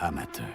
amateur.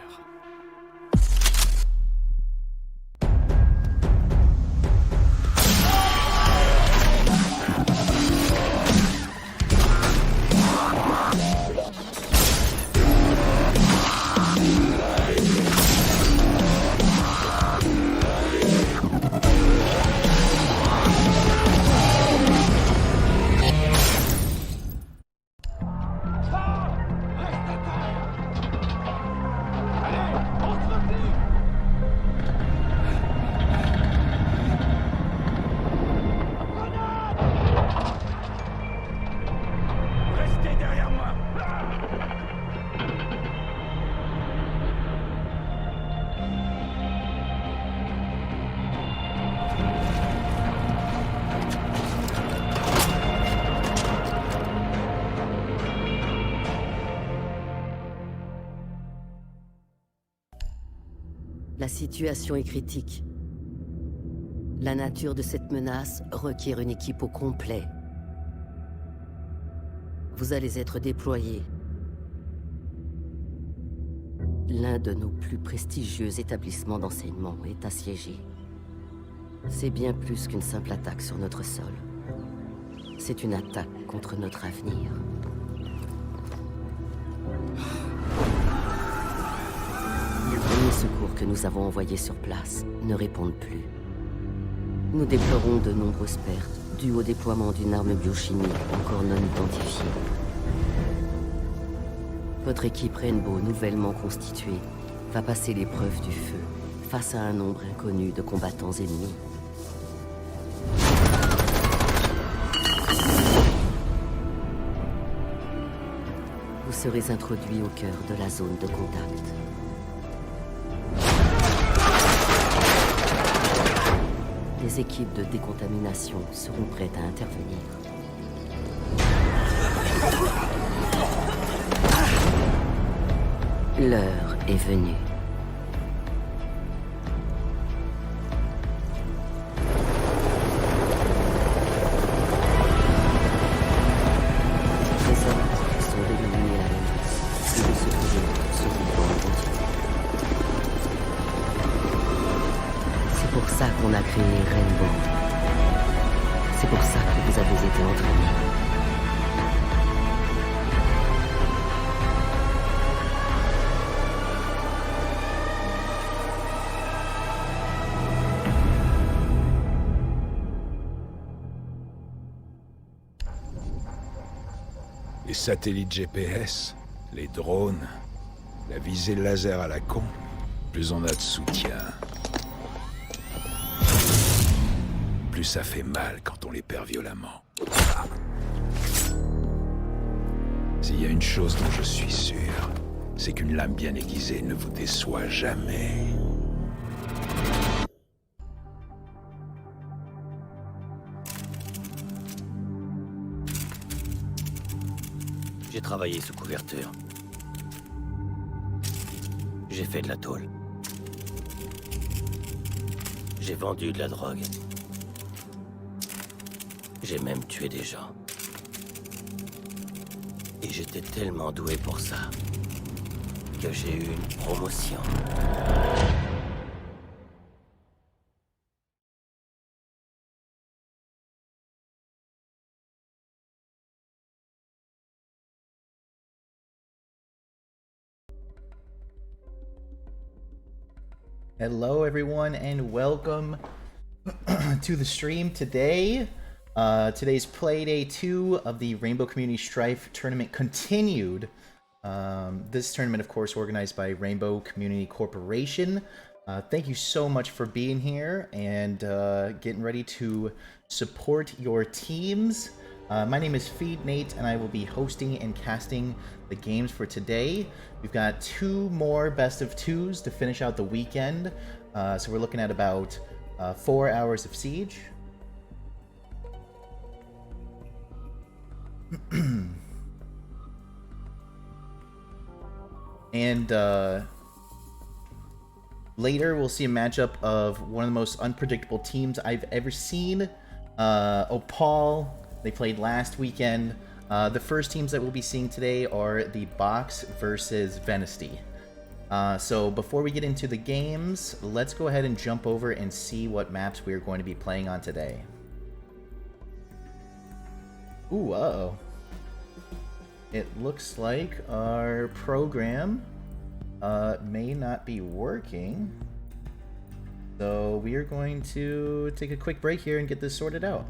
La situation est critique. La nature de cette menace requiert une équipe au complet. Vous allez être déployés. L'un de nos plus prestigieux établissements d'enseignement est assiégé. C'est bien plus qu'une simple attaque sur notre sol. C'est une attaque contre notre avenir. Les premiers secours que nous avons envoyés sur place ne répondent plus. Nous déplorons de nombreuses pertes dues au déploiement d'une arme biochimique encore non identifiée. Votre équipe Rainbow, nouvellement constituée, va passer l'épreuve du feu face à un nombre inconnu de combattants ennemis. Vous serez introduit au cœur de la zone de contact. Les équipes de décontamination seront prêtes à intervenir. L'heure est venue. Les hommes sont d'éliminer la menace et de se trouver survivants en continu. C'est pour ça qu'on a créé Rainbow. C'est pour ça que vous avez été entraînés. Les satellites GPS, les drones, la visée laser à la con, plus on a de soutien, plus ça fait mal quand on les perd violemment. S'il y a une chose dont je suis sûr, c'est qu'une lame bien aiguisée ne vous déçoit jamais. J'ai travaillé sous couverture. J'ai fait de la tôle. J'ai vendu de la drogue. J'ai même tué des gens. Et j'étais tellement doué pour ça que j'ai eu une promotion. Hello everyone and welcome to the stream today. Today's Playday 2 of the Rainbow Community Strife Tournament continued. This tournament, of course, organized by Rainbow Community Corporation. Thank you so much for being here and getting ready to support your teams. My name is Feed Nate, and I will be hosting and casting the games for today. We've got 2 more best of 2s to finish out the weekend. So we're looking at about 4 hours of Siege. And later we'll see a matchup of one of the most unpredictable teams I've ever seen. Opal, they played last weekend. The first teams that we'll be seeing today are the Box versus Venesty. So before we get into the games, let's go ahead and jump over and see what maps we're going to be playing on today. Ooh, uh-oh. It looks like our program may not be working. So we are going to take a quick break here and get this sorted out.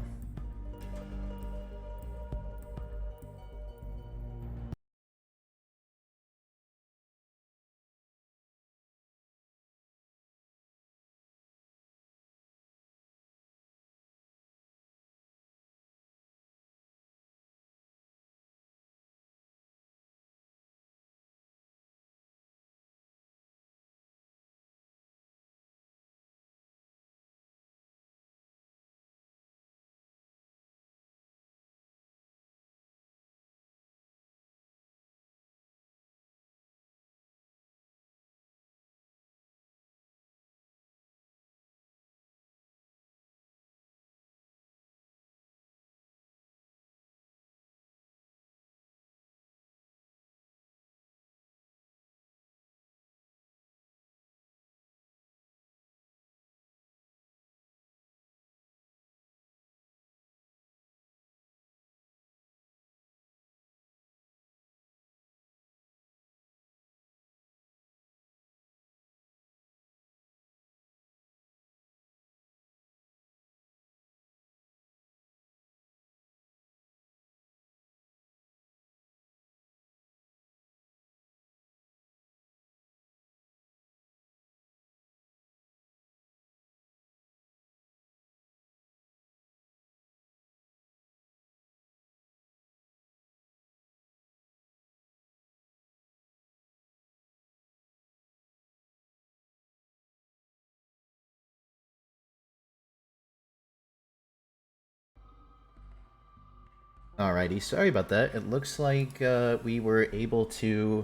Alrighty, sorry about that. It looks like we were able to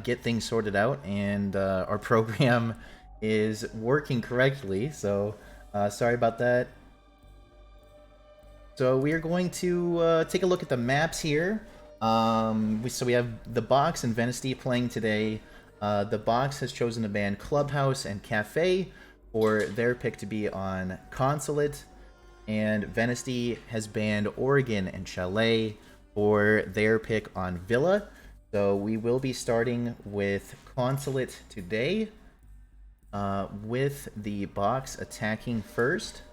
get things sorted out, and our program is working correctly, so sorry about that. So we are going to take a look at the maps here. So we have the Box and Venesti playing today. The Box has chosen to ban Clubhouse and Cafe for their pick to be on Consulate, and Venesti has banned Oregon and Chalet for their pick on Villa. So we will be starting with Consulate today, with the Box attacking first.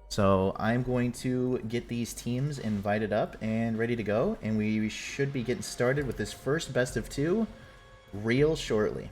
So I'm going to get these teams invited up and ready to go, and we should be getting started with this first best of two real shortly.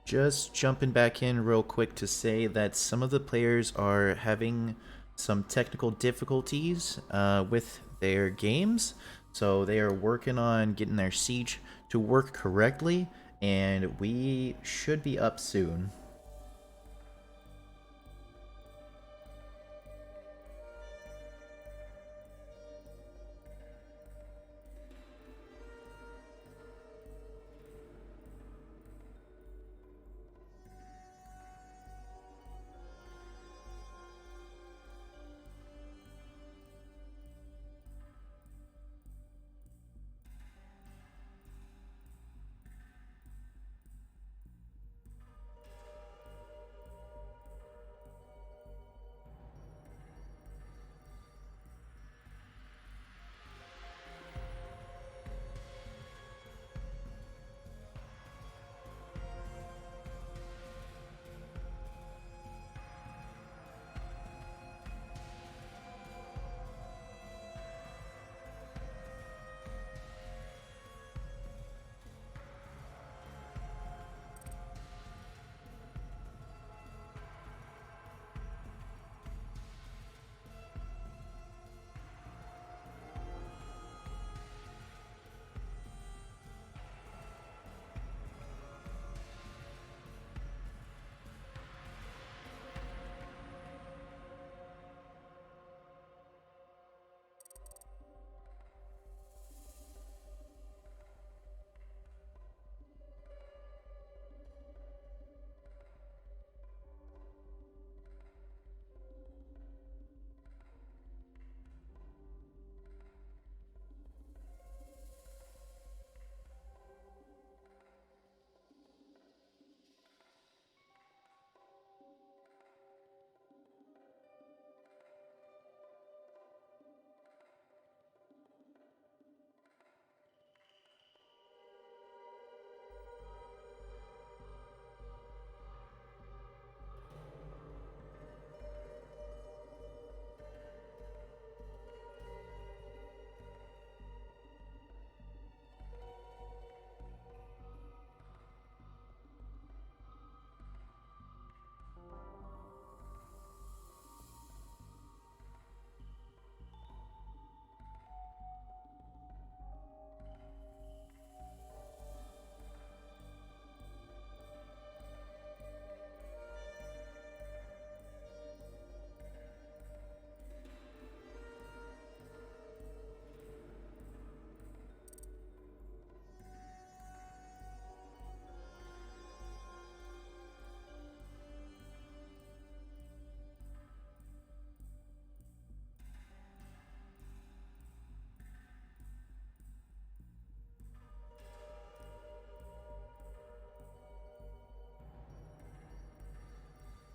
Just jumping back in real quick to say that some of the players are having some technical difficulties with their games. So they are working on getting their siege to work correctly, and we should be up soon.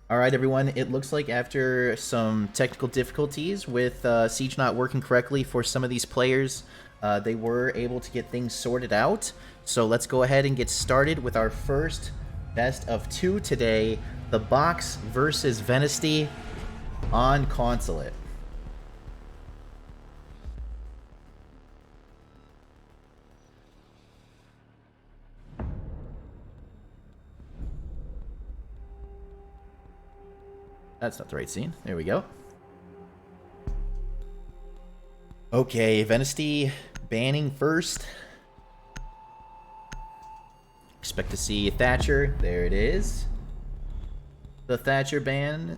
All right, everyone. It looks like after some technical difficulties with Siege not working correctly for some of these players, they were able to get things sorted out. So let's go ahead and get started with our first best of two today, the Box versus Venesty on Consulate. That's not the right scene. There we go. Okay, Venesty banning first. Expect to see Thatcher. There it is. The Thatcher ban.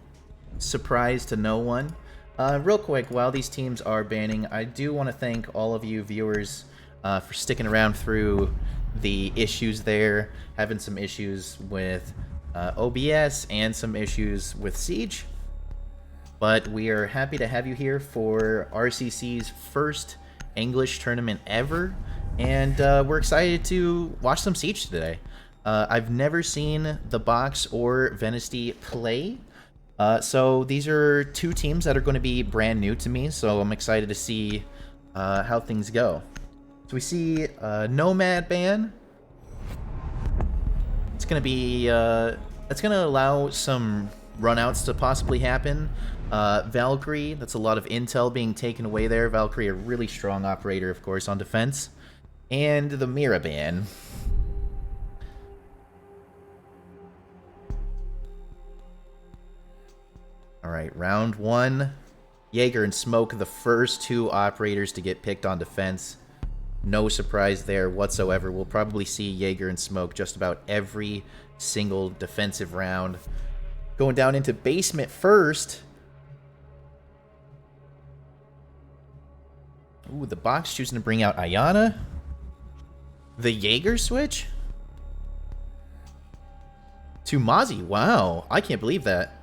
Surprise to no one. Real quick, while these teams are banning, I do want to thank all of you viewers for sticking around through the issues there. Having some issues with OBS and some issues with Siege. But we are happy to have you here for RCC's first English tournament ever. And we're excited to watch some Siege today. I've never seen the Box or Venesty play. So these are two teams that are going to be brand new to me. So I'm excited to see how things go. So we see Nomad ban. It's going to be... that's going to allow some runouts to possibly happen. Valkyrie, that's a lot of intel being taken away there. Valkyrie, a really strong operator, of course, on defense. And the Mira ban. Alright, round 1. Jaeger and Smoke, the first 2 operators to get picked on defense. No surprise there whatsoever. We'll probably see Jaeger and Smoke just about every single defensive round. Going down into basement first. Ooh, the box choosing to bring out Ayana. The Jaeger switch? To Mozzie. Wow, I can't believe that.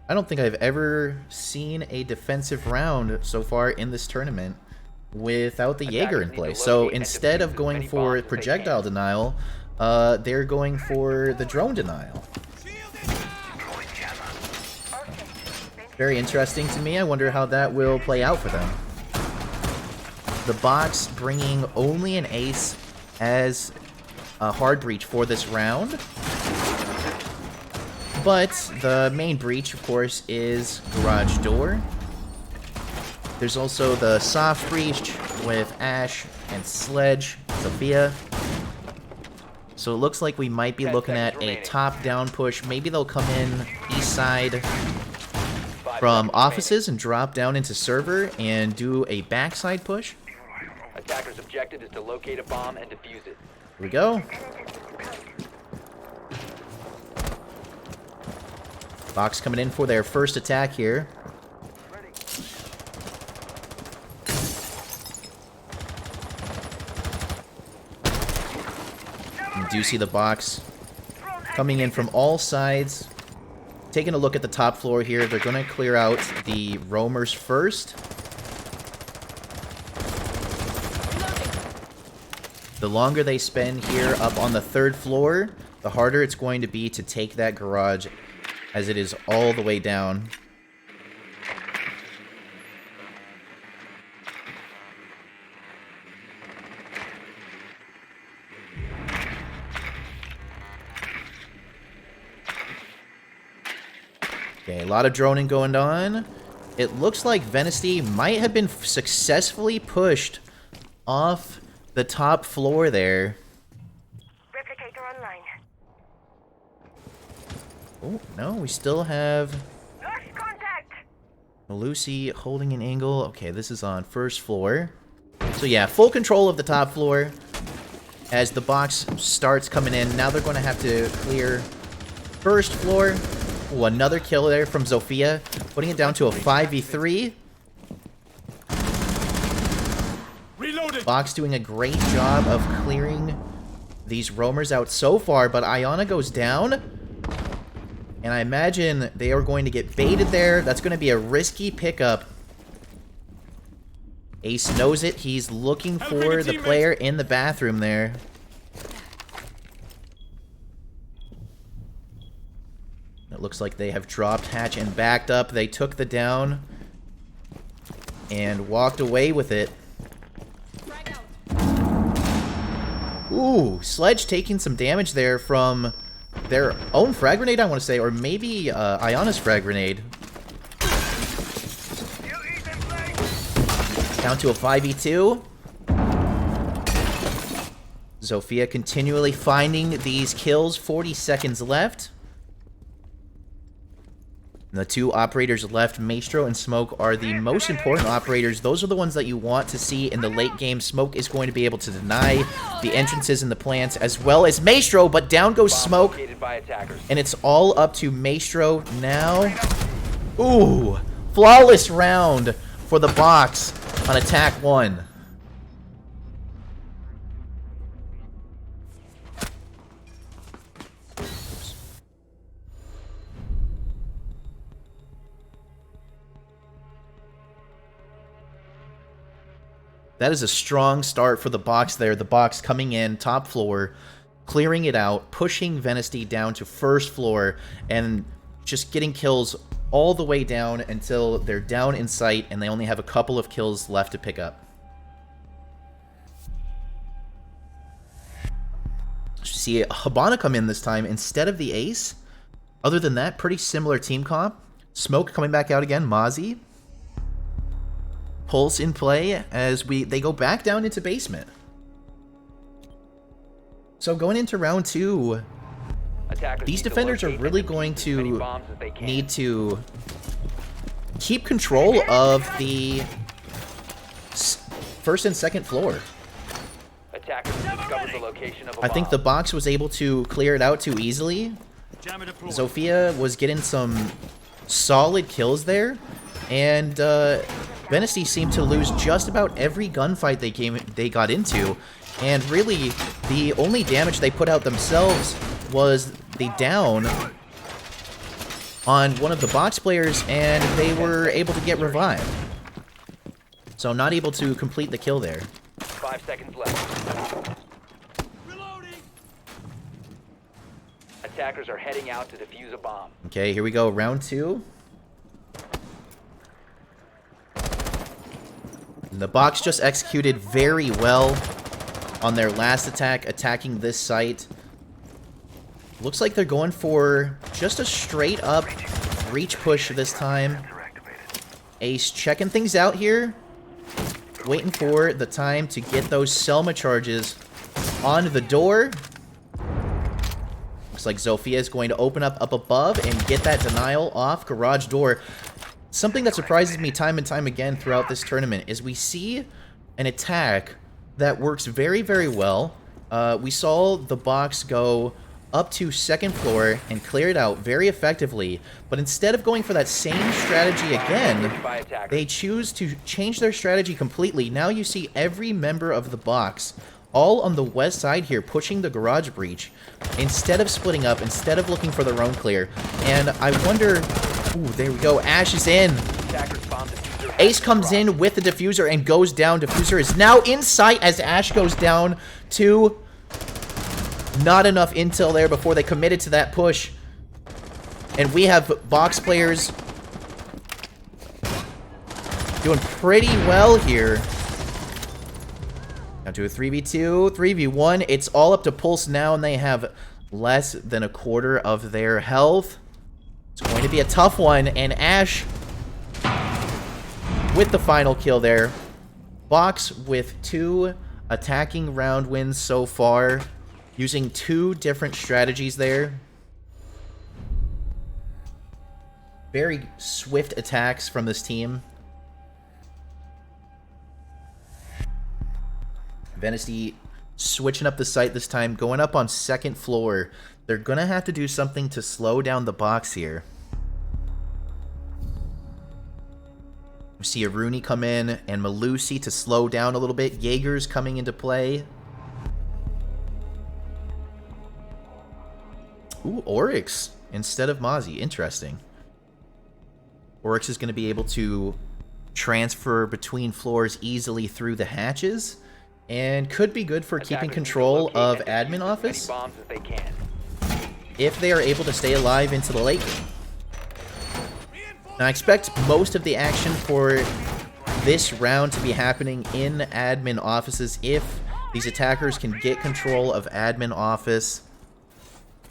I don't think I've ever seen a defensive round so far in this tournament without the Jaeger in play. So instead of going for projectile denial, they're going for the drone denial. Very interesting to me. I wonder how that will play out for them. The box bringing only an ace as a hard breach for this round. But the main breach, of course, is garage door. There's also the soft breach with Ash and Sledge, Sophia. So it looks like we might be looking at a top-down push. Maybe they'll come in east side from offices and drop down into server and do a backside push. Attacker's objective is to locate a bomb and defuse it. Here we go. Box coming in for their first attack here. You do see the box coming in from all sides. Taking a look at the top floor here, they're going to clear out the roamers first. The longer they spend here up on the 3rd floor, the harder it's going to be to take that garage, as it is all the way down. Okay, a lot of droning going on. It looks like Venesty might have been successfully pushed off the top floor there. Replicator online. Oh, no, we still have Lost contact. Lucy holding an angle. Okay, this is on 1st floor. So yeah, full control of the top floor as the box starts coming in. Now they're going to have to clear 1st floor. Ooh, another kill there from Zofia, putting it down to a 5v3. Reloaded. Box doing a great job of clearing these roamers out so far, but Ayana goes down. And I imagine they are going to get baited there. That's going to be a risky pickup. Ace knows it. He's looking for the player in the bathroom there. It looks like they have dropped hatch and backed up. They took the down and walked away with it. Ooh, Sledge taking some damage there from their own frag grenade, I want to say, or maybe Ayana's frag grenade. Down to a 5v2. Zofia continually finding these kills. 40 seconds left. And the 2 operators left, Maestro and Smoke, are the most important operators. Those are the ones that you want to see in the late game. Smoke is going to be able to deny the entrances in the plants, as well as Maestro, but down goes Smoke. And it's all up to Maestro now. Ooh, flawless round for the box on attack 1. That is a strong start for the box there. The box coming in, top floor, clearing it out, pushing Venesty down to 1st floor, and just getting kills all the way down until they're down in sight and they only have a couple of kills left to pick up. See Habana come in this time instead of the ace. Other than that, pretty similar team comp. Smoke coming back out again, Mozzie. Pulse in play as they go back down into basement. So going into round 2, these defenders are really going to need to keep control of the first and second floor. Attackers discovered the location of a I think the box was able to clear it out too easily. Zofia was getting some solid kills there, and Venice seemed to lose just about every gunfight they got into, and really the only damage they put out themselves was the down on one of the box players, and they were able to get revived. So not able to complete the kill there. 5 seconds left. Attackers are heading out to defuse a bomb. Okay, here we go, round 2. And the box just executed very well on their last attack, attacking this site. Looks like they're going for just a straight up breach push this time. Ace checking things out here. Waiting for the time to get those Selma charges on the door. Looks like Zofia is going to open up above and get that denial off garage door. Something that surprises me time and time again throughout this tournament is we see an attack that works very, very well. We saw the box go up to second floor and clear it out very effectively, but instead of going for that same strategy again, they choose to change their strategy completely. Now you see every member of the box all on the west side here pushing the garage breach instead of splitting up, instead of looking for their own clear. And I wonder... Ooh, there we go. Ash is in. Ace comes in with the diffuser and goes down. Diffuser is now in sight as Ash goes down to... Not enough intel there before they committed to that push. And we have box players doing pretty well here. Down to a 3v2, 3v1. It's all up to Pulse now, and they have less than a quarter of their health. It's going to be a tough one, and Ash with the final kill there. Box with 2 attacking round wins so far, using 2 different strategies there. Very swift attacks from this team. Venice switching up the site this time, going up on second floor. They're going to have to do something to slow down the box here. We see Aruni come in and Malusi to slow down a little bit. Jaeger's coming into play. Ooh, Oryx instead of Mozzie. Interesting. Oryx is going to be able to transfer between floors easily through the hatches, and could be good for keeping control of admin office if they are able to stay alive into the late game. Now, I expect most of the action for this round to be happening in admin offices if these attackers can get control of admin office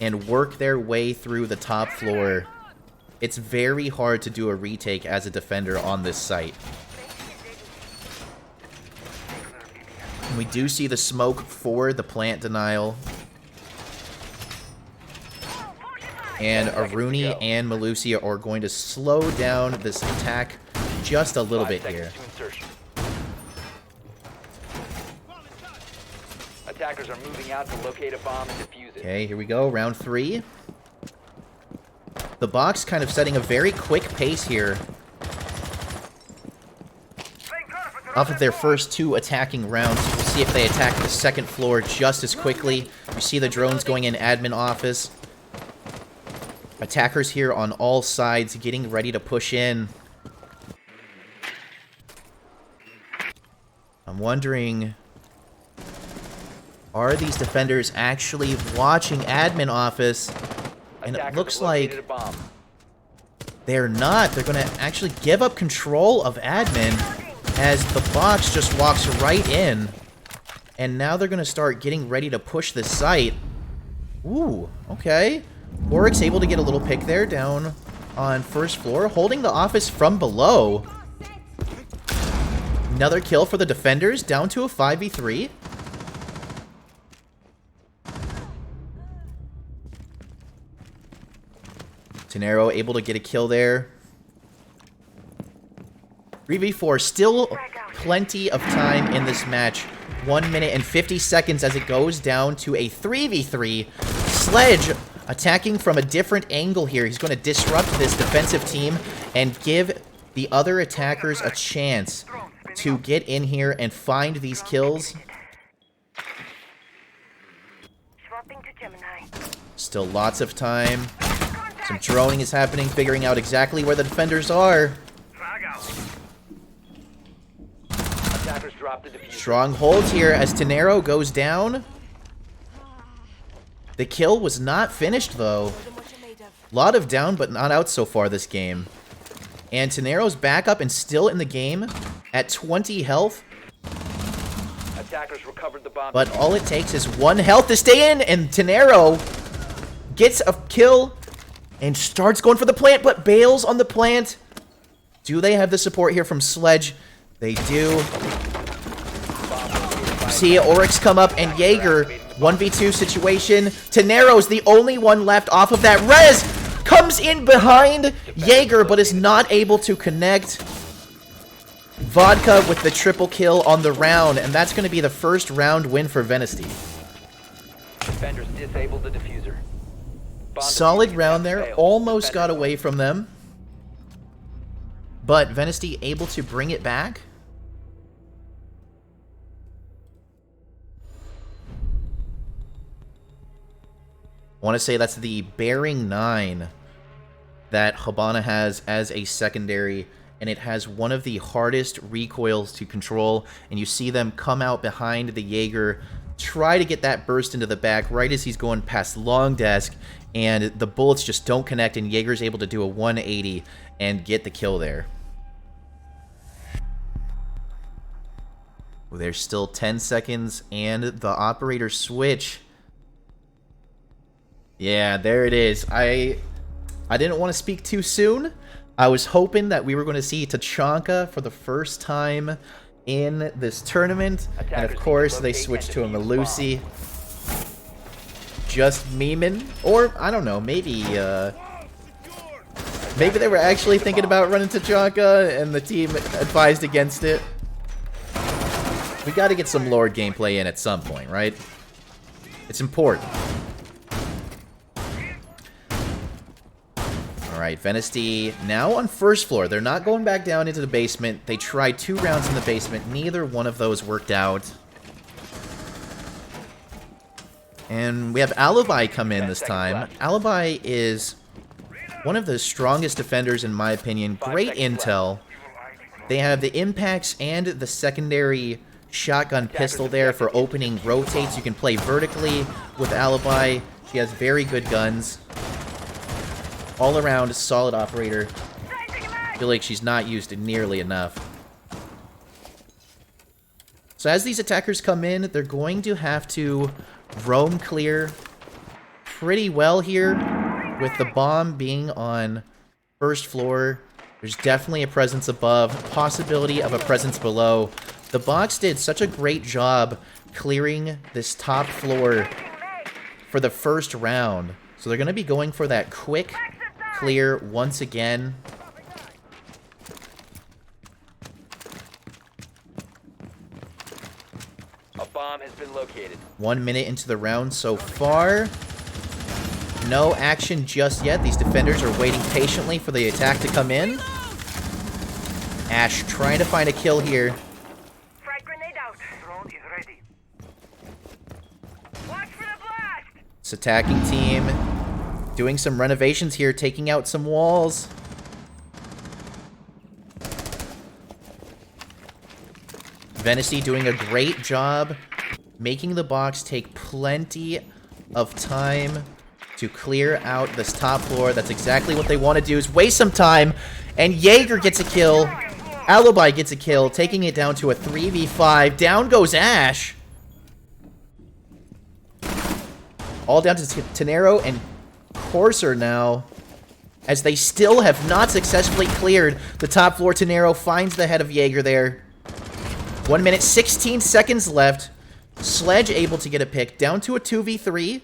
and work their way through the top floor. It's very hard to do a retake as a defender on this site. And we do see the smoke for the plant denial. And Aruni and Malusia are going to slow down this attack just a little bit here. Attackers are moving out to locate a bomb and defuse it. Okay, here we go. Round 3. The box kind of setting a very quick pace here. Off of their first 2 attacking rounds, we'll see if they attack the second floor just as quickly. You see the drones going in admin office. Attackers here on all sides getting ready to push in. I'm wondering, are these defenders actually watching admin office? And it looks like they're not. They're going to actually give up control of admin as the box just walks right in. And now they're going to start getting ready to push this site. Ooh, okay. Oryx able to get a little pick there down on first floor, holding the office from below. Another kill for the defenders, down to a 5v3. Tenero able to get a kill there. 3v4, still plenty of time in this match. 1 minute and 50 seconds as it goes down to a 3v3. Sledge attacking from a different angle here. He's going to disrupt this defensive team and give the other attackers a chance to get in here and find these kills. Swapping to Gemini. Still lots of time. Some droning is happening, figuring out exactly where the defenders are. Attackers drop the diffuser. Strong holds here as Tenero goes down. The kill was not finished, though. Lot of down, but not out so far this game. And Tenero's back up and still in the game at 20 health. Attackers recovered the bomb. But all it takes is 1 health to stay in, and Tenero gets a kill and starts going for the plant, but bails on the plant. Do they have the support here from Sledge? They do. See Oryx come up, and Jaeger, 1v2 situation. Tenero's the only one left off of that. Rez comes in behind Jaeger, but is not able to connect. Vodka with the triple kill on the round, and that's going to be the first round win for Venesty. Defenders disabled the diffuser. Bomb Solid diffuser round test there. failed. Almost Defenders got away from them. But Venesty able to bring it back. I want to say that's the Bearing 9 that Habana has as a secondary, and it has one of the hardest recoils to control, and you see them come out behind the Jaeger, try to get that burst into the back right as he's going past long desk, and the bullets just don't connect, and Jaeger's able to do a 180 and get the kill there. There's still 10 seconds, and the operator switch. Yeah, there it is. I didn't want to speak too soon. I was hoping that we were going to see Tachanka for the first time in this tournament. And of course, they switched to a Malusi. Just memeing. Or, I don't know, maybe they were actually thinking about running Tachanka and the team advised against it. We got to get some Lord gameplay in at some point, right? It's important. Alright, Venesty now on first floor. They're not going back down into the basement. They tried 2 rounds in the basement. Neither one of those worked out. And we have Alibi come in this time. Alibi is one of the strongest defenders in my opinion. Great intel. They have the impacts and the secondary shotgun pistol there for opening rotates. You can play vertically with Alibi. She has very good guns. All around solid operator. I feel like she's not used nearly enough. So as these attackers come in, they're going to have to roam clear pretty well here. With the bomb being on first floor, there's definitely a presence above, possibility of a presence below. The box did such a great job clearing this top floor for the first round. So they're going to be going for that quick clear once again. A bomb has been located. 1 minute into the round so far. No action just yet. These defenders are waiting patiently for the attack to come in. Ash trying to find a kill here. Frag grenade out. Drone is ready. Watch for the blast. This attacking team doing some renovations here, taking out some walls. Venesty doing a great job making the box take plenty of time to clear out this top floor. That's exactly what they want to do, is waste some time. And Jaeger gets a kill. Alibi gets a kill, taking it down to a 3v5. Down goes Ash. All down to Tenero and Corsair now, as they still have not successfully cleared the top floor. Tenero finds the head of Jaeger there. 1 minute, 16 seconds left. Sledge able to get a pick, down to a 2v3.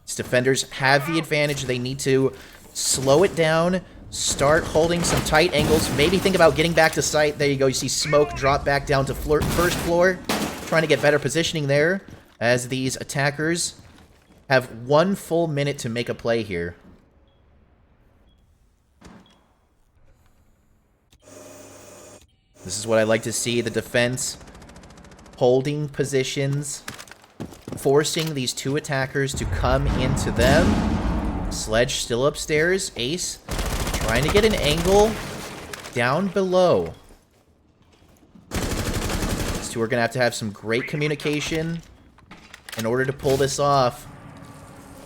These defenders have the advantage. They need to slow it down. start holding some tight angles. Maybe think about getting back to site. There you go. You see smoke drop back down to first floor. Trying to get better positioning there as these attackers have 1 full minute to make a play here. This is what I like to see. The defense holding positions, forcing these 2 attackers to come into them. Sledge still upstairs. Ace trying to get an angle down below. These 2 are going to have some great communication in order to pull this off.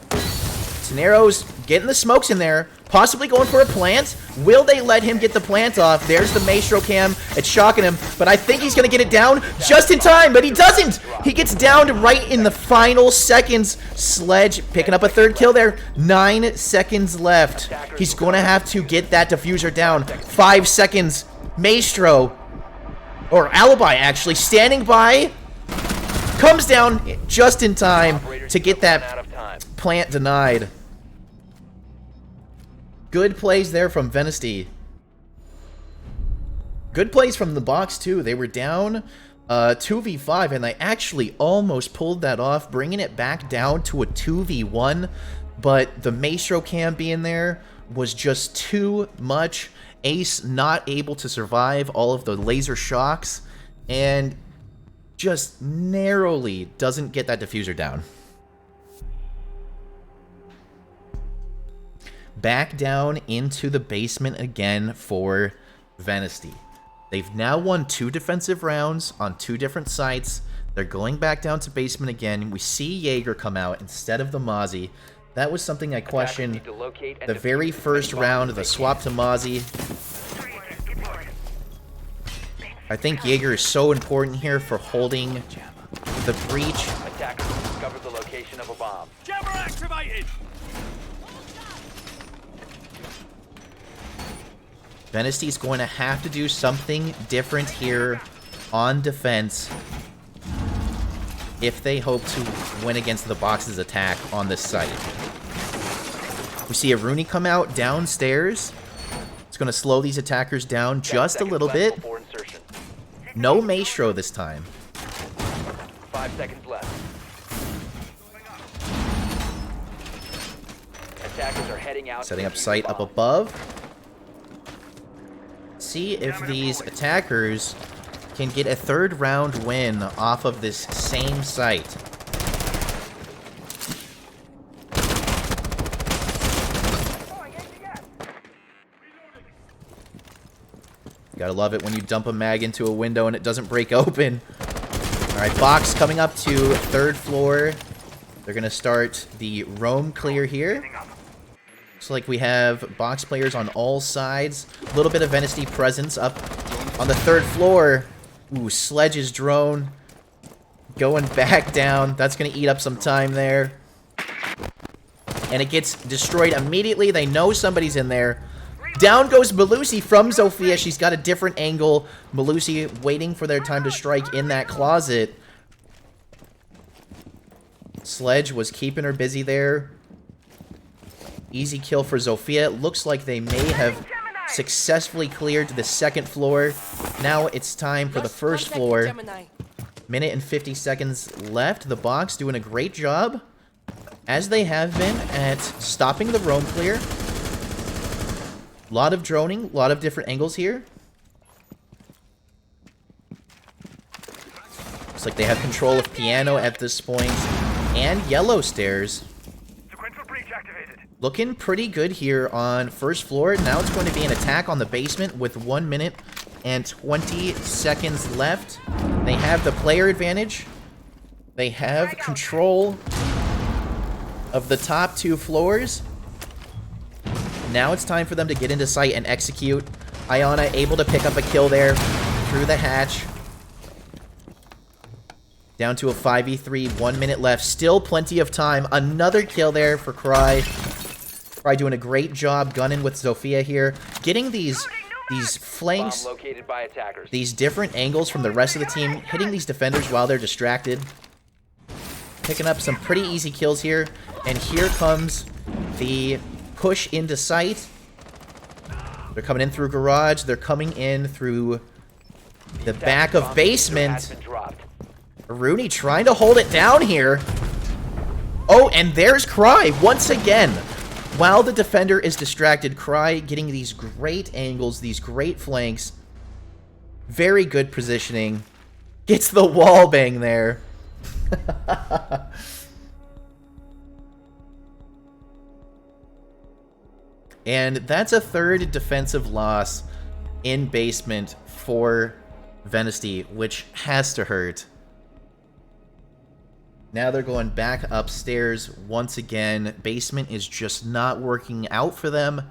Tenero's getting the smokes in there. Possibly going for a plant. Will they let him get the plant off? There's the Maestro cam. It's shocking him. But I think he's going to get it down just in time. But he doesn't. He gets downed right in the final seconds. Sledge picking up a 3rd kill there. 9 seconds left. He's going to have to get that diffuser down. 5 seconds. Maestro. Or Alibi, actually. Standing by. Comes down just in time to get that plant denied. Good plays there from Venesty. Good plays from the box, too. They were down 2v5, and they actually almost pulled that off, bringing it back down to a 2v1. But the Maestro cam being there was just too much. Ace not able to survive all of the laser shocks, and just narrowly doesn't get that diffuser down. Back down into the basement again for Venesty. They've now won 2 defensive rounds on 2 different sites. They're going back down to basement again. We see Jaeger come out instead of the Mozzie. That was something I questioned the very first round of the swap to Mozzie. I think Jaeger is so important here for holding the breach. Attackers discovered the location of a bomb. Jammer activated! Venesty's going to have to do something different here on defense if they hope to win against the Box's attack on this site. We see a Rooney come out downstairs. It's going to slow these attackers down just a little bit. No Maestro this time. 5 seconds left. Attackers are heading out. Setting up site up above. See if these attackers can get a 3rd round win off of this same site. Gotta love it when you dump a mag into a window and it doesn't break open. Alright, Box coming up to 3rd floor. They're gonna start the roam clear here. Looks like we have Box players on all sides. A little bit of Venesty presence up on the 3rd floor. Ooh, Sledge's drone going back down. That's going to eat up some time there. And it gets destroyed immediately. They know somebody's in there. Down goes Malusi from Zofia. She's got a different angle. Malusi waiting for their time to strike in that closet. Sledge was keeping her busy there. Easy kill for Zofia. It looks like they may have successfully cleared the 2nd floor. Now it's time for the 1st floor. Minute and 50 seconds left. The Box doing a great job, as they have been, at stopping the roam clear. A lot of droning, a lot of different angles here. Looks like they have control of piano at this point, and yellow stairs. Looking pretty good here on 1st floor. Now it's going to be an attack on the basement with 1 minute and 20 seconds left. They have the player advantage. They have control of the top 2 floors. Now it's time for them to get into sight and execute. Ayana able to pick up a kill there through the hatch. Down to a 5v3, 1 minute left. Still plenty of time. Another kill there for Cry. Cry doing a great job gunning with Zofia here. Getting these flanks, these different angles from the rest of the team, hitting these defenders while they're distracted. Picking up some pretty easy kills here. And here comes the push into sight. They're coming in through garage. They're coming in through the back of basement. Rooney trying to hold it down here. Oh, and there's Cry once again. While the defender is distracted, Cry getting these great angles, these great flanks. Very good positioning. Gets the wall bang there. And that's a third defensive loss in basement for Venesti, which has to hurt. Now they're going back upstairs once again. Basement is just not working out for them.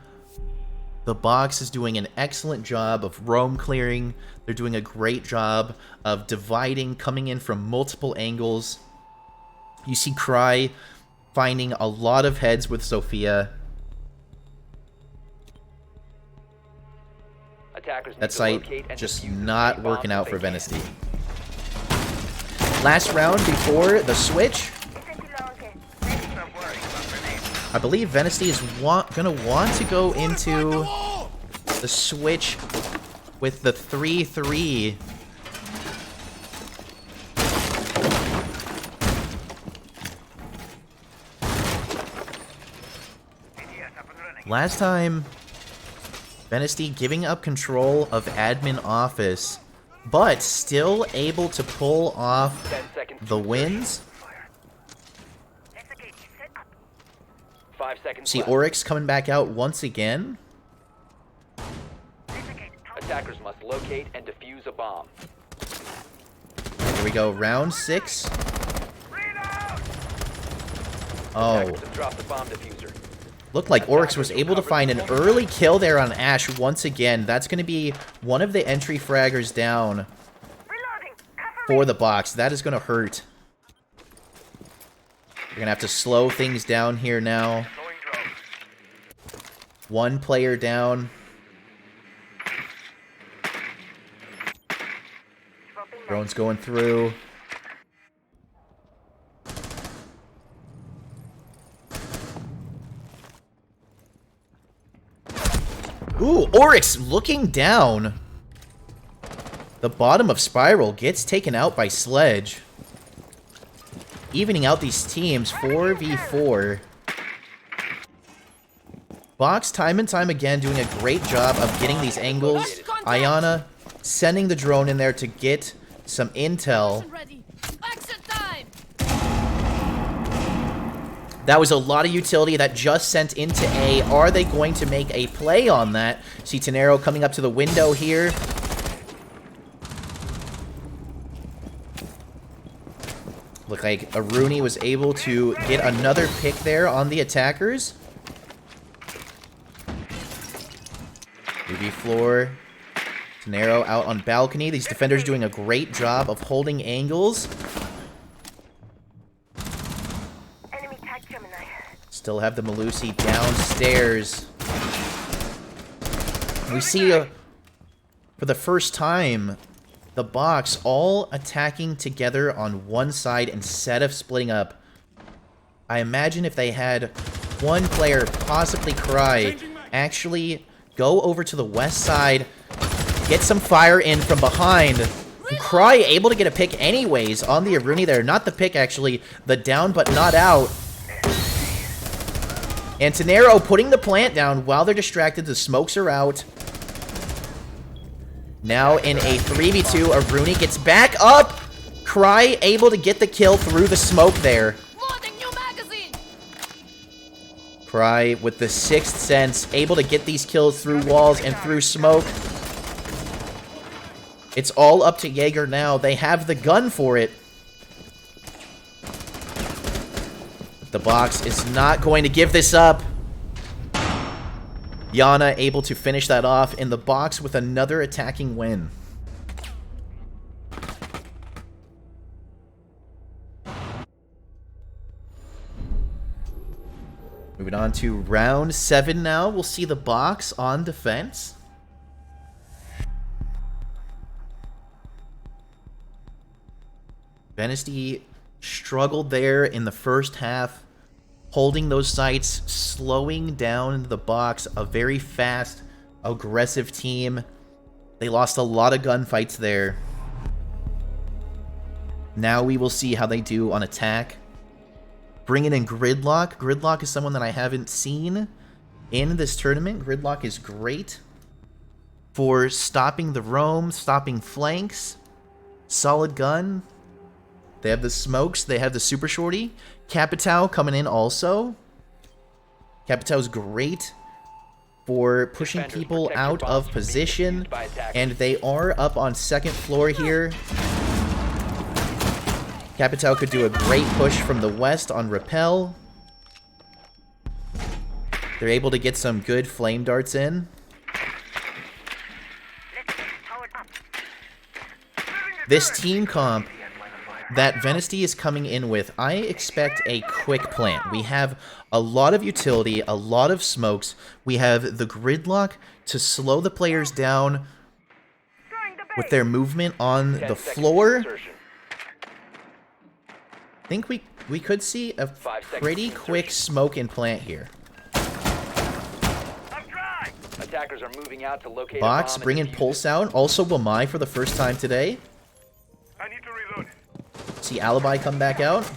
The box is doing an excellent job of roam clearing. They're doing a great job of dividing, coming in from multiple angles. You see Cry finding a lot of heads with Sophia. That site just not working out for Venesti. Last round before the switch. I believe Venesti is gonna want to go into the switch with the 3-3. Last time, Venesti giving up control of admin office, but still able to pull off the wins. 5 seconds See left. Oryx coming back out once again. Attackers must locate and defuse a bomb. Here we go, round 6. Oh, Attackers have dropped the bomb diffuser. looked like Oryx was able to find an early kill there on Ash once again. That's going to be one of the entry fraggers down for the box. That is going to hurt. We're going to have to slow things down here now. One player down. Drone's going through. Ooh, Oryx looking down. The bottom of Spiral gets taken out by Sledge. Evening out these teams, 4v4. Box, time and time again, doing a great job of getting these angles. Ayana sending the drone in there to get some intel. That was a lot of utility that just sent into A. Are they going to make a play on that? See Tenero coming up to the window here. Look like Aruni was able to get another pick there on the attackers. UV floor. Tenero out on balcony. These defenders doing a great job of holding angles. Still have the Malusi downstairs. We see, for the first time, the box all attacking together on one side instead of splitting up. I imagine if they had one player, possibly Cry, actually go over to the west side, get some fire in from behind. Cry able to get a pick anyways on the Aruni there. Not the pick, actually. The down but not out. And Tenero putting the plant down while they're distracted. The smokes are out. Now in a 3v2, Aruni gets back up. Cry able to get the kill through the smoke there. Cry with the 6th sense, able to get these kills through walls and through smoke. It's all up to Jaeger now. They have the gun for it. The box is not going to give this up. Yana able to finish that off in the box with another attacking win. Moving on to round 7 now. We'll see the box on defense. Venesti struggled there in the first half, holding those sites, slowing down the box, a very fast aggressive team. They lost a lot of gunfights there. Now we will see how they do on attack. Bringing in Gridlock. Gridlock is someone that I haven't seen in this tournament. Gridlock is great for stopping the roam, stopping flanks. Solid gun. They have the smokes. They have the super shorty. Capitao coming in also. Capitao's great for pushing people out of position. And they are up on second floor here. Capitao could do a great push from the west on Repel. They're able to get some good flame darts in. This team comp that Venesti is coming in with, I expect a quick plant. We have a lot of utility, a lot of smokes. We have the Gridlock to slow the players down with their movement on the floor. I think we could see a pretty quick smoke and plant here. Attackers are moving out to locate Box bringing Pulse out. Also Wamai for the first time today. I need to reload. See Alibi come back out.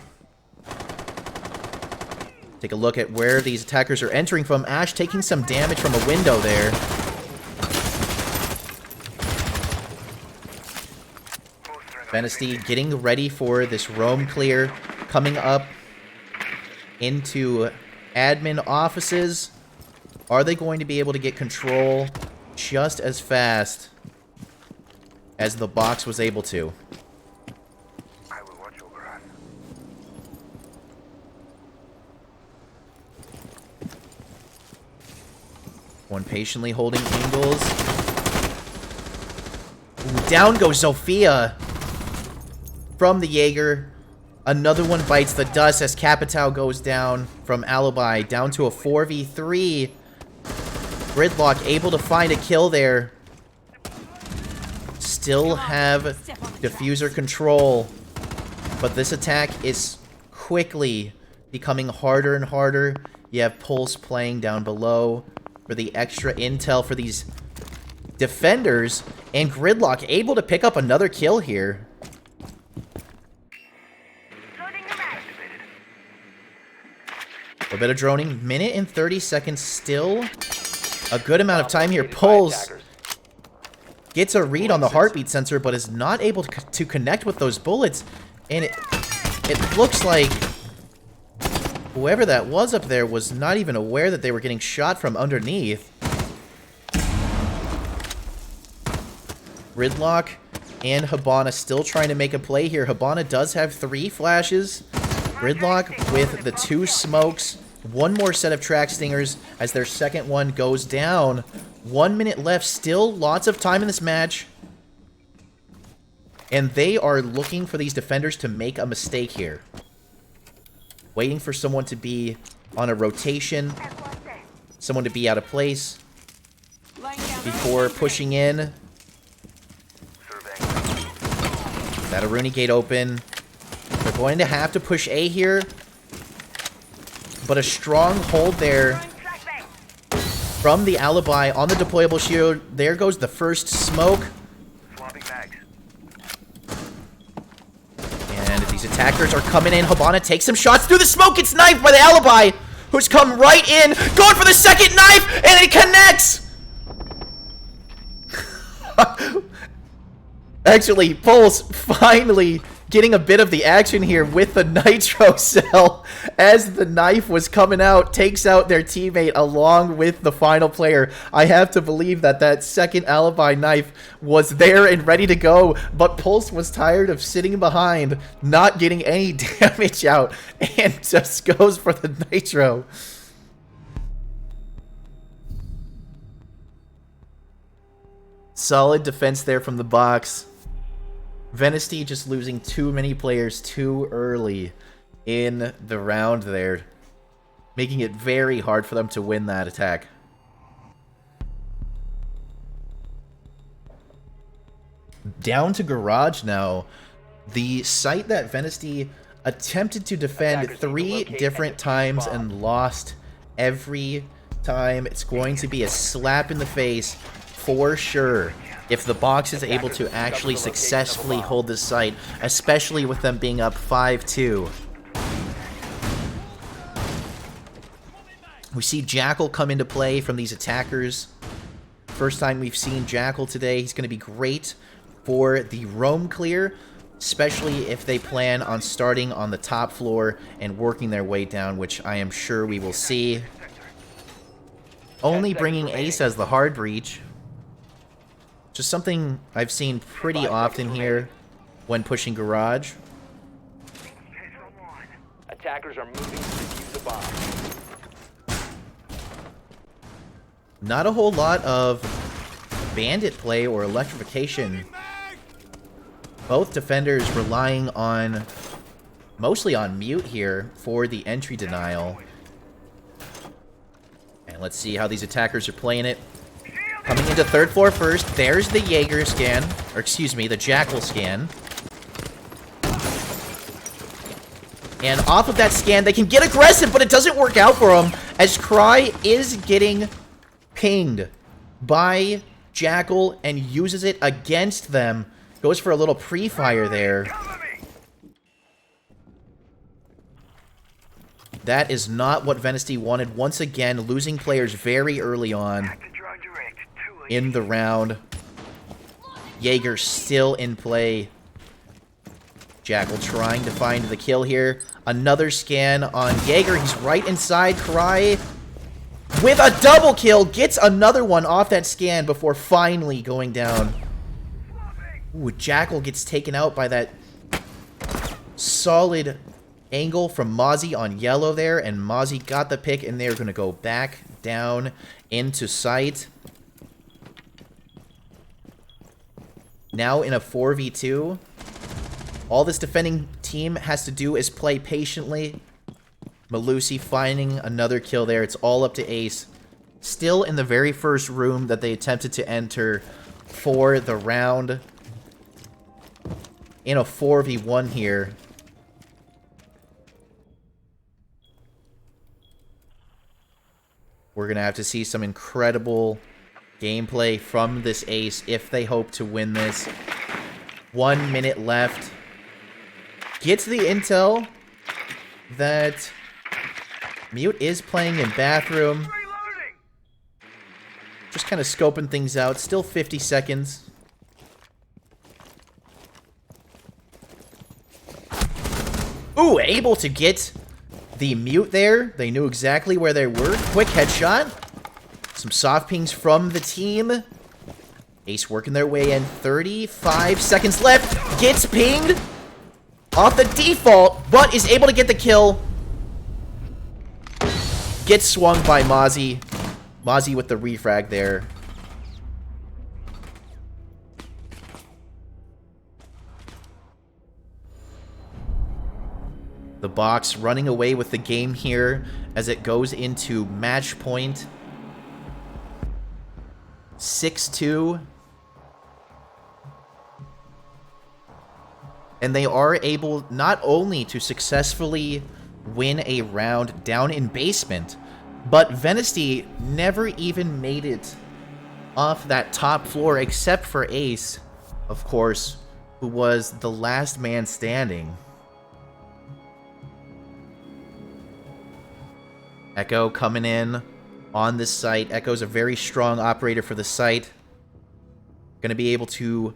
Take a look at where these attackers are entering from. Ash taking some damage from a window there. Venesti getting ready for this roam clear. Coming up into admin offices. Are they going to be able to get control just as fast as the Box was able to? I will watch over us. One patiently holding angles. Ooh, down goes Zofia from the Jaeger. Another one bites the dust as Capitao goes down from Alibi. Down to a 4v3. Gridlock able to find a kill there. Still have diffuser control. But this attack is quickly becoming harder and harder. You have Pulse playing down below for the extra intel for these defenders. And Gridlock able to pick up another kill here. A bit of droning. Minute and 30 seconds still. A good amount of time here. Pulse gets a read on the heartbeat sensor, but is not able to connect with those bullets. And it looks like whoever that was up there was not even aware that they were getting shot from underneath. Gridlock and Habana still trying to make a play here. Habana does have 3 flashes. Gridlock with the 2 smokes. One more set of track stingers as their second one goes down. 1 minute left. Still lots of time in this match. And they are looking for these defenders to make a mistake here. Waiting for someone to be on a rotation. Someone to be out of place. Before pushing in. That Aruni gate open. They're going to have to push A here. But a strong hold there from the Alibi on the deployable shield. There goes the first smoke. And these attackers are coming in. Habana takes some shots through the smoke. It's knifed by the Alibi, who's come right in. Going for the second knife, and it connects. Actually, Pulse finally getting a bit of the action here with the nitro cell as the knife was coming out, takes out their teammate along with the final player. I have to believe that that second Alibi knife was there and ready to go, but Pulse was tired of sitting behind, not getting any damage out, and just goes for the nitro. Solid defense there from the Box. Venesti just losing too many players too early in the round there, making it very hard for them to win that attack. Down to Garage now. The site that Venesti attempted to defend 3 different times and lost every time, it's going to be a slap in the face for sure if the box is able to actually successfully hold this site, especially with them being up 5-2. We see Jackal come into play from these attackers. First time we've seen Jackal today. He's going to be great for the roam clear, especially if they plan on starting on the top floor and working their way down, which I am sure we will see. Only bringing Ace as the hard breach. Just something I've seen pretty often here when pushing Garage. Attackers are moving to defuse a bomb. Not a whole lot of bandit play or electrification. Both defenders relying on, mostly on mute here for the entry denial. And let's see how these attackers are playing it. Coming into third floor first, there's the Jaeger scan, or excuse me, the Jackal scan. And off of that scan, they can get aggressive, but it doesn't work out for them, as Cry is getting pinged by Jackal and uses it against them. Goes for a little pre-fire there. That is not what Venesti wanted. Once again, losing players very early on in the round. Jaeger still in play. Jackal trying to find the kill here. Another scan on Jaeger. He's right inside. Cry with a double kill. Gets another one off that scan before finally going down. Ooh, Jackal gets taken out by that solid angle from Mozzie on yellow there. And Mozzie got the pick, and they're going to go back down into sight. Now in a 4v2. All this defending team has to do is play patiently. Malusi finding another kill there. It's all up to Ace. Still in the very first room that they attempted to enter for the round. In a 4v1 here. We're going to have to see some incredible gameplay from this Ace if they hope to win this. 1 minute left. Gets the intel that Mute is playing in bathroom. Just kind of scoping things out. Still 50 seconds. Ooh, able to get the Mute there. They knew exactly where they were. Quick headshot. Some soft pings from the team. Ace working their way in. 35 seconds left. Gets pinged off the default, but is able to get the kill. Gets swung by Mozzie. Mozzie with the refrag there. The box running away with the game here as it goes into match point. 6-2. And they are able not only to successfully win a round down in basement, but Venesti never even made it off that top floor except for Ace, of course, who was the last man standing. Echo coming in on this site. Echo's a very strong operator for the site. Going to be able to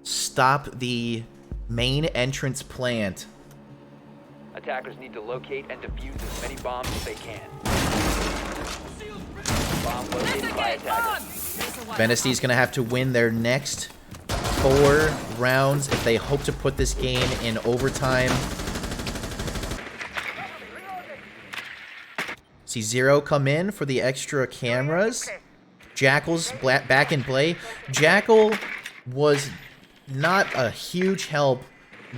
stop the main entrance plant. Attackers need to locate and defuse as many bombs as they can. Bomb located by attackers. Venesti's going to have to win their next 4 rounds if they hope to put this game in overtime. See Zero come in for the extra cameras. Jackal's back in play. Jackal was not a huge help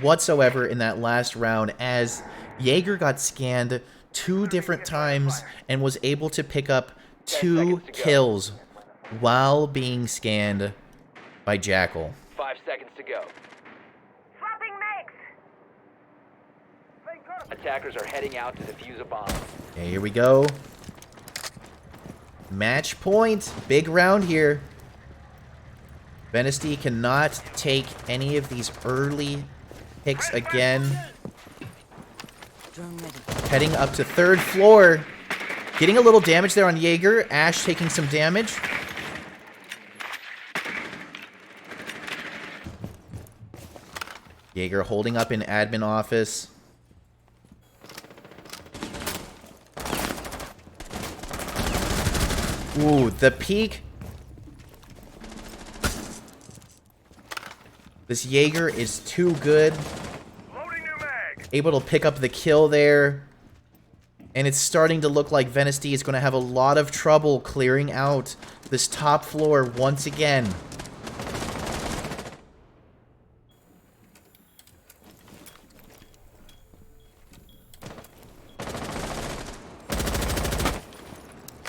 whatsoever in that last round as Jaeger got scanned 2 different times and was able to pick up 2 kills while being scanned by Jackal. 5 seconds to go. Attackers are heading out to defuse a bomb. Okay, here we go. Match point. Big round here. Venesti cannot take any of these early picks again. Heading up to 3rd floor. Getting a little damage there on Jaeger. Ash taking some damage. Jaeger holding up in admin office. Ooh, the peak. This Jaeger is too good. Loading new mag. Able to pick up the kill there. And it's starting to look like Venesti is going to have a lot of trouble clearing out this top floor once again.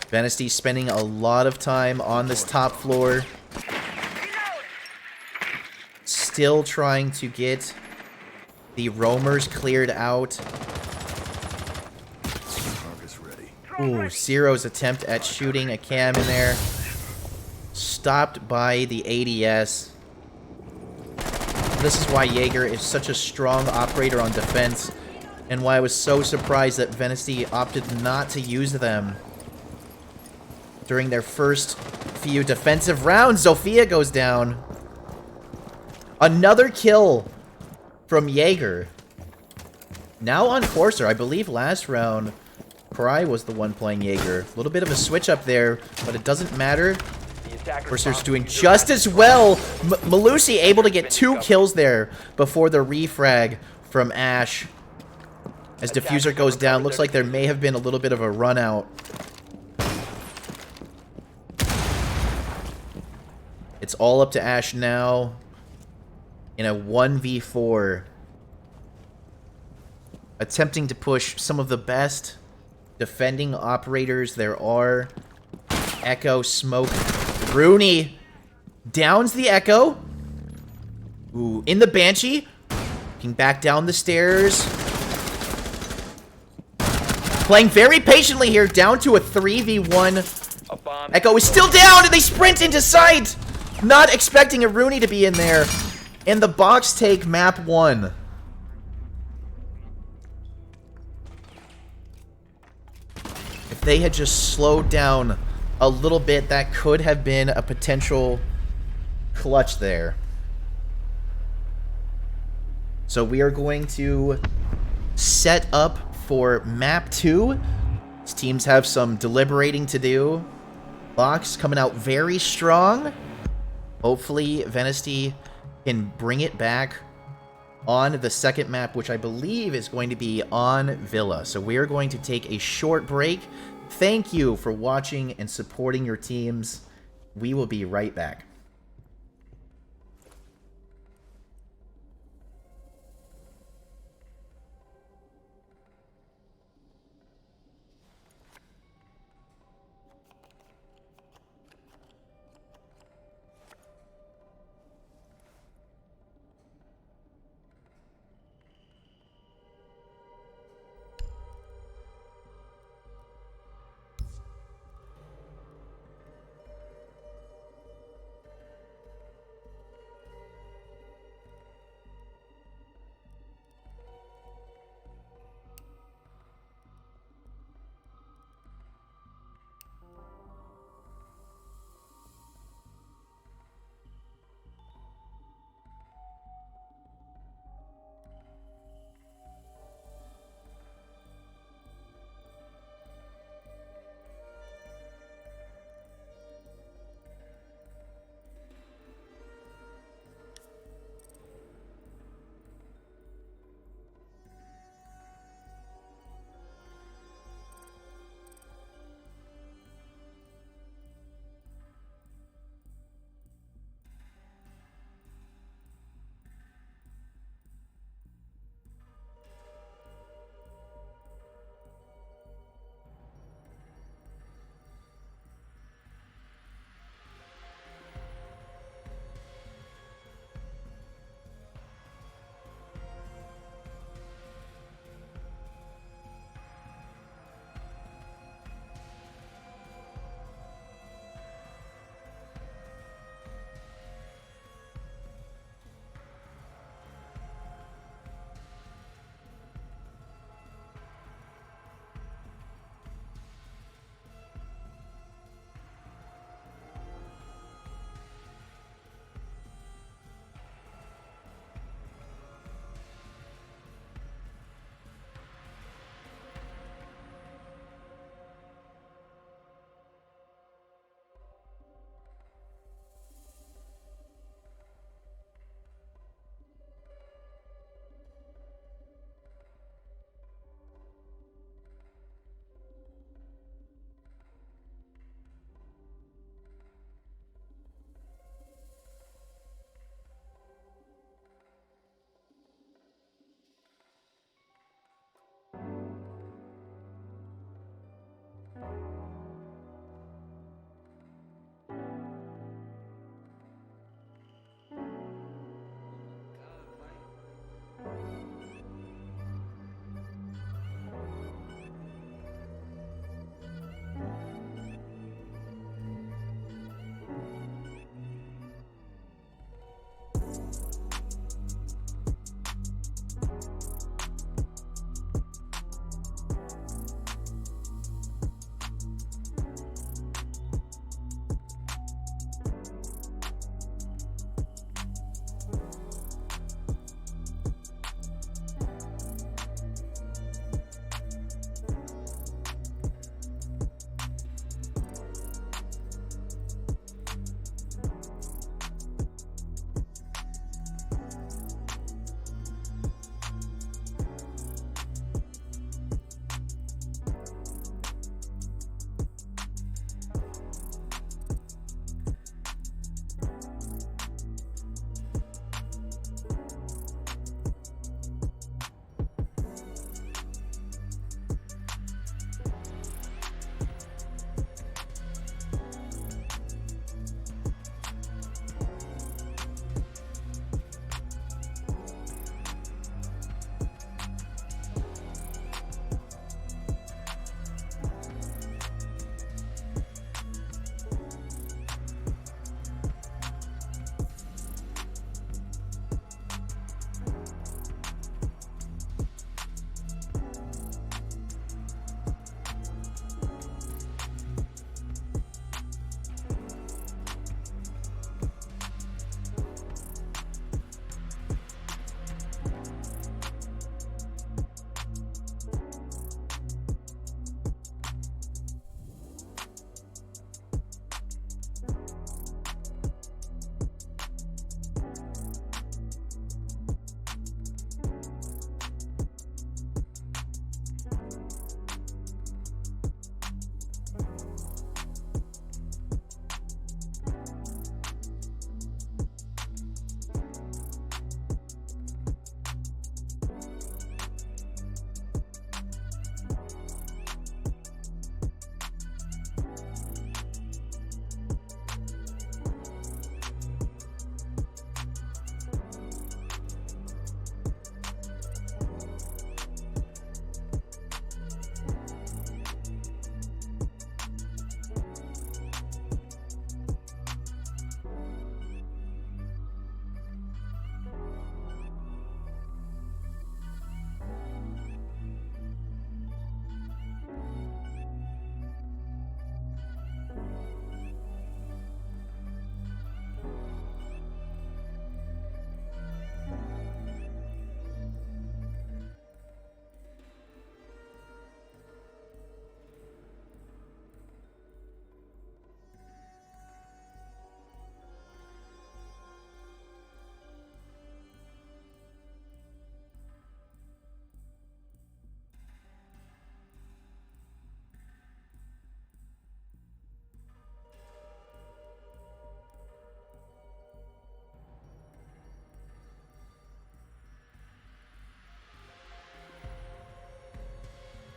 Venesti spending a lot of time on this top floor. Still trying to get the roamers cleared out. Ooh, Zero's attempt at shooting a cam in there. Stopped by the ADS. This is why Jaeger is such a strong operator on defense, and why I was so surprised that Venesti opted not to use them during their first few defensive rounds. Zofia goes down. Another kill from Jaeger. Now on Corsair. I believe last round, Cry was the one playing Jaeger. A little bit of a switch up there, but it doesn't matter. Corsair's doing just as well. Malusi able to get 2 kills there before the refrag from Ash. As Diffuser goes down, looks like there may have been a little bit of a run out. It's all up to Ash now in a 1v4. Attempting to push some of the best defending operators there are. Echo, Smoke, Rooney downs the Echo. Ooh, in the Banshee. Looking back down the stairs. Playing very patiently here, down to a 3v1. Echo is still down, and they sprint into sight! Not expecting a Rooney to be in there. And the box take map 1. If they had just slowed down a little bit, that could have been a potential clutch there. So we are going to set up for map 2. These teams have some deliberating to do. Box coming out very strong. Hopefully, Venesti can bring it back on the second map, which I believe is going to be on Villa. So we're going to take a short break. Thank you for watching and supporting your teams. We will be right back.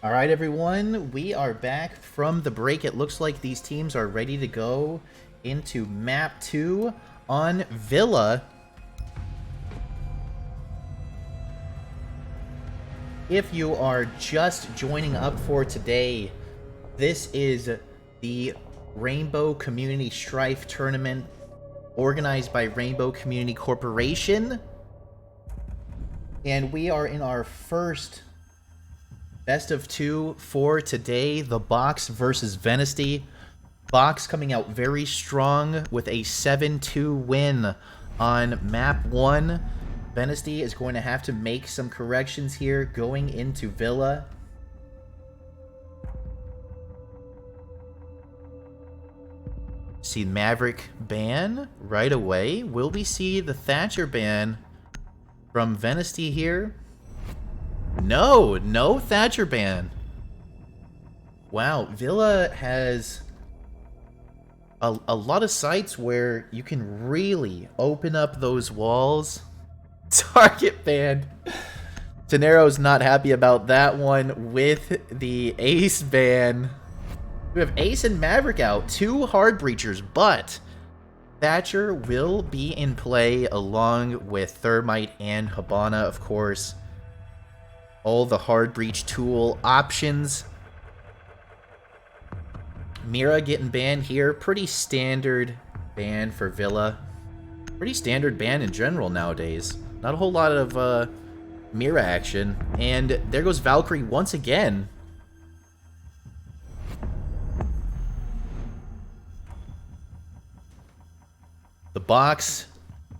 All right, everyone, we are back from the break. It looks like these teams are ready to go into map 2 on Villa. If you are just joining up for today, this is the Rainbow Community Strife Tournament organized by Rainbow Community Corporation. And we are in our first best of 2 for today, the Box versus Venesty. Box coming out very strong with a 7-2 win on map 1. Venesty is going to have to make some corrections here going into Villa. See Maverick ban right away. Will we see the Thatcher ban from Venesty here? No, no Thatcher ban. Wow, Villa has a lot of sites where you can really open up those walls. Target ban. Tenero's not happy about that one with the Ace ban. We have Ace and Maverick out, 2 hard breachers, but Thatcher will be in play along with Thermite and Habana, of course. All the hard breach tool options. Mira getting banned here. Pretty standard ban for Villa. Pretty standard ban in general nowadays. Not a whole lot of Mira action. And there goes Valkyrie once again. The Box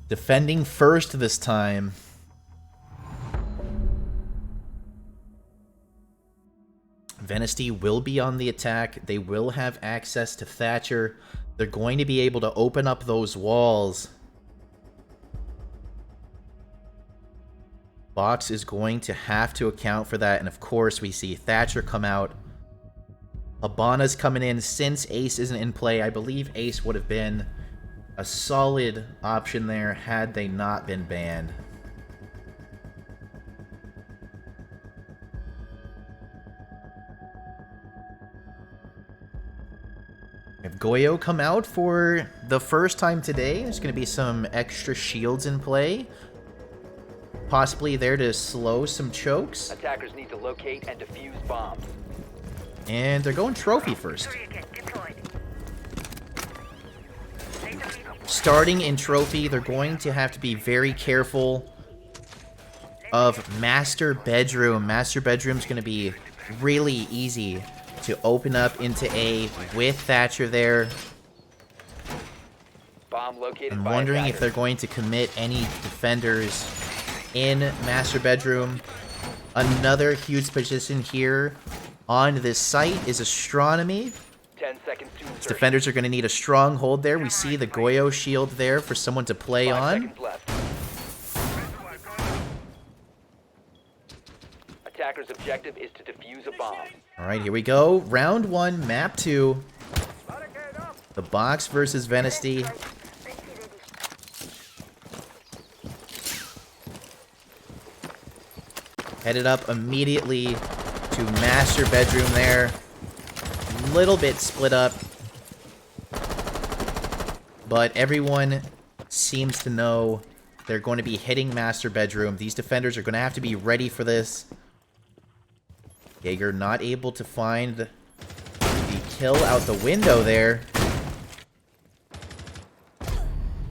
defending first this time. Venesty will be on the attack. They will have access to Thatcher. They're going to be able to open up those walls. Box is going to have to account for that. And of course, we see Thatcher come out. Habana's coming in since Ace isn't in play. I believe Ace would have been a solid option there had they not been banned. We have Goyo come out for the first time today. There's going to be some extra shields in play. Possibly there to slow some chokes. Attackers need to locate and defuse bombs. And they're going trophy first. Starting in trophy, they're going to have to be very careful of master bedroom. Master bedroom's going to be really easy to open up into A with Thatcher there. Bomb located. I'm by wondering if attackers. they're going to commit any defenders in master bedroom. Another huge position here on this site is astronomy. 10 seconds to insertion. Defenders are going to need a strong hold there. We see the Goyo shield there for someone to play 5 on. seconds left. Attacker's objective is to defuse a bomb. All right, here we go. Round 1, map 2. The Box versus Venesty. Headed up immediately to master bedroom there. Little bit split up. But everyone seems to know they're going to be hitting master bedroom. These defenders are going to have to be ready for this. Jaeger not able to find the kill out the window there.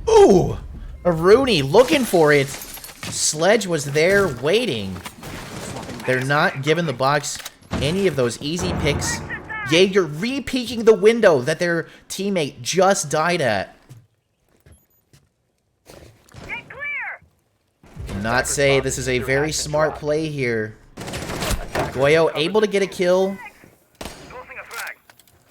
Ooh! A Rooney looking for it. Sledge was there waiting. They're not giving the Box any of those easy picks. Jaeger re-peeking the window that their teammate just died at. Get clear! Not say this is a very smart play here. Goyo able to get a kill. Tossing a flag.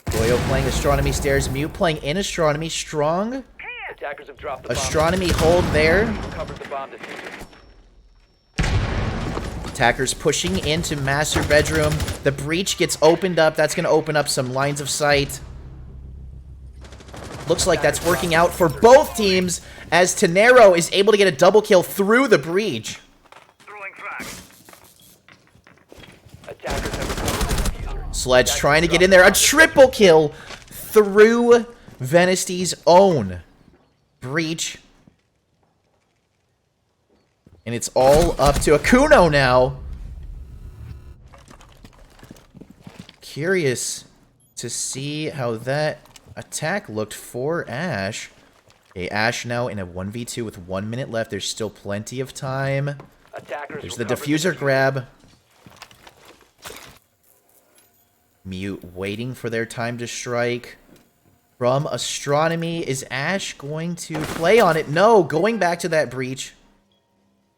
Goyo playing Astronomy Stairs. Mute playing in Astronomy. Strong. Attackers have dropped the bomb. Astronomy hold there. Covered the bomb diffuser. Attackers pushing into master bedroom. The breach gets opened up. That's going to open up some lines of sight. Looks like that's working out for both teams as Tenero is able to get a double kill through the breach. Throwing flag. Attackers have recovered the Sledge trying to get in there. A triple kill through Venesty's own breach. And it's all up to Akuno now. Curious to see how that attack looked for Ash. Okay, Ash now in a 1v2 with 1 minute left. There's still plenty of time. There's the diffuser grab. Mute waiting for their time to strike. From Astronomy, is Ash going to play on it? No, going back to that breach.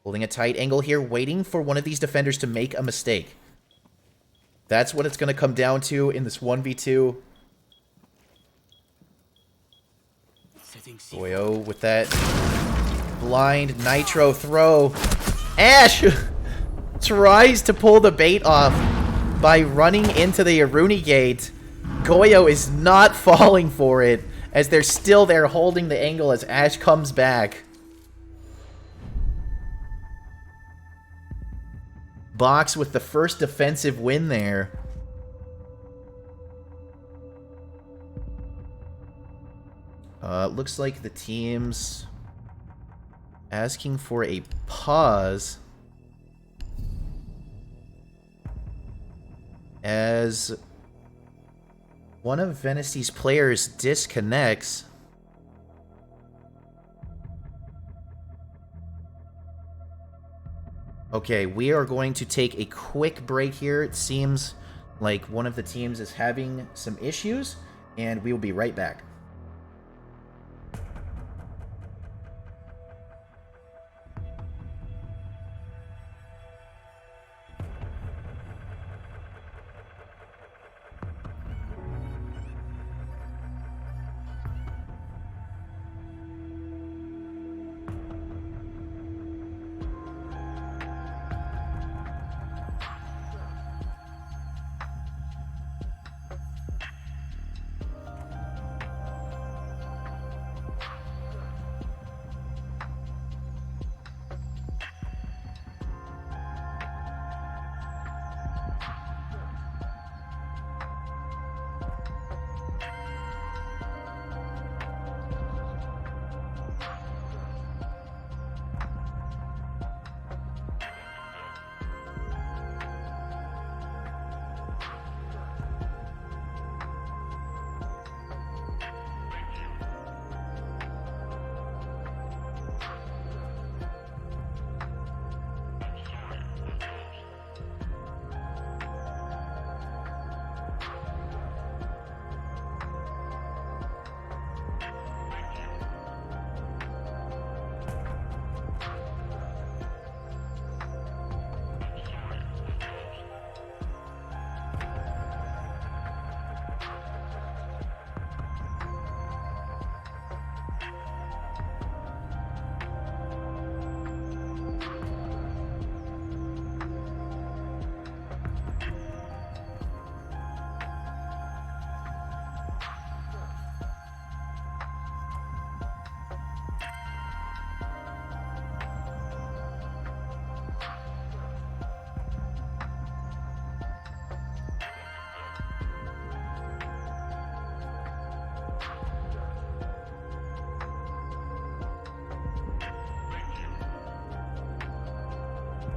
Holding a tight angle here, waiting for one of these defenders to make a mistake. That's what it's going to come down to in this 1v2. Boyo with that blind nitro throw. Ash tries to pull the bait off by running into the Aruni gate. Goyo is not falling for it as they're still there holding the angle as Ash comes back. Box with the first defensive win there. Looks like the team's asking for a pause as one of Venesty's players disconnects. Okay, we are going to take a quick break here. It seems like one of the teams is having some issues, and we will be right back.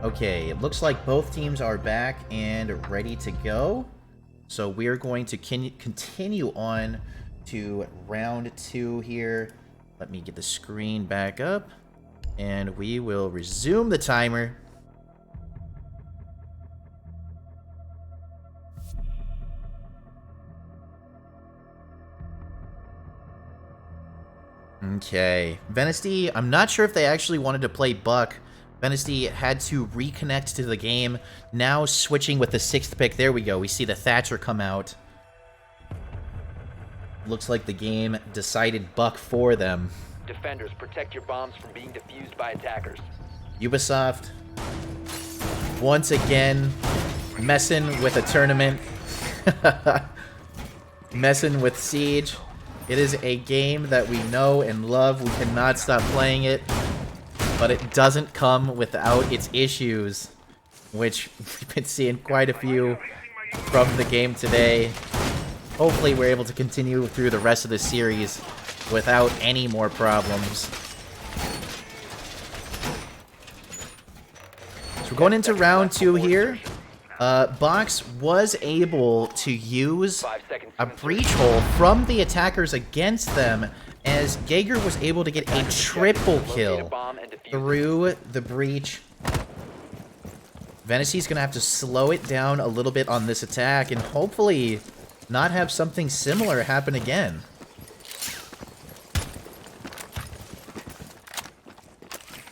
Okay, it looks like both teams are back and ready to go. So we're going to continue on to round 2 here. Let me get the screen back up, and we will resume the timer. Okay, Venesty, I'm not sure if they actually wanted to play Buck. Venesty had to reconnect to the game. Now switching with the 6th pick. There we go. We see the Thatcher come out. Looks like the game decided Buck for them. Defenders, protect your bombs from being defused by attackers. Ubisoft, once again, messing with a tournament. Messing with Siege. It is a game that we know and love. We cannot stop playing it. But it doesn't come without its issues, which we've been seeing quite a few from the game today. Hopefully we're able to continue through the rest of the series without any more problems. So we're going into round 2 here. Box was able to use a breach hole from the attackers against them, as Jaeger was able to get a triple kill through the breach. Venecy's gonna have to slow it down a little bit on this attack and hopefully not have something similar happen again.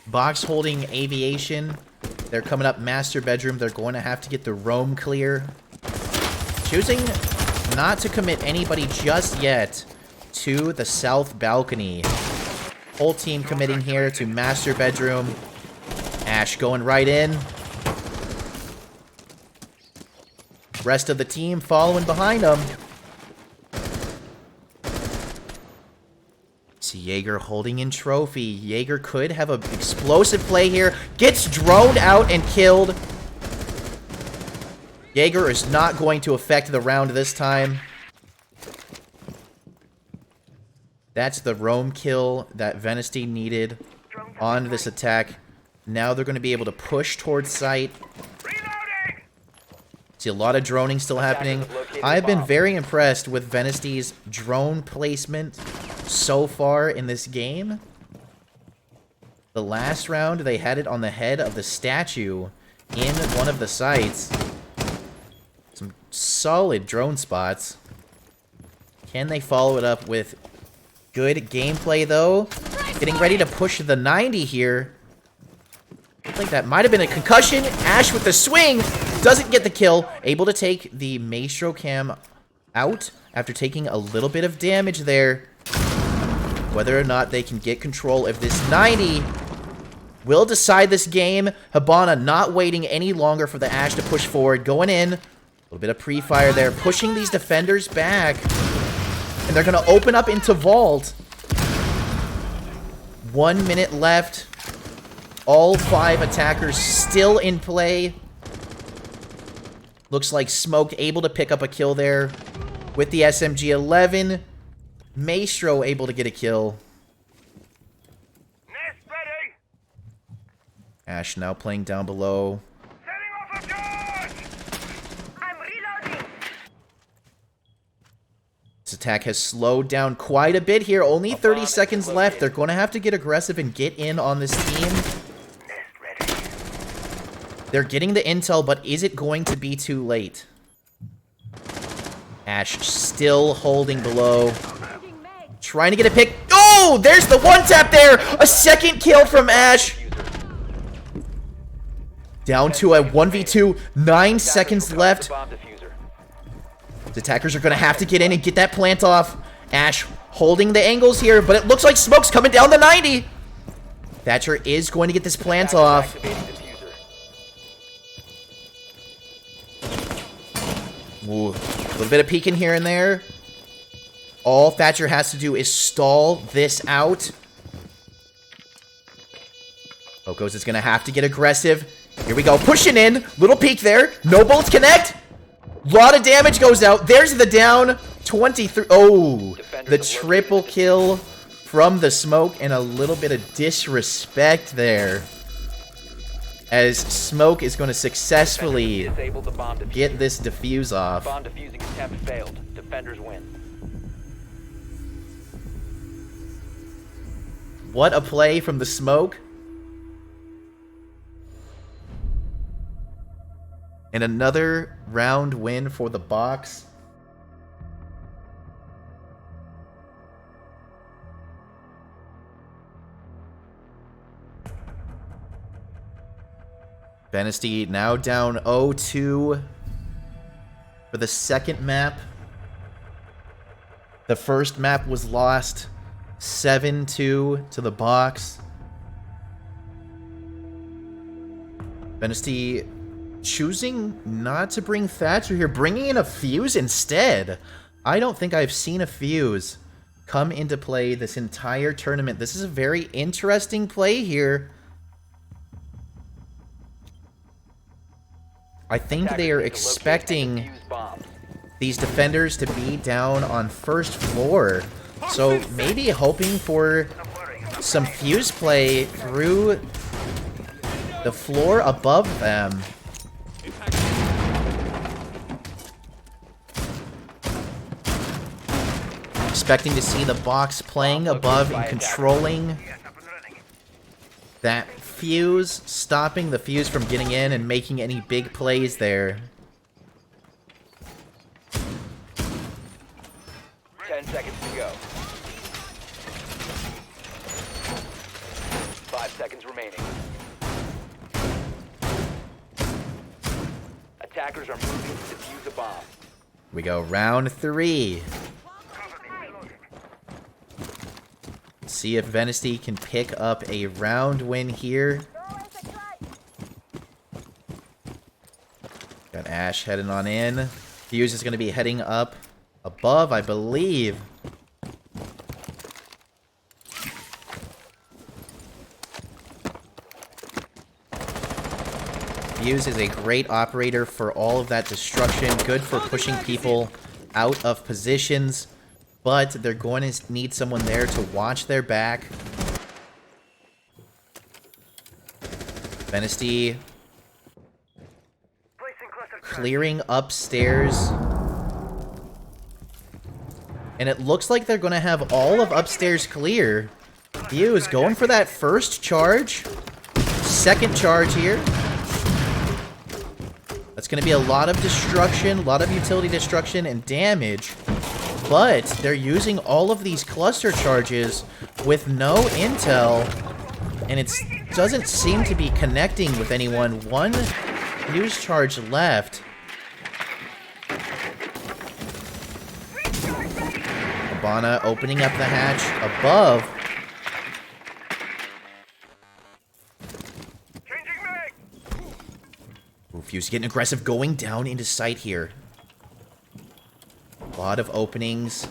Box holding aviation. They're coming up master bedroom. They're going to have to get the roam clear. Choosing not to commit anybody just yet to the south balcony. Whole team committing here to master bedroom. Ash going right in. Rest of the team following behind him. See Jaeger holding in trophy. Jaeger could have an explosive play here. Gets droned out and killed. Jaeger is not going to affect the round this time. That's the roam kill that Venecy needed on this attack. Now they're going to be able to push towards site. See a lot of droning still happening. I've been very impressed with Venecy's drone placement so far in this game. The last round, they had it on the head of the statue in one of the sites. Some solid drone spots. Can they follow it up with good gameplay, though? Getting ready to push the 90 here. Looks like that might have been a concussion. Ash with the swing. Doesn't get the kill. Able to take the Maestro Cam out after taking a little bit of damage there. Whether or not they can get control of this 90 will decide this game. Hibana not waiting any longer for the Ash to push forward. Going in. A little bit of pre-fire there. Pushing these defenders back. And they're going to open up into Vault. 1 minute left. All 5 attackers still in play. Looks like Smoke able to pick up a kill there with the SMG-11. Maestro able to get a kill. Nest ready. Ash now playing down below. Setting off a charge. I'm reloading. This attack has slowed down quite a bit here. Only 30 seconds left. They're going to have to get aggressive and get in on this team. They're getting the intel, but is it going to be too late? Ash still holding below. Trying to get a pick. Oh, there's the one tap there. A second kill from Ash. Down to a 1v2. 9 seconds left. The attackers are going to have to get in and get that plant off. Ash holding the angles here, but it looks like Smoke's coming down the 90. Thatcher is going to get this plant off. Ooh, a little bit of peeking here and there. All Thatcher has to do is stall this out. Locos is going to have to get aggressive. Here we go. Pushing in. Little peek there. No bullets connect. Lot of damage goes out. There's the down. 23. Oh, the triple kill from the smoke and a little bit of disrespect there. As Smoke is going to successfully get this defuse off. Bomb defusing attempt failed. Defenders win. What a play from the Smoke. And another round win for the Box. Venecy now down 0-2 for the second map. The first map was lost 7-2 to the Box. Venecy choosing not to bring Thatcher here, bringing in a fuse instead. I don't think I've seen a fuse come into play this entire tournament. This is a very interesting play here. I think they are expecting these defenders to be down on first floor. So maybe hoping for some fuse play through the floor above them. Expecting to see the box playing above and controlling that fuse, stopping the fuse from getting in and making any big plays there. 10 seconds to go. 5 seconds remaining. Attackers are moving to defuse a bomb. We go round 3. See if Venesty can pick up a round win here. Got Ash heading on in. Fuse is going to be heading up above, I believe. Fuse is a great operator for all of that destruction. Good for pushing people out of positions. But they're going to need someone there to watch their back. Venesty clearing upstairs. And it looks like they're going to have all of upstairs clear. Fuse going for that first charge. Second charge here. That's going to be a lot of destruction, a lot of utility destruction and damage. But they're using all of these cluster charges with no intel, and it doesn't seem to be connecting with anyone. One fuse charge left. Habana opening up the hatch above. Ooh, Fuse getting aggressive, going down into sight here. A lot of openings.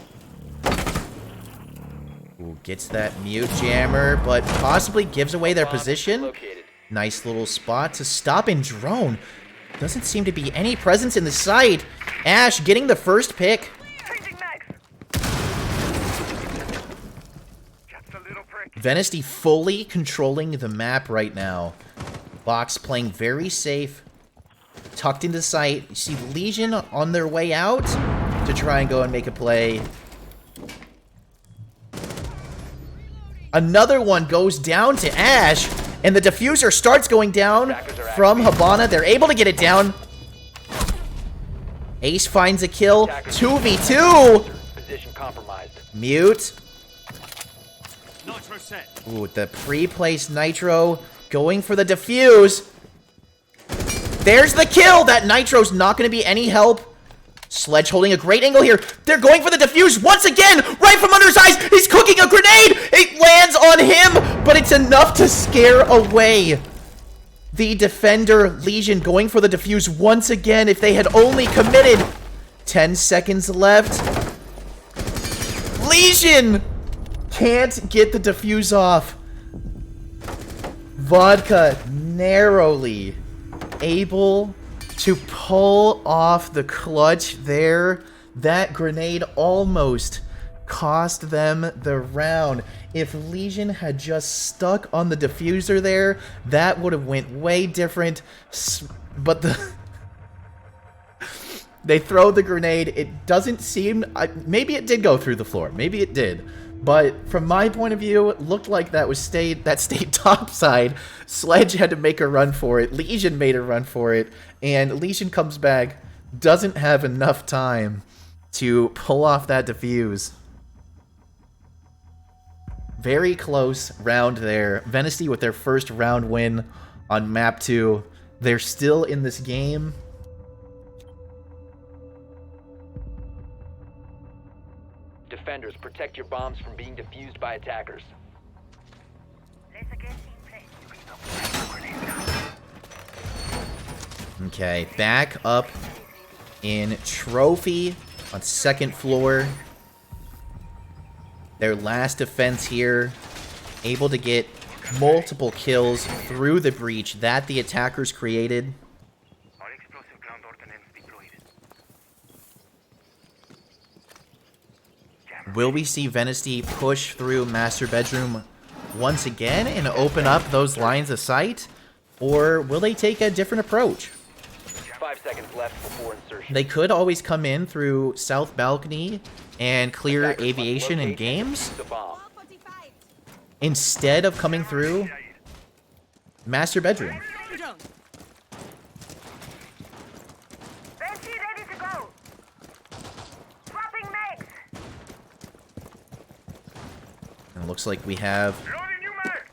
Ooh, gets that mute jammer, but possibly gives away their position. Nice little spot to stop and drone. Doesn't seem to be any presence in the site. Ash getting the first pick. Venesty fully controlling the map right now. Box playing very safe. Tucked into sight. You see Legion on their way out to try and go and make a play. Another one goes down to Ash, and the diffuser starts going down from Habana. They're able to get it down. Ace finds a kill. 2v2. Position compromised. Mute. Ooh, the pre-placed Nitro going for the diffuse. There's the kill. That Nitro's not going to be any help. Sledge holding a great angle here. They're going for the diffuse once again. Right from under his eyes. He's cooking a grenade. It lands on him, but it's enough to scare away the defender. Legion going for the diffuse once again. If they had only committed. 10 seconds left. Legion can't get the diffuse off. Vodka narrowly able to pull off the clutch there. That grenade almost cost them the round. If Legion had just stuck on the diffuser there, that would have went way different. But they throw the grenade. It doesn't seem... maybe it did go through the floor. Maybe it did. But from my point of view, it looked like that stayed topside. Sledge had to make a run for it. Legion made a run for it. And Legion comes back, doesn't have enough time to pull off that defuse. Very close round there. Venesty with their first round win on map 2. They're still in this game. Defenders, protect your bombs from being defused by attackers. Okay, back up in Trophy on second floor. Their last defense here, able to get multiple kills through the breach that the attackers created. Will we see Venesty push through master bedroom once again and open up those lines of sight? Or will they take a different approach? 5 seconds left before insertion. They could always come in through south balcony and clear Attackers must aviation and locate games the bomb. instead of coming through master bedroom. Venti ready to go. Dropping mags. And it looks like we have Loading new mag.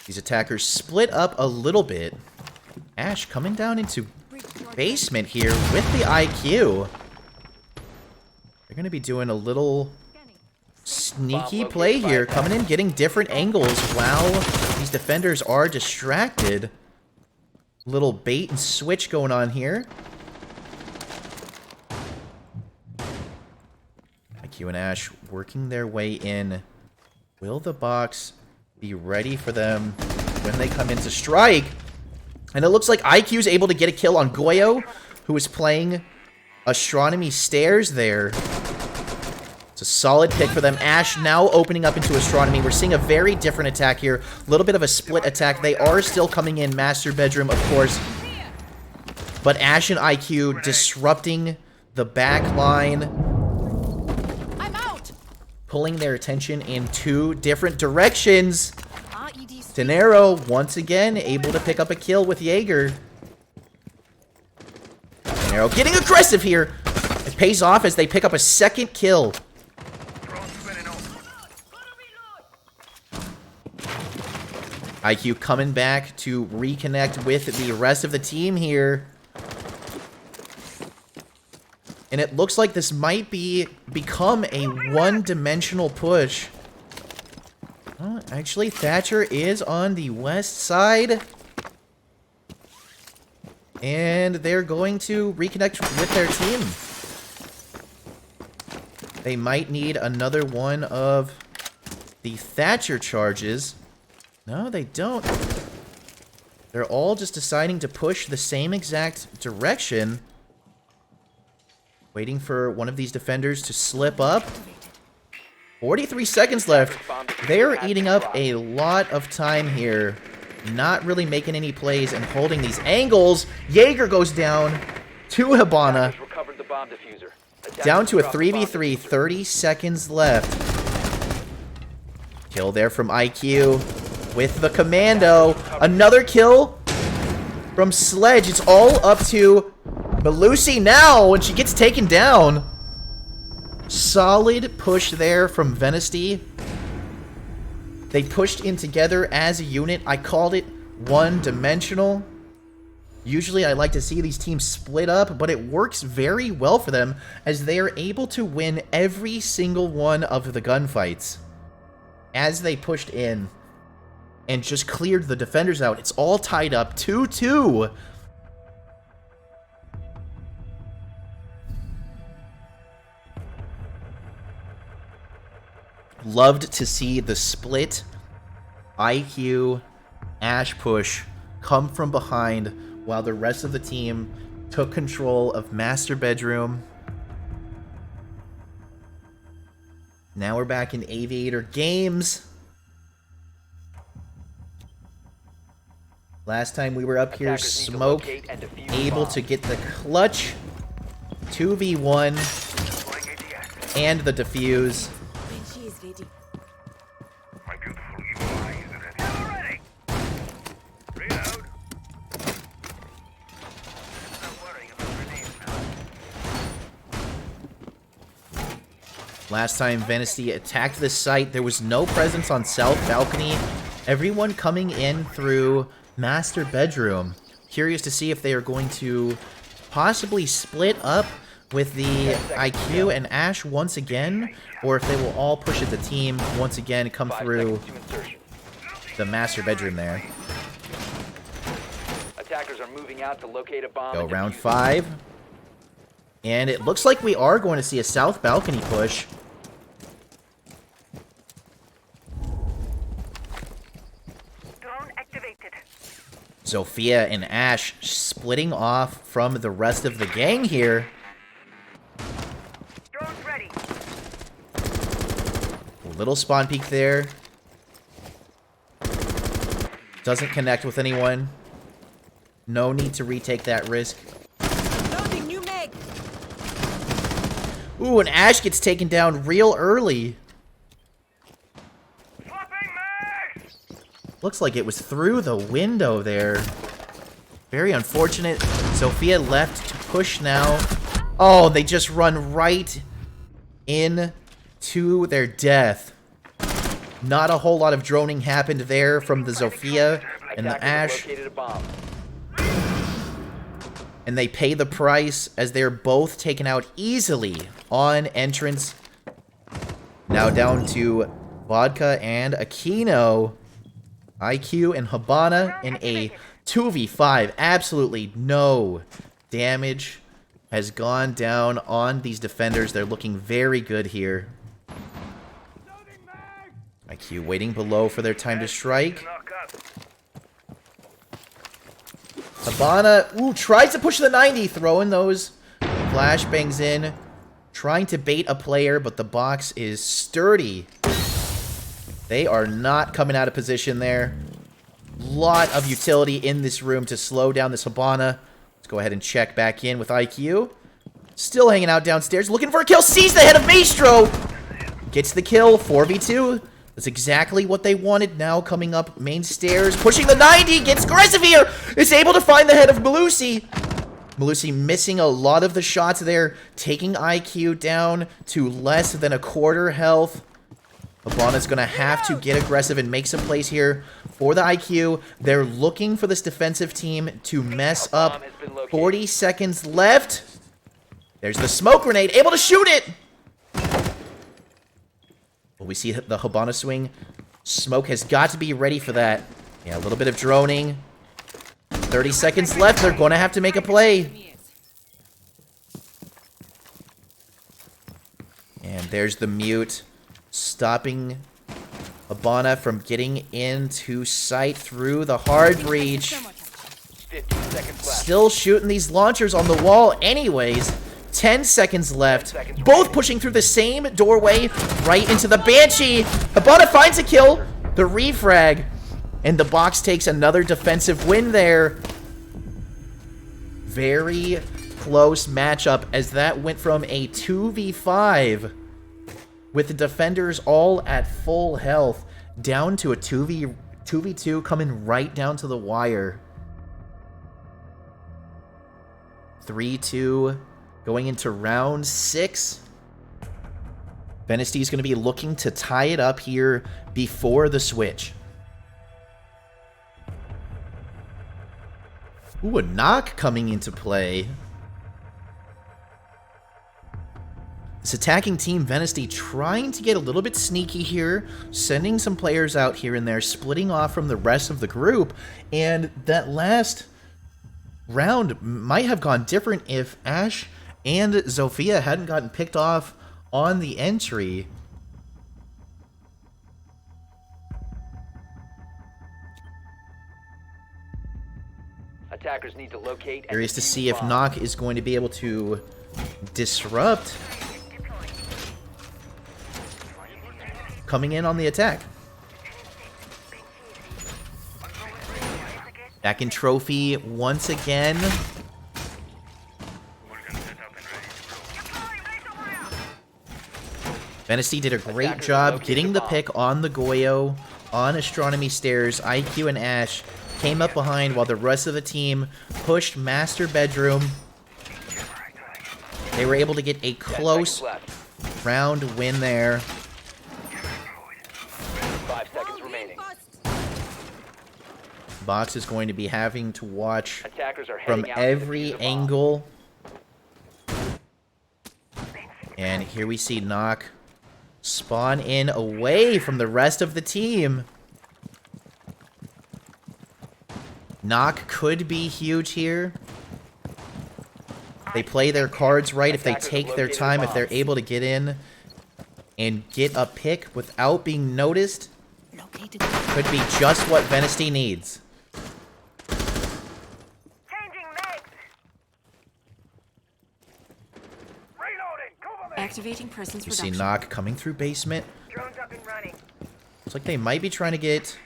these attackers split up a little bit. Ash coming down into basement here with the IQ. They're going to be doing a little sneaky play here, coming in, getting different angles while these defenders are distracted. Little bait and switch going on here. IQ and Ash working their way in. Will the box be ready for them when they come in to strike? And it looks like IQ's able to get a kill on Goyo, who is playing Astronomy Stairs there. It's a solid pick for them. Ash now opening up into Astronomy. We're seeing a very different attack here. A little bit of a split attack. They are still coming in master bedroom, of course. But Ash and IQ disrupting the back line. I'm out. Pulling their attention in two different directions. Tenero, once again, able to pick up a kill with Jaeger. Tenero getting aggressive here. It pays off as they pick up a second kill. IQ coming back to reconnect with the rest of the team here. And it looks like this might become a one-dimensional push. Oh, actually, Thatcher is on the west side. And they're going to reconnect with their team. They might need another one of the Thatcher charges. No, they don't. They're all just deciding to push the same exact direction. Waiting for one of these defenders to slip up. 43 seconds left. They're eating up a lot of time here. Not really making any plays and holding these angles. Jaeger goes down to Hibana. Recovered the bomb diffuser. Down to a 3v3. 30 seconds left. Kill there from IQ with the commando. Another kill from Sledge. It's all up to Melusi now when she gets taken down. Solid push there from Venesty. They pushed in together as a unit. I called it one-dimensional. Usually I like to see these teams split up, but it works very well for them as they are able to win every single one of the gunfights. As they pushed in and just cleared the defenders out. It's all tied up 2-2. Loved to see the split IQ Ash push come from behind while the rest of the team took control of master bedroom. Now we're back in Aviator games. Last time we were up here, Smoke able to get the clutch 2v1 and the defuse. My beautiful evil eye is ready. Reload. Not worrying about grenades now. Last time Venesty attacked this site, there was no presence on south balcony. Everyone coming in through master bedroom. Curious to see if they are going to possibly split up with the IQ and Ash once again, or if they will all push at the team once again, come through the master bedroom there. Attackers are moving out to locate a bomb. Go and round defuse it. 5. And it looks like we are going to see a south balcony push. Drone activated. Zofia and Ash splitting off from the rest of the gang here. Drones ready. Little spawn peek there. Doesn't connect with anyone. No need to retake that risk. Loading new mag. Ooh, and Ash gets taken down real early. Swapping mags! Looks like it was through the window there. Very unfortunate. Sophia left to push now. Oh, they just run right into their death. Not a whole lot of droning happened there from the Sophia and the Ash. Located a bomb. And they pay the price as they're both taken out easily on entrance. Now down to Vodka and Aquino. IQ and Habana in a 2v5. Absolutely no damage has gone down on these defenders. They're looking very good here. IQ waiting below for their time to strike. Habana, ooh, tries to push the 90, throwing those flashbangs in. Trying to bait a player, but the box is sturdy. They are not coming out of position there. Lot of utility in this room to slow down this Habana. Let's go ahead and check back in with IQ. Still hanging out downstairs, looking for a kill. Sees the head of Maestro. Gets the kill, 4v2. That's exactly what they wanted. Now coming up main stairs, pushing the 90, gets aggressive here. Is able to find the head of Malusi. Malusi missing a lot of the shots there, taking IQ down to less than a quarter health. Habana's going to have to get aggressive and make some plays here for the IQ. They're looking for this defensive team to mess up. 40 seconds left. There's the smoke grenade, able to shoot it. Well, we see the Habana swing. Smoke has got to be ready for that. Yeah, a little bit of droning. 30 seconds left. They're going to have to make a play. And there's the mute. Stopping Habana from getting into sight through the hard breach. 15 seconds left. Still shooting these launchers on the wall anyways. 10 seconds left. Both pushing through the same doorway right into the Banshee. Habana finds a kill. The refrag. And the box takes another defensive win there. Very close matchup as that went from a 2v5 with the defenders all at full health down to a 2v2 coming right down to the wire. 3-2 going into round 6. Venesty is going to be looking to tie it up here before the switch. Ooh, a knock coming into play. This attacking team, Venesty, trying to get a little bit sneaky here, sending some players out here and there, splitting off from the rest of the group. And that last round might have gone different if Ash and Zofia hadn't gotten picked off on the entry. Attackers need to locate. Curious to see if Knock is going to be able to disrupt. Coming in on the attack. Back in trophy once again. Venesty did a great job getting the pick on the Goyo, on Astronomy Stairs. IQ and Ash came up behind while the rest of the team pushed Master Bedroom. They were able to get a close round win there. 5 seconds remaining. Box is going to be having to watch Attackers are from heading out every to the bomb. angle. And here we see Knock spawn in away from the rest of the team. Knock could be huge here. They play their cards right if they take their time, if they're able to get in and get a pick without being noticed. Could be just what Venesty needs. Changing mags. Reloading. Cover me. Activating presence You see reduction. Knock coming through basement. Drones up and running. Looks like they might be trying to get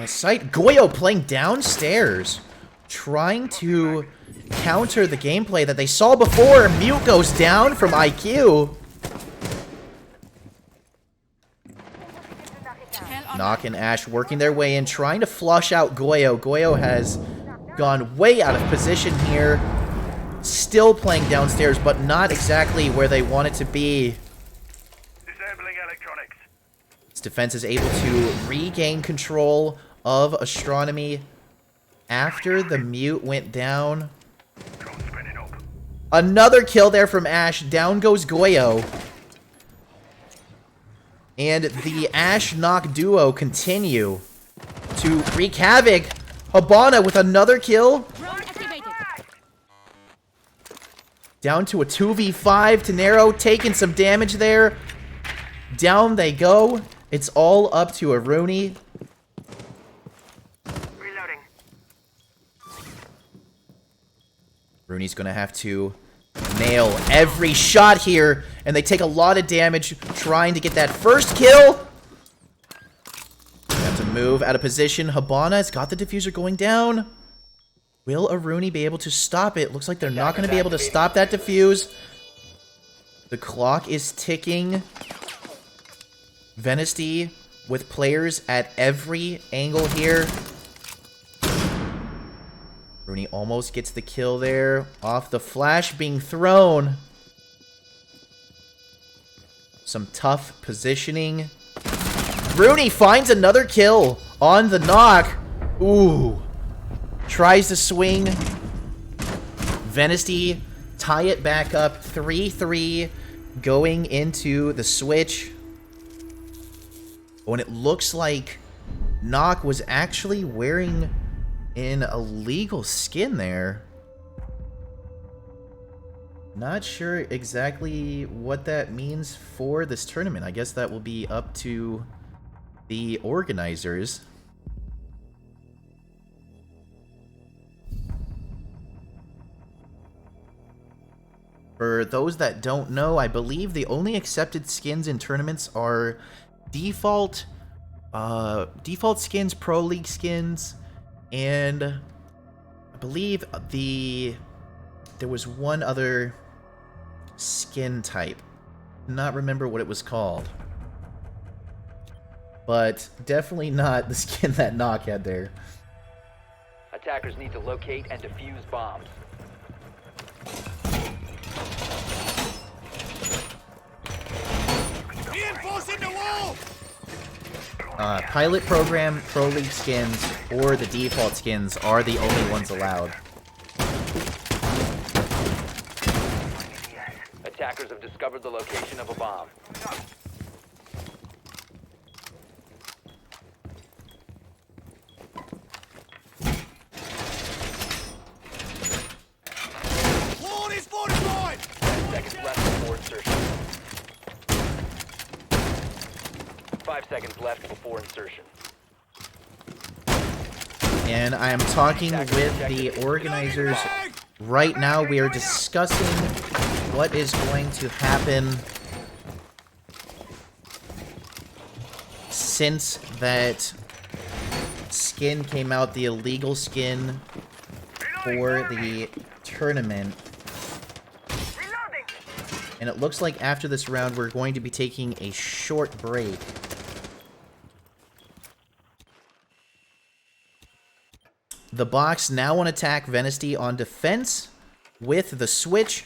sight. Goyo playing downstairs, trying to counter the gameplay that they saw before. Mute goes down from IQ. Knock and Ash working their way in, trying to flush out Goyo. Goyo has gone way out of position here. Still playing downstairs, but not exactly where they want it to be. Disabling electronics. Its defense is able to regain control of Astronomy after the mute went down. Drone spinning up. Another kill there from Ash. Down goes Goyo. And the Ash-Knock duo continue to wreak havoc. Habana with another kill. Drone activated. Down to a 2v5. Tenero taking some damage there. Down they go. It's all up to a Rooney. Reloading. Rooney's going to have to nail every shot here, and they take a lot of damage trying to get that first kill. They have to move out of position. Habana's got the diffuser going down. Will a Rooney be able to stop it? Looks like they're not going to be able to stop that diffuse. The clock is ticking. Venesty with players at every angle here. Rooney almost gets the kill there. Off the flash being thrown. Some tough positioning. Rooney finds another kill on the knock. Ooh. Tries to swing. Venesty tie it back up. 3-3 going into the switch. Oh, and it looks like Knock was actually wearing an illegal skin there. Not sure exactly what that means for this tournament. I guess that will be up to the organizers. For those that don't know, I believe the only accepted skins in tournaments are default skins, Pro League skins, and I believe there was one other skin type. Not remember what it was called. But definitely not the skin that Knock had there. Attackers need to locate and defuse bombs. Reinforcing the wall! Pilot program, Pro League skins, or the default skins are the only ones allowed. Attackers have discovered the location of a bomb. Wall is fortified! 10 seconds left before insertion. 5 seconds left before insertion. And I am talking with the organizers right now. We are discussing what is going to happen since that skin came out, the illegal skin for the tournament. Reloading! And it looks like after this round, we're going to be taking a short break. The box now on attack, Venesty on defense with the switch.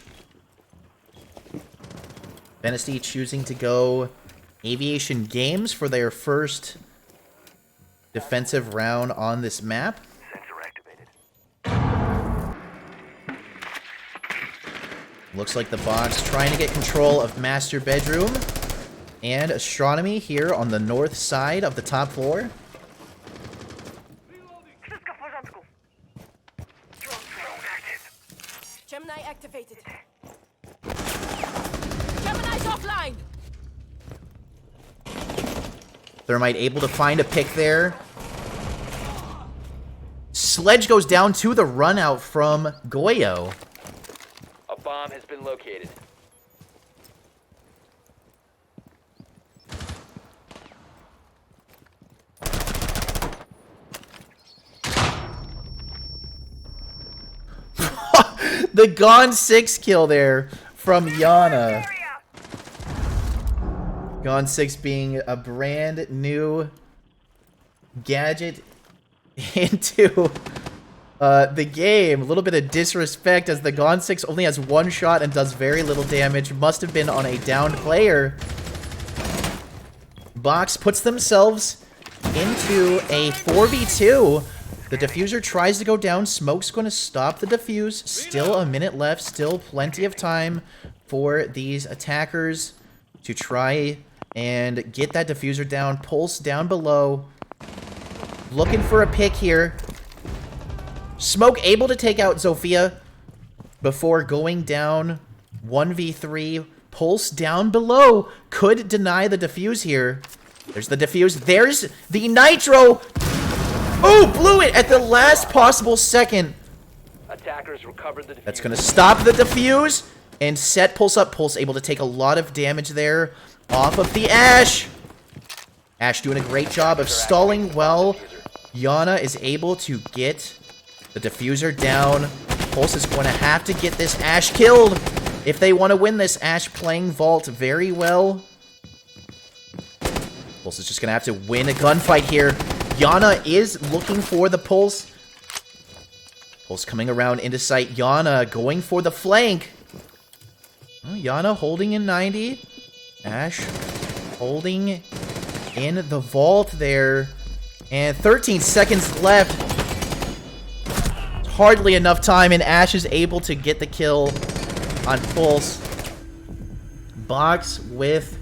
Venesty choosing to go Aviation Games for their first defensive round on this map. Sensor activated. Looks like the box trying to get control of Master Bedroom and Astronomy here on the north side of the top floor. Wszystko w porządku. Drone active. Gemini activated. Gemini's offline. Thermite able to find a pick there. Sledge goes down to the run out from Goyo. A bomb has been located. The Gone 6 kill there from Yana. Gone 6 being a brand new gadget into the game. A little bit of disrespect as the Gone 6 only has one shot and does very little damage. Must have been on a downed player. Box puts themselves into a 4v2. The diffuser tries to go down. Smoke's going to stop the diffuse. Still a minute left. Still plenty of time for these attackers to try and get that diffuser down. Pulse down below. Looking for a pick here. Smoke able to take out Zofia before going down 1v3. Pulse down below. Could deny the diffuse here. There's the diffuse. There's the nitro. Oh, blew it at the last possible second. Attackers recovered the defuse. That's going to stop the diffuse and set Pulse up. Pulse able to take a lot of damage there off of the Ash. Ash doing a great job of stalling well. Yana is able to get the diffuser down. Pulse is going to have to get this Ash killed if they want to win this. Ash playing Vault very well. Pulse is just going to have to win a gunfight here. Yana is looking for the Pulse. Pulse coming around into sight. Yana going for the flank. Oh, Yana holding in 90. Ash holding in the Vault there. And 13 seconds left. Hardly enough time, and Ash is able to get the kill on Pulse. Box with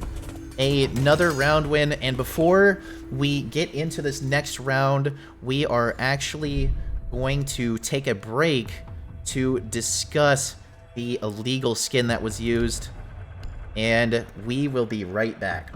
another round win, and before we get into this next round, we are actually going to take a break to discuss the illegal skin that was used, and we will be right back.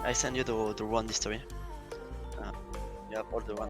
I send you the one history. You have all the one.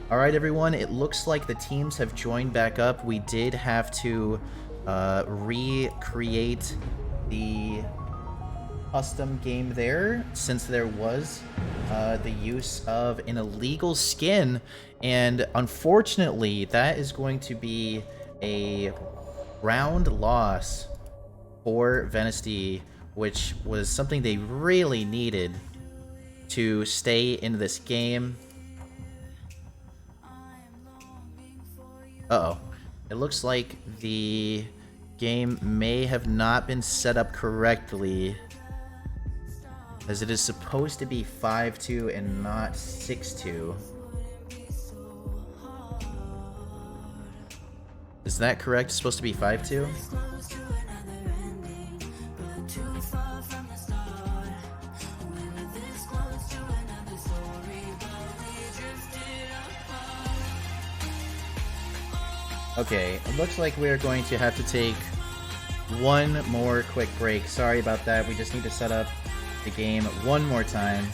All right, everyone. It looks like the teams have joined back up. We did have to recreate the custom game there, since there was the use of an illegal skin, and unfortunately that is going to be a round loss for Venice, which was something they really needed to stay in this game. Uh-oh. It looks like the game may have not been set up correctly, as it is supposed to be 5-2 and not 6-2. Is that correct? It's supposed to be 5-2? Okay, it looks like we're going to have to take one more quick break. Sorry about that. We just need to set up the game one more time.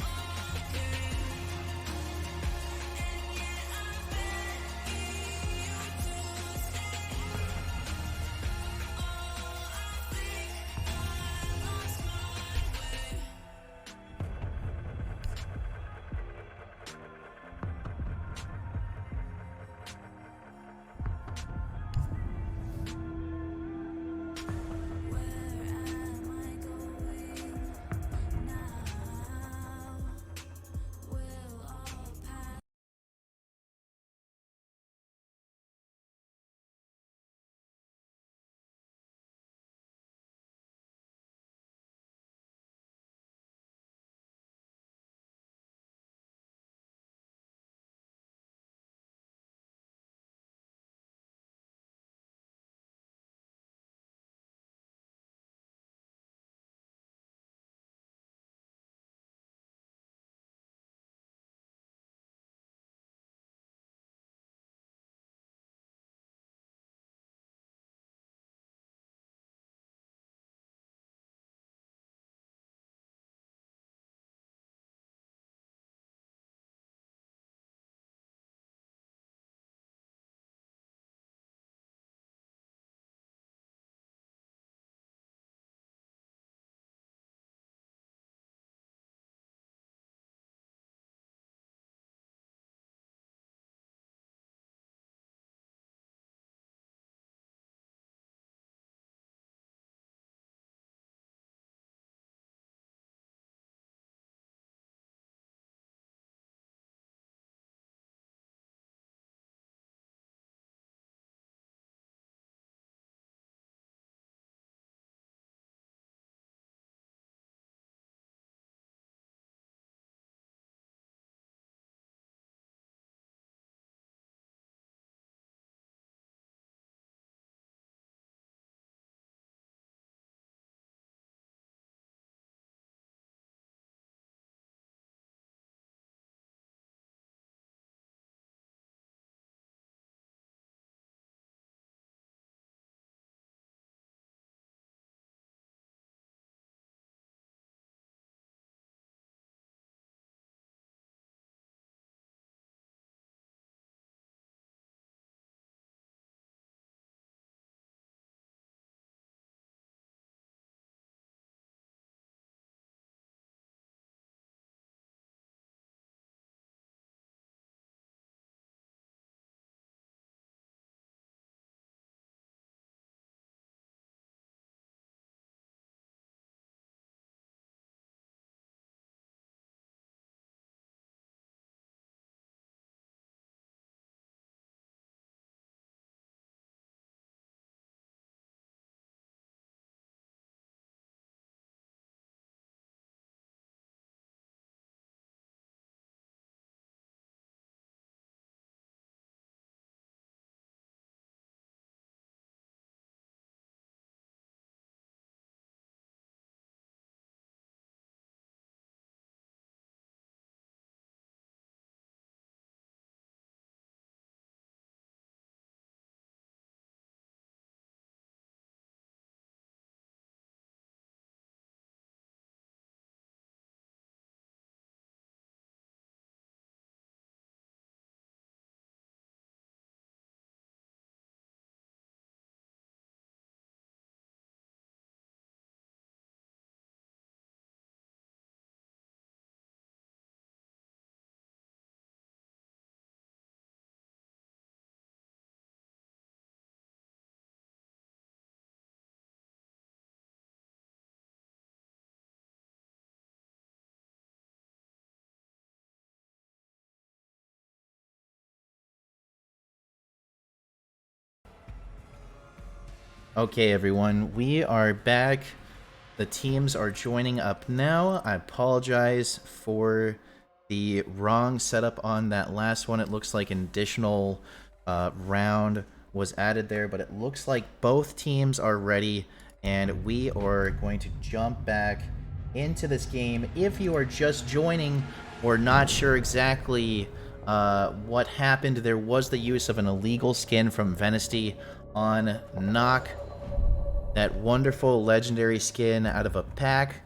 Okay, everyone, we are back. The teams are joining up now. I apologize for the wrong setup on that last one. It looks like an additional round was added there, but it looks like both teams are ready, and we are going to jump back into this game. If you are just joining or not sure exactly what happened, there was the use of an illegal skin from Venesty on Knock. That wonderful legendary skin out of a pack.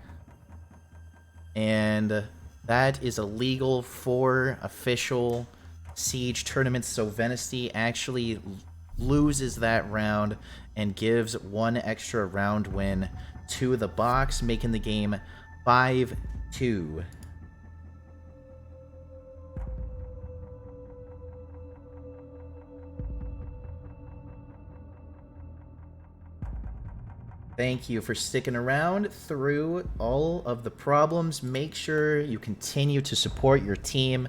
And that is illegal for official Siege tournaments, so Venesty actually loses that round and gives one extra round win to the box, making the game 5-2. Thank you for sticking around through all of the problems. Make sure you continue to support your team.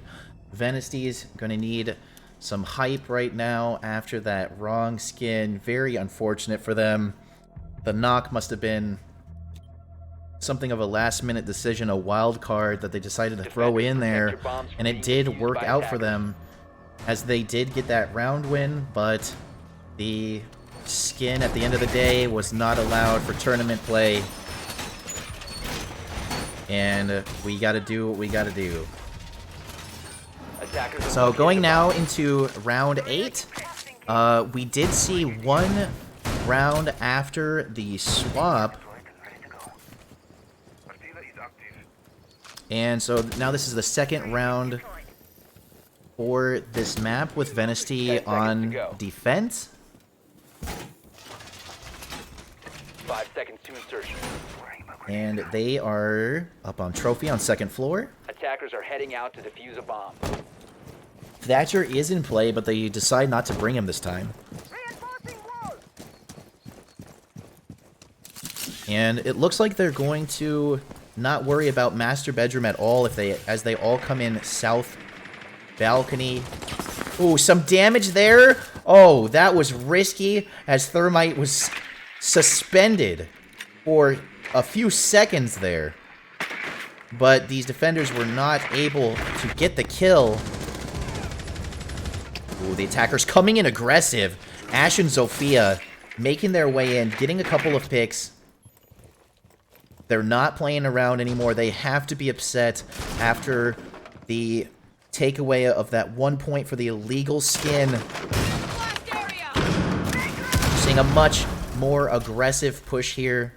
Venesty's going to need some hype right now after that wrong skin. Very unfortunate for them. The knock must have been something of a last-minute decision, a wild card that they decided to throw in there, and it did work out for them as they did get that round win, but the skin at the end of the day was not allowed for tournament play, and we gotta do what we gotta do. So going now into round 8, we did see one round after the swap, and so now this is the second round for this map with Venesty on defense. 5 seconds to insertion. And they are up on trophy on second floor. Attackers are heading out to defuse a bomb. Thatcher is in play, but they decide not to bring him this time. And it looks like they're going to not worry about master bedroom at all as they all come in south balcony. Ooh, some damage there. Oh, that was risky as Thermite was suspended for a few seconds there. But these defenders were not able to get the kill. Ooh, the attackers coming in aggressive. Ash and Zofia making their way in, getting a couple of picks. They're not playing around anymore. They have to be upset after the takeaway of that 1 point for the illegal skin. Seeing a much more aggressive push here.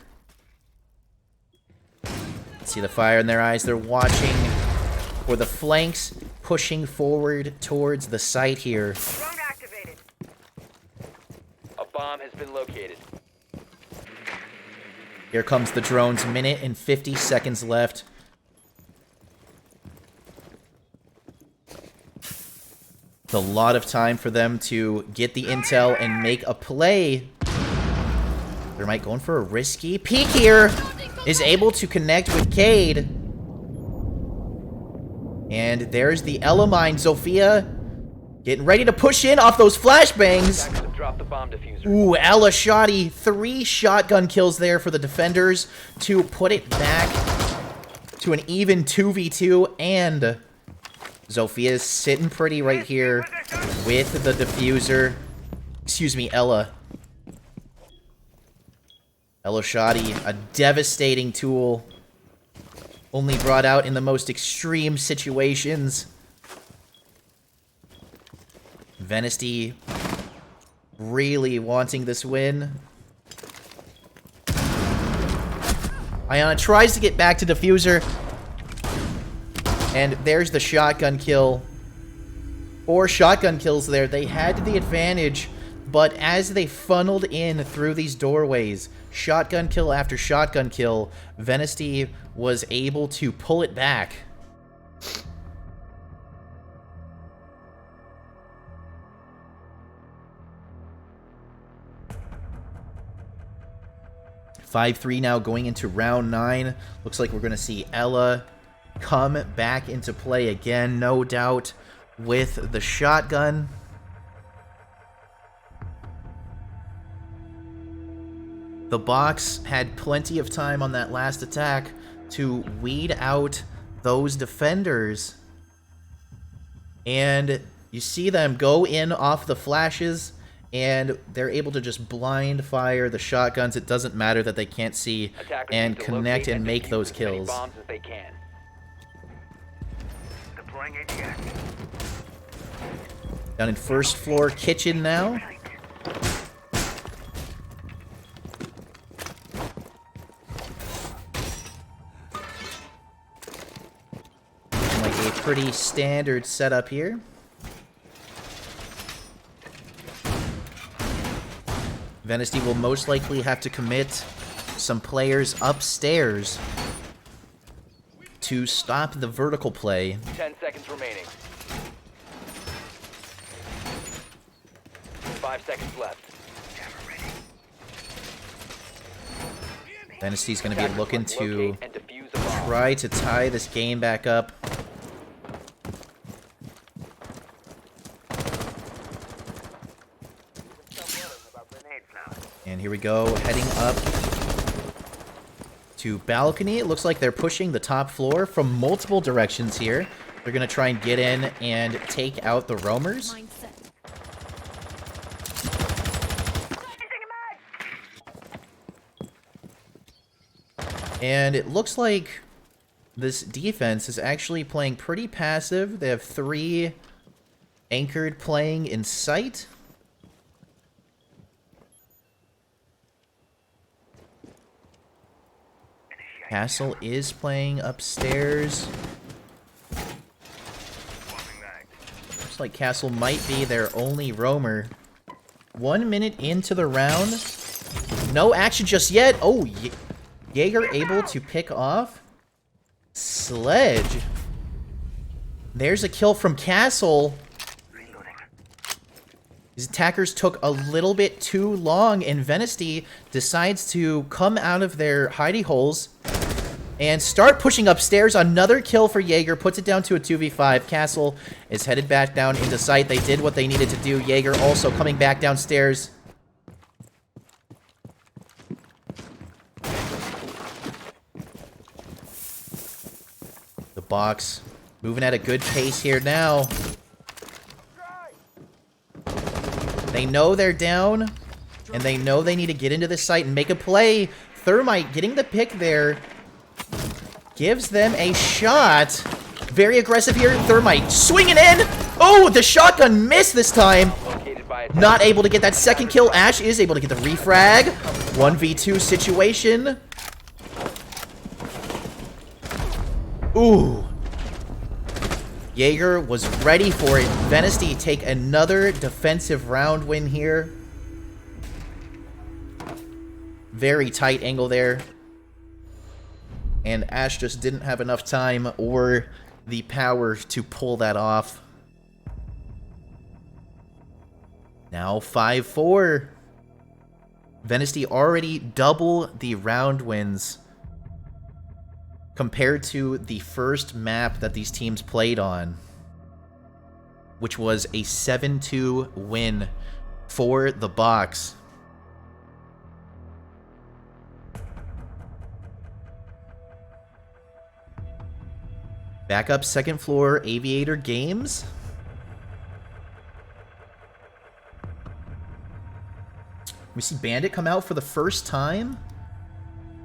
See the fire in their eyes. They're watching for the flanks, pushing forward towards the site here. A bomb has been located. Here comes the drones. Minute and 50 seconds left. It's a lot of time for them to get the intel and make a play. Thermite going for a risky peek here. Is able to connect with Cade. And there's the Elamine. Zofia getting ready to push in off those flashbangs. Drop the bomb diffuser. Ooh, Ella Shoddy. 3 shotgun kills there for the defenders to put it back to an even 2v2. And Zofia's sitting pretty right here with the diffuser. Excuse me, Ella. Ella Shoddy, a devastating tool. Only brought out in the most extreme situations. Venesty really wanting this win. Iana tries to get back to diffuser. And there's the shotgun kill. 4 shotgun kills there. They had the advantage, but as they funneled in through these doorways, shotgun kill after shotgun kill, Venesty was able to pull it back. (5-3) now going into round 9. Looks like we're going to see Ella come back into play again, no doubt, with the shotgun. The box had plenty of time on that last attack to weed out those defenders. And you see them go in off the flashes, and they're able to just blind fire the shotguns. It doesn't matter that they can't see, Attackers and need to connect locate and make defuse those as many kills. bombs as they can. Deploying ATS. Down in first floor kitchen now. Like a pretty standard setup here. Venesti will most likely have to commit some players upstairs to stop the vertical play. 10 seconds remaining. 5 seconds left. Venesti's going to be Attackers looking must to locate and defuse a bomb. try to tie this game back up. And here we go, heading up to balcony. It looks like they're pushing the top floor from multiple directions here. They're going to try and get in and take out the roamers. Mindset. And it looks like this defense is actually playing pretty passive. They have 3 anchored playing in sight. Castle is playing upstairs. Looks like Castle might be their only roamer. 1 minute into the round. No action just yet. Oh, Jaeger able to pick off Sledge. There's a kill from Castle. These attackers took a little bit too long, and Venesti decides to come out of their hidey holes and start pushing upstairs. Another kill for Jaeger, puts it down to a 2v5. Castle is headed back down into sight. They did what they needed to do. Jaeger also coming back downstairs. The box moving at a good pace here now. They know they're down, and they know they need to get into this site and make a play. Thermite getting the pick there gives them a shot. Very aggressive here. Thermite swinging in. Oh, the shotgun missed this time. Located by a Not able to get that second kill. Ash is able to get the refrag. 1v2 situation. Ooh. Jaeger was ready for it. Venesti take another defensive round win here. Very tight angle there. And Ash just didn't have enough time or the power to pull that off. Now 5-4. Venesti already double the round wins compared to the first map that these teams played on, which was a 7-2 win for the box. Back up second floor, Aviator Games. We see Bandit come out for the first time.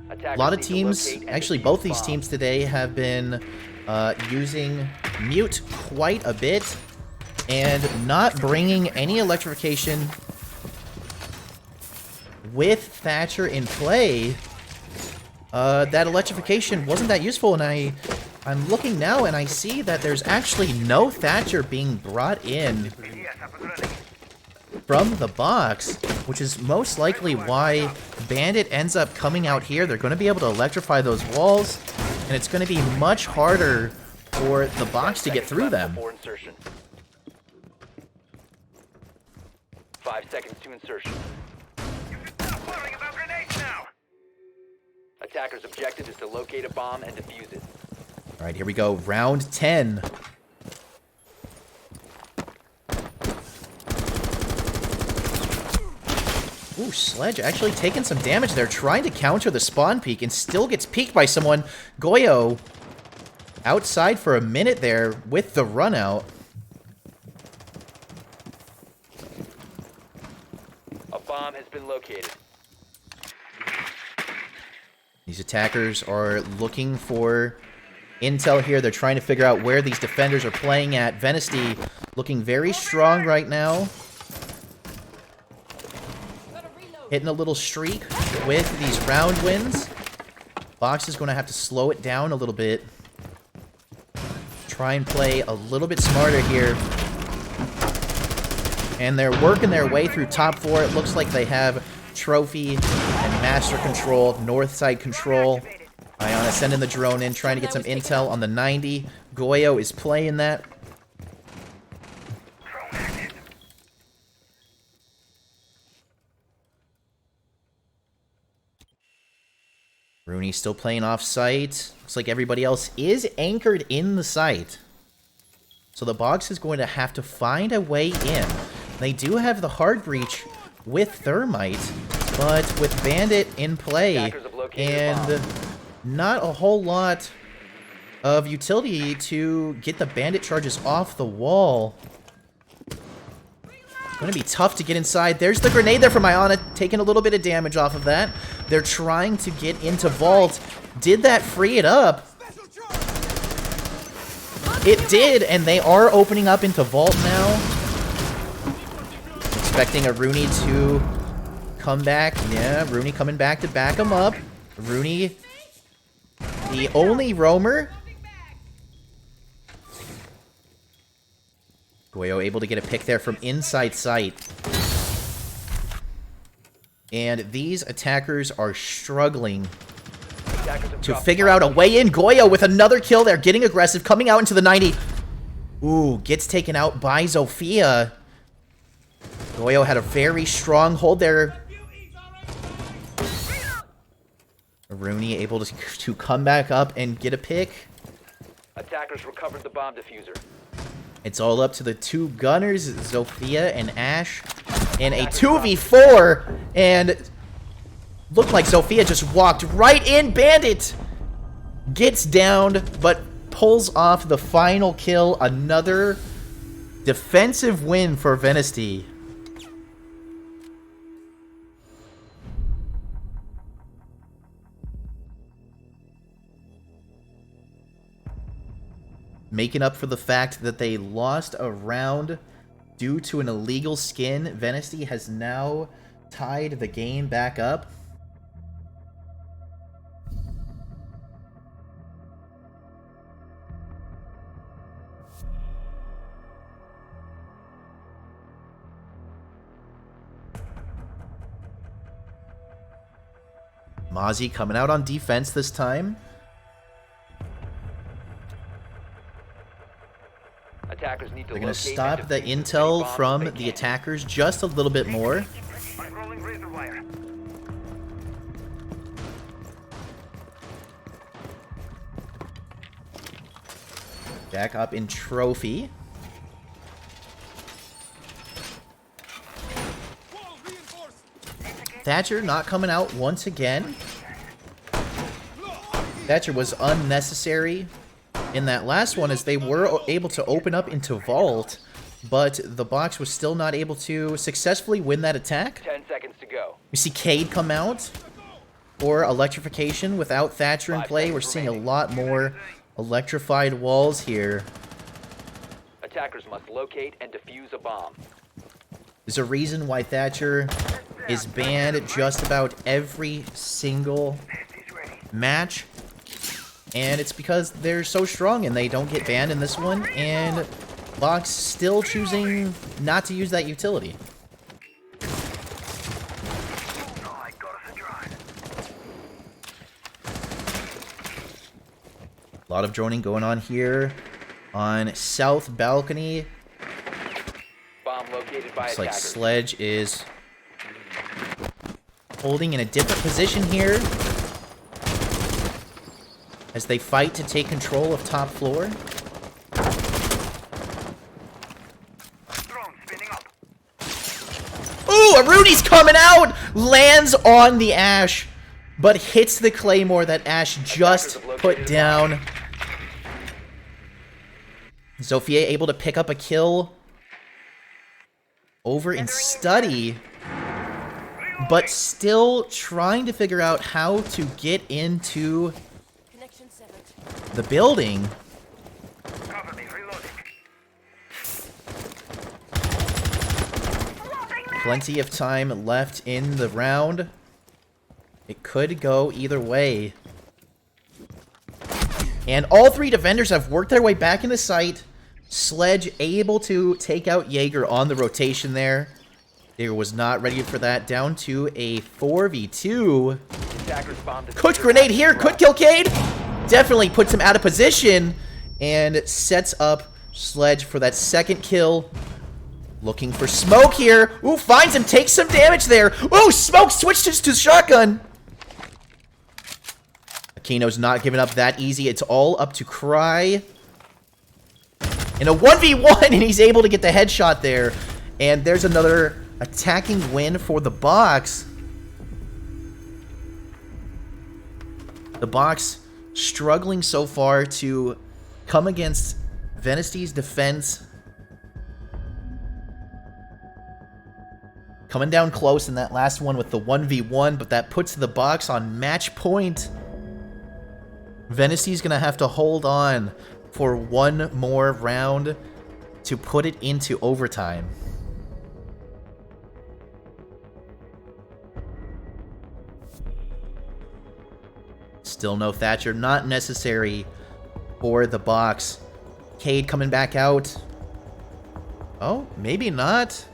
A lot of teams, actually both these teams today, have been using mute quite a bit and not bringing any electrification. With Thatcher in play, that electrification wasn't that useful, and I'm looking now and I see that there's actually no Thatcher being brought in from the box, which is most likely why Bandit ends up coming out here. They're going to be able to electrify those walls, and it's going to be much harder for the box to get through them. 5 seconds to insertion. Attacker's objective is to locate a bomb and defuse it. All right, here we go. Round 10. Ooh, Sledge actually taking some damage there, trying to counter the spawn peek, and still gets peeked by someone. Goyo outside for a minute there with the run out. A bomb has been located. These attackers are looking for intel here. They're trying to figure out where these defenders are playing at. Venesty looking very strong right now. Hitting a little streak with these round wins. Box is going to have to slow it down a little bit. Try and play a little bit smarter here. And they're working their way through top 4. It looks like they have trophy and master control, north side control. Iona sending the drone in, trying to get some intel on the 90. Goyo is playing that. Rooney still playing off site. Looks like everybody else is anchored in the site. So the box is going to have to find a way in. They do have the hard breach with Thermite, but with Bandit in play and not a whole lot of utility to get the Bandit charges off the wall. Going to be tough to get inside. There's the grenade there from Iona, taking a little bit of damage off of that. They're trying to get into Vault. Did that free it up? It did, and they are opening up into Vault now. Expecting a Rooney to come back. Yeah, Rooney coming back to back him up. Rooney, the only roamer. Goyo able to get a pick there from inside sight. And these attackers are struggling to figure out a way in. Goyo with another kill there, getting aggressive, coming out into the 90. Ooh, gets taken out by Zofia. Goyo had a very strong hold there. Rooney able to come back up and get a pick. Attackers recovered the bomb diffuser. It's all up to the two gunners, Zofia and Ash, in a 2v4, and looked like Zofia just walked right in. Bandit gets downed, but pulls off the final kill. Another defensive win for Venesty. Making up for the fact that they lost a round due to an illegal skin, Venesty has now tied the game back up. Mozzie coming out on defense this time. Attackers need to They're going to stop the intel from the attackers just a little bit more. Unrolling razor wire. Back up in trophy. Thatcher not coming out once again. Thatcher was unnecessary in that last one, as they were able to open up into Vault, but the box was still not able to successfully win that attack. 10 seconds to go. We see Cade come out for electrification. Without Thatcher in play, we're seeing a lot more electrified walls here. Attackers must locate and defuse a bomb. There's a reason why Thatcher is banned just about every single match. And it's because they're so strong and they don't get banned in this one, and Box still choosing not to use that utility. A lot of droning going on here on south balcony. Bomb located by Looks like attackers. Sledge is holding in a different position here as they fight to take control of top floor. Drone spinning up. Ooh, Ooh, Rudy's coming out! Lands on the Ash, but hits the Claymore that Ash just put down. Zofia able to pick up a kill over in Study, but still trying to figure out how to get into the building. Cover me, reloading. Plenty of time left in the round. It could go either way. And all three defenders have worked their way back into sight. Sledge able to take out Jaeger on the rotation there. Jaeger was not ready for that. Down to a 4v2. Could grenade here. Could kill Cade. Definitely puts him out of position. And sets up Sledge for that second kill. Looking for smoke here. Ooh, finds him. Takes some damage there. Ooh, smoke switches to shotgun. Aquino's not giving up that easy. It's all up to Cry. In a 1v1, and he's able to get the headshot there. And there's another attacking win for the box. The box struggling so far to come against Venesty's defense. Coming down close in that last one with the 1v1, but that puts the box on match point. Venesty's gonna have to hold on for one more round to put it into overtime. Still no Thatcher, not necessary for the box. Cade coming back out. Oh, maybe not.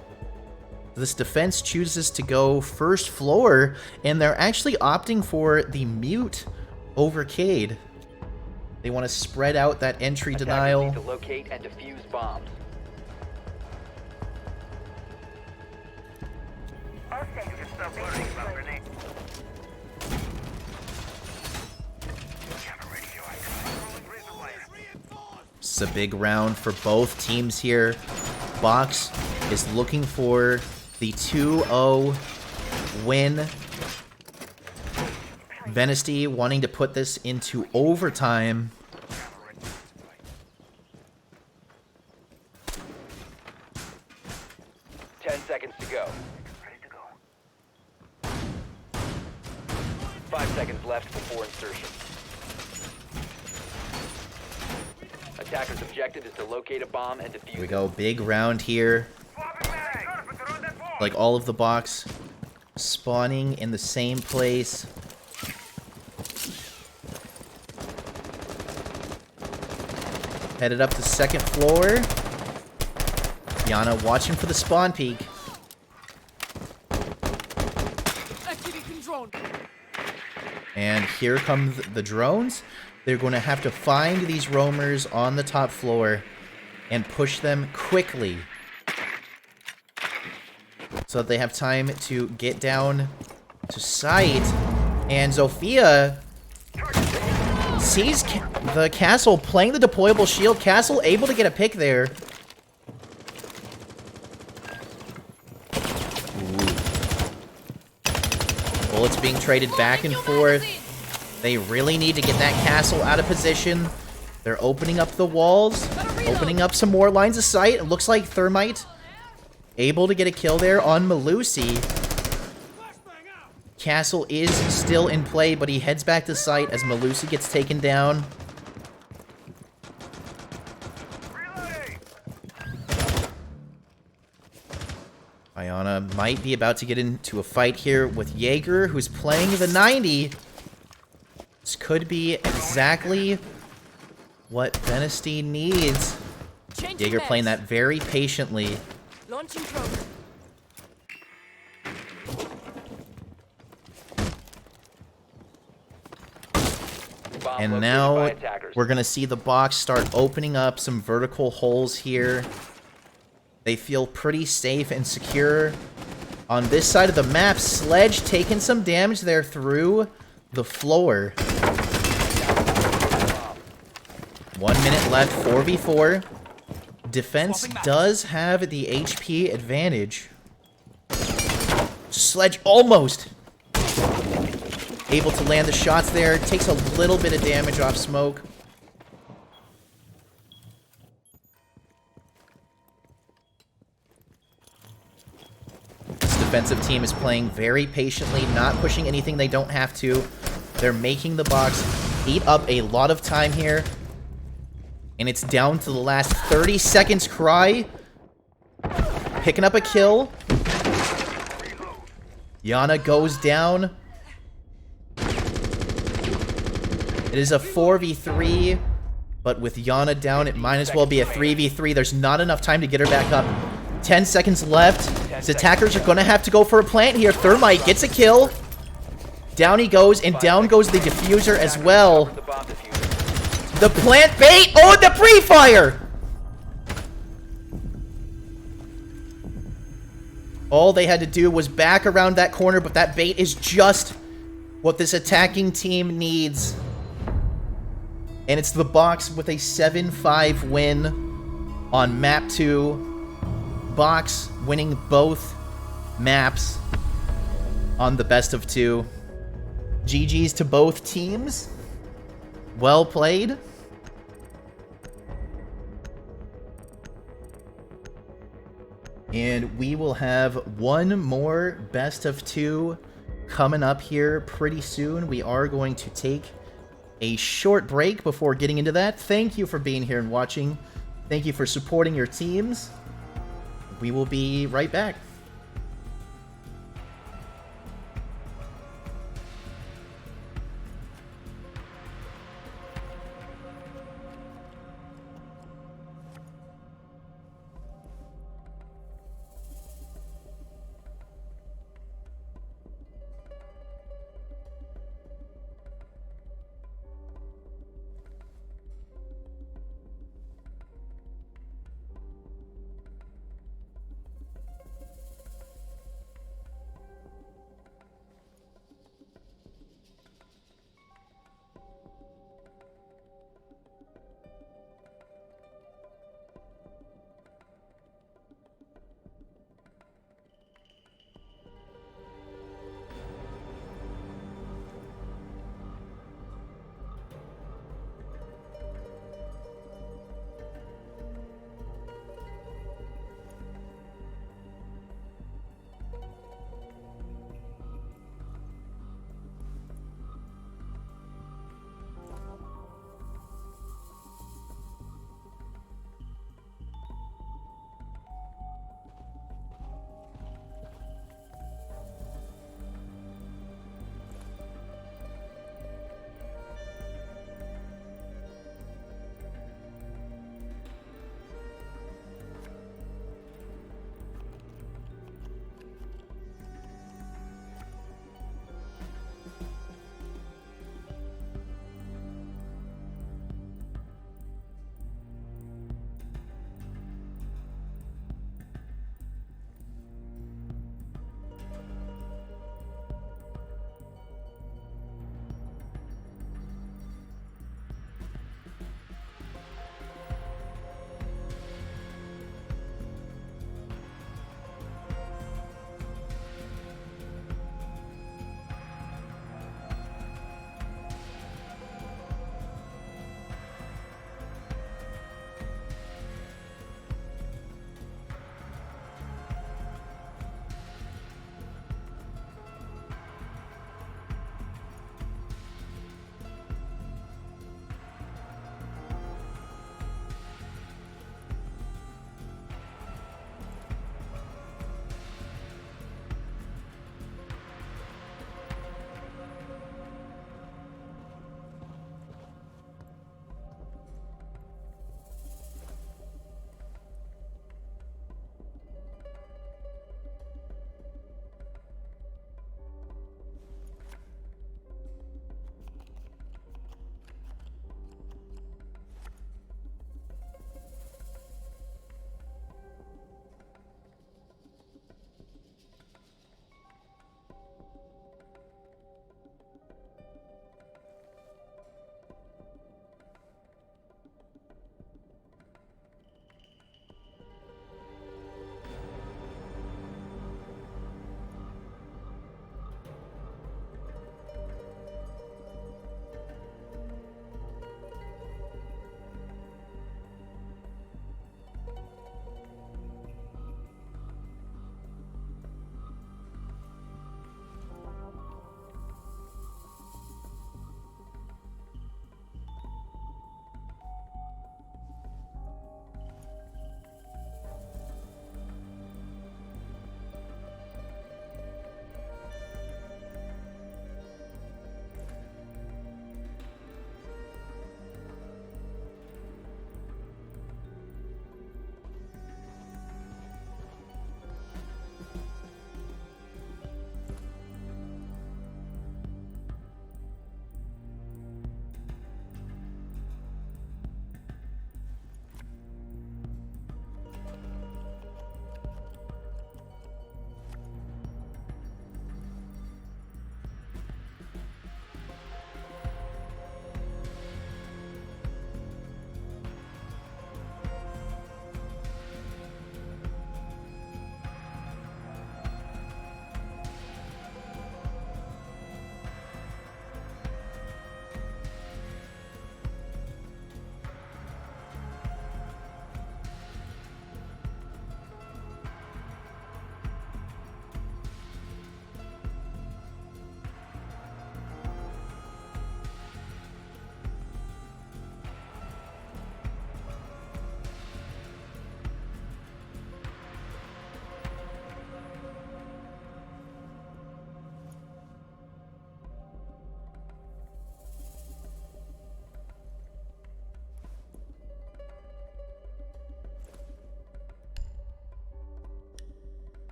This defense chooses to go first floor, and they're actually opting for the mute over Cade. They want to spread out that entry denial. Need to locate and defuse bombs. I'll say you can stop worrying about grenades. Camera radio icon. Rolling razor wire. It's a big round for both teams here. Box is looking for the 2-0 win. Venesty wanting to put this into overtime. Seconds to go. Ready to go. 5 seconds left before insertion. Attacker's objective is to locate a bomb and defuse. Here we go, big round here. Swapping mag. Like all of the box spawning in the same place. Headed up to second floor. Yana watching for the spawn peek. And here come the drones. They're going to have to find these roamers on the top floor and push them quickly, so that they have time to get down to sight. And Zofia sees the Castle playing the deployable shield. Castle able to get a pick there. Bullets being traded back and forth. They really need to get that Castle out of position. They're opening up the walls, opening up some more lines of sight. It looks like Thermite able to get a kill there on Malusi. Castle is still in play, but he heads back to site as Malusi gets taken down. Iona might be about to get into a fight here with Jaeger, who's playing the 90. This could be exactly what Venesty needs. Jaeger playing that very patiently. Launching drone. And now we're going to see the box start opening up some vertical holes here. They feel pretty safe and secure. On this side of the map, Sledge taking some damage there through the floor. 1 minute left, 4v4. Defense does have the HP advantage. Sledge almost able to land the shots there. Takes a little bit of damage off smoke. This defensive team is playing very patiently, not pushing anything they don't have to. They're making the box eat up a lot of time here. And it's down to the last 30 seconds. Cry picking up a kill. Yana goes down. It is a 4v3, but with Yana down, it might as well be a 3v3. There's not enough time to get her back up. 10 seconds left. His attackers are going to have to go for a plant here. Thermite gets a kill. Down he goes, and down goes the diffuser as well. The plant bait! Oh, the pre-fire! All they had to do was back around that corner, but that bait is just what this attacking team needs. And it's the box with a 7-5 win on map 2. Box winning both maps on the best of 2. GG's to both teams. Well played. And we will have one more best of 2 coming up here pretty soon. We are going to take a short break before getting into that. Thank you for being here and watching. Thank you for supporting your teams. We will be right back.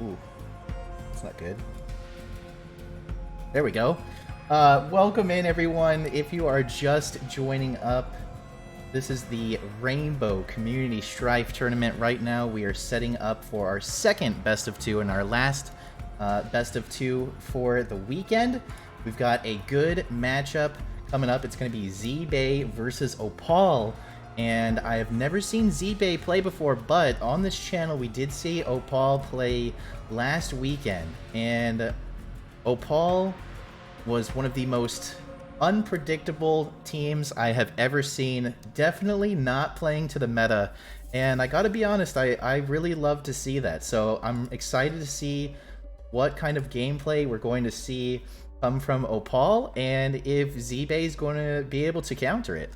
Ooh, that's not good. There we go. Welcome in, everyone. If you are just joining up, this is the Rainbow Community Strife Tournament. Right now, we are setting up for our second best of two and our last best of two for the weekend. We've got a good matchup coming up. It's going to be Z-Bay versus Opal. And I have never seen Z-Bay play before, but on this channel, we did see Opal play last weekend. And Opal was one of the most unpredictable teams I have ever seen. Definitely not playing to the meta. And I gotta be honest, I really love to see that. So I'm excited to see what kind of gameplay we're going to see come from Opal, and if Z-Bay is going to be able to counter it.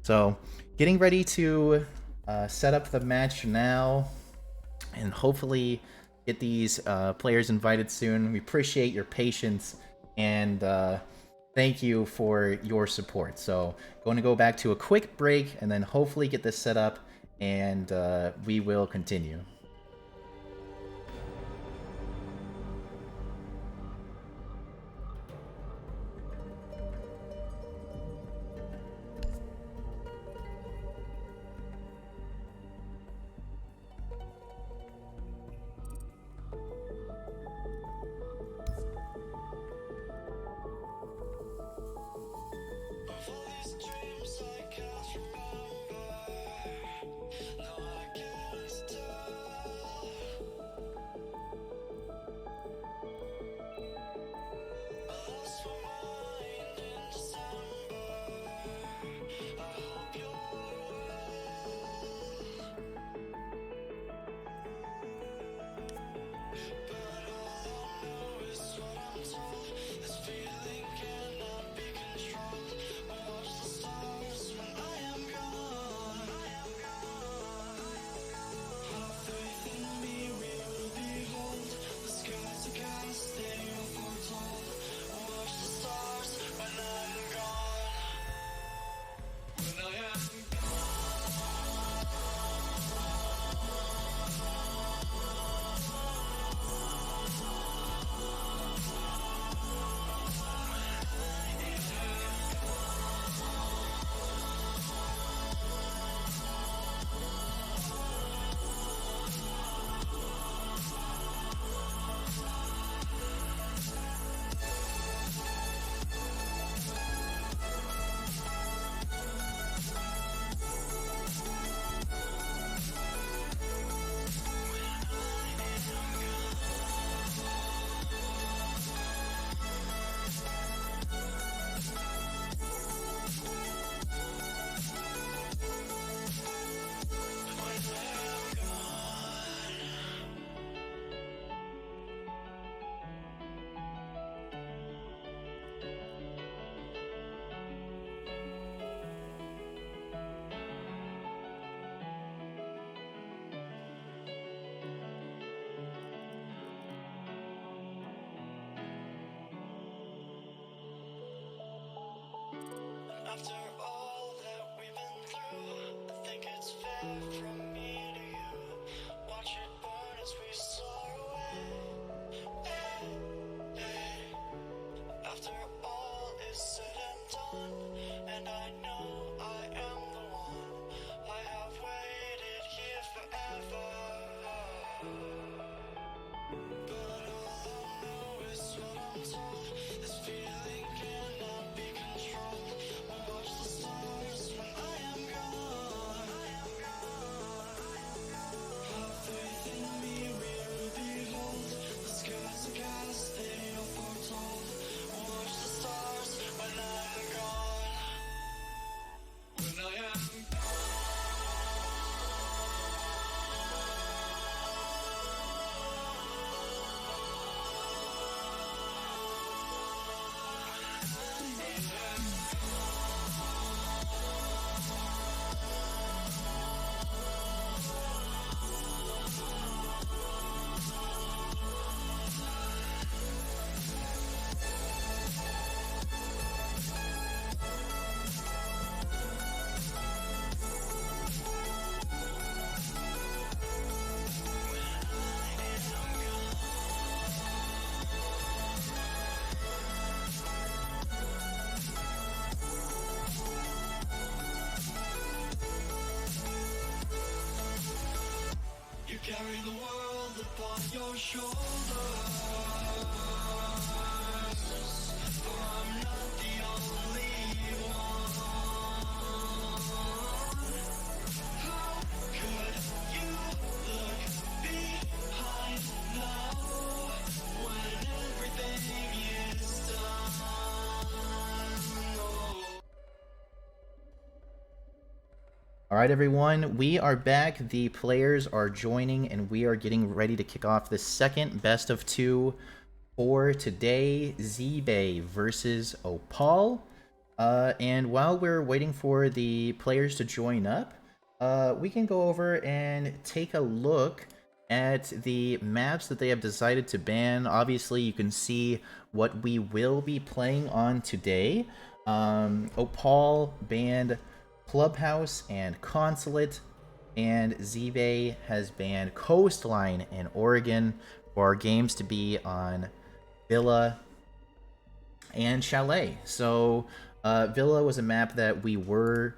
So getting ready to set up the match now, and hopefully get these players invited soon. We appreciate your patience, and thank you for your support. So going to go back to a quick break, and then hopefully get this set up, and we will continue. After all that we've been through, I think it's fair from me to you. Watch it burn as we soar away. Hey, hey. After all is said and done, and I know I am the one. I have waited here forever. But all I know is what I'm told. This feeling cannot be controlled. Watch the Alright everyone, we are back, the players are joining, and we are getting ready to kick off the second best of 2 for today, Zebay versus Opal. And while we're waiting for the players to join up, we can go over and take a look at the maps that they have decided to ban. Obviously, you can see what we will be playing on today. Opal banned Clubhouse and Consulate, and Zebay has banned Coastline and Oregon for our games to be on Villa and Chalet. So Villa was a map that we were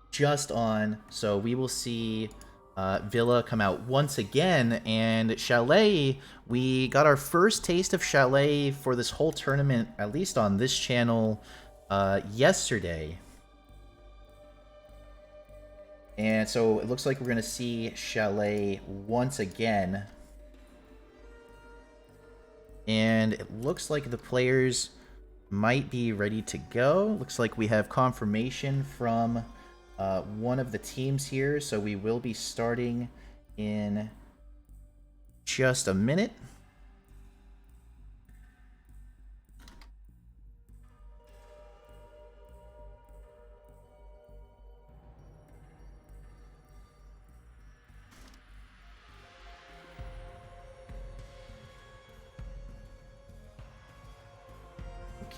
just on, so we will see Villa come out once again, and Chalet, we got our first taste of Chalet for this whole tournament, at least on this channel, yesterday. And so it looks like we're going to see Chalet once again. And it looks like the players might be ready to go. Looks like we have confirmation from one of the teams here. So we will be starting in just a minute.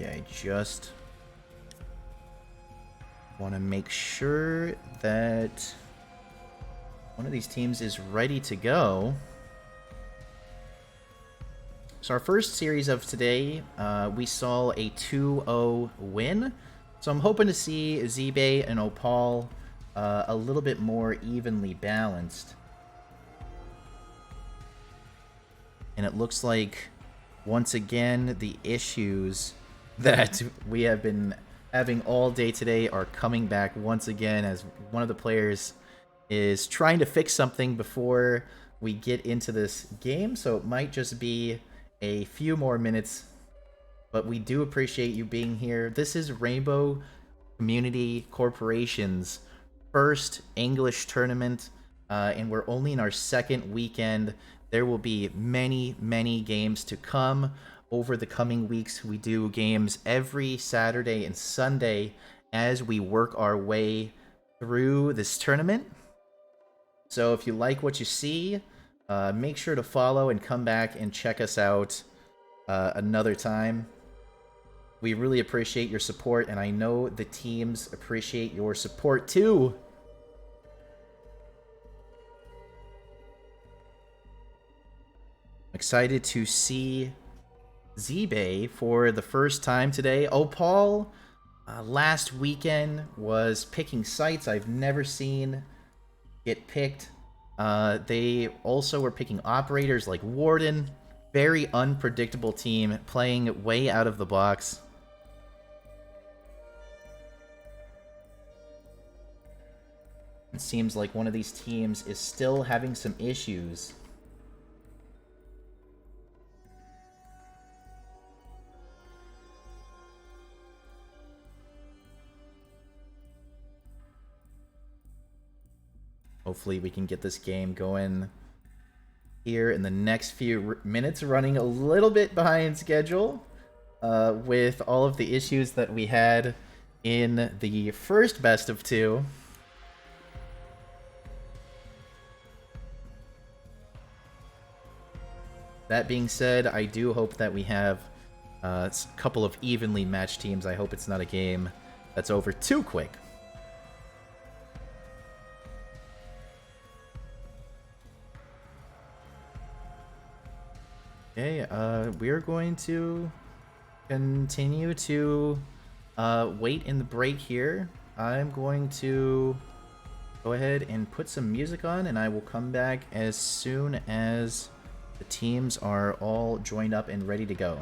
Okay, I just want to make sure that one of these teams is ready to go. So our first series of today, we saw a 2-0 win. So I'm hoping to see Zebay and Opal a little bit more evenly balanced. And it looks like, once again, the issues that we have been having all day today are coming back once again, as one of the players is trying to fix something before we get into this game. So it might just be a few more minutes, but we do appreciate you being here. This is Rainbow Community Corporation's first English tournament, and we're only in our second weekend. There will be many, many games to come over the coming weeks. We do games every Saturday and Sunday as we work our way through this tournament. So if you like what you see, make sure to follow and come back and check us out another time. We really appreciate your support, and I know the teams appreciate your support too. Excited to see Zebay for the first time today. Opal last weekend was picking sites I've never seen get picked. They also were picking operators like Warden. Very unpredictable team, playing way out of the box. It seems like one of these teams is still having some issues. Hopefully we can get this game going here in the next few minutes, running a little bit behind schedule with all of the issues that we had in the first best of 2. That being said, I do hope that we have a couple of evenly matched teams. I hope it's not a game that's over too quick. Okay, we are going to continue to wait in the break here. I'm going to go ahead and put some music on, and I will come back as soon as The teams are all joined up and ready to go.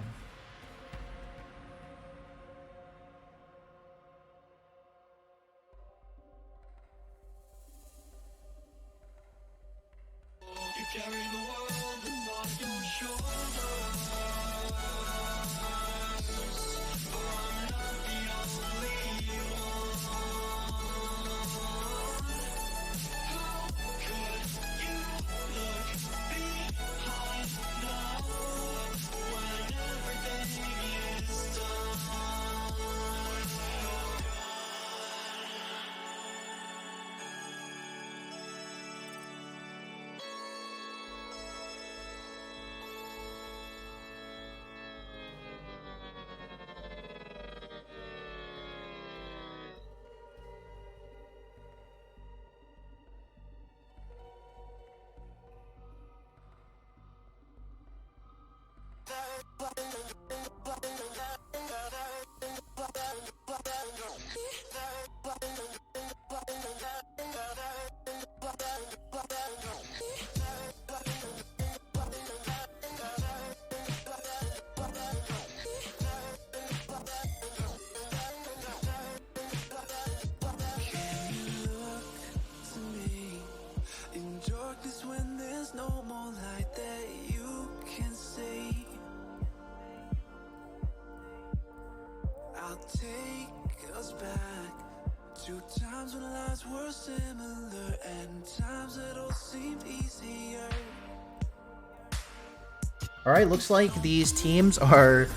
Alright, looks like these teams are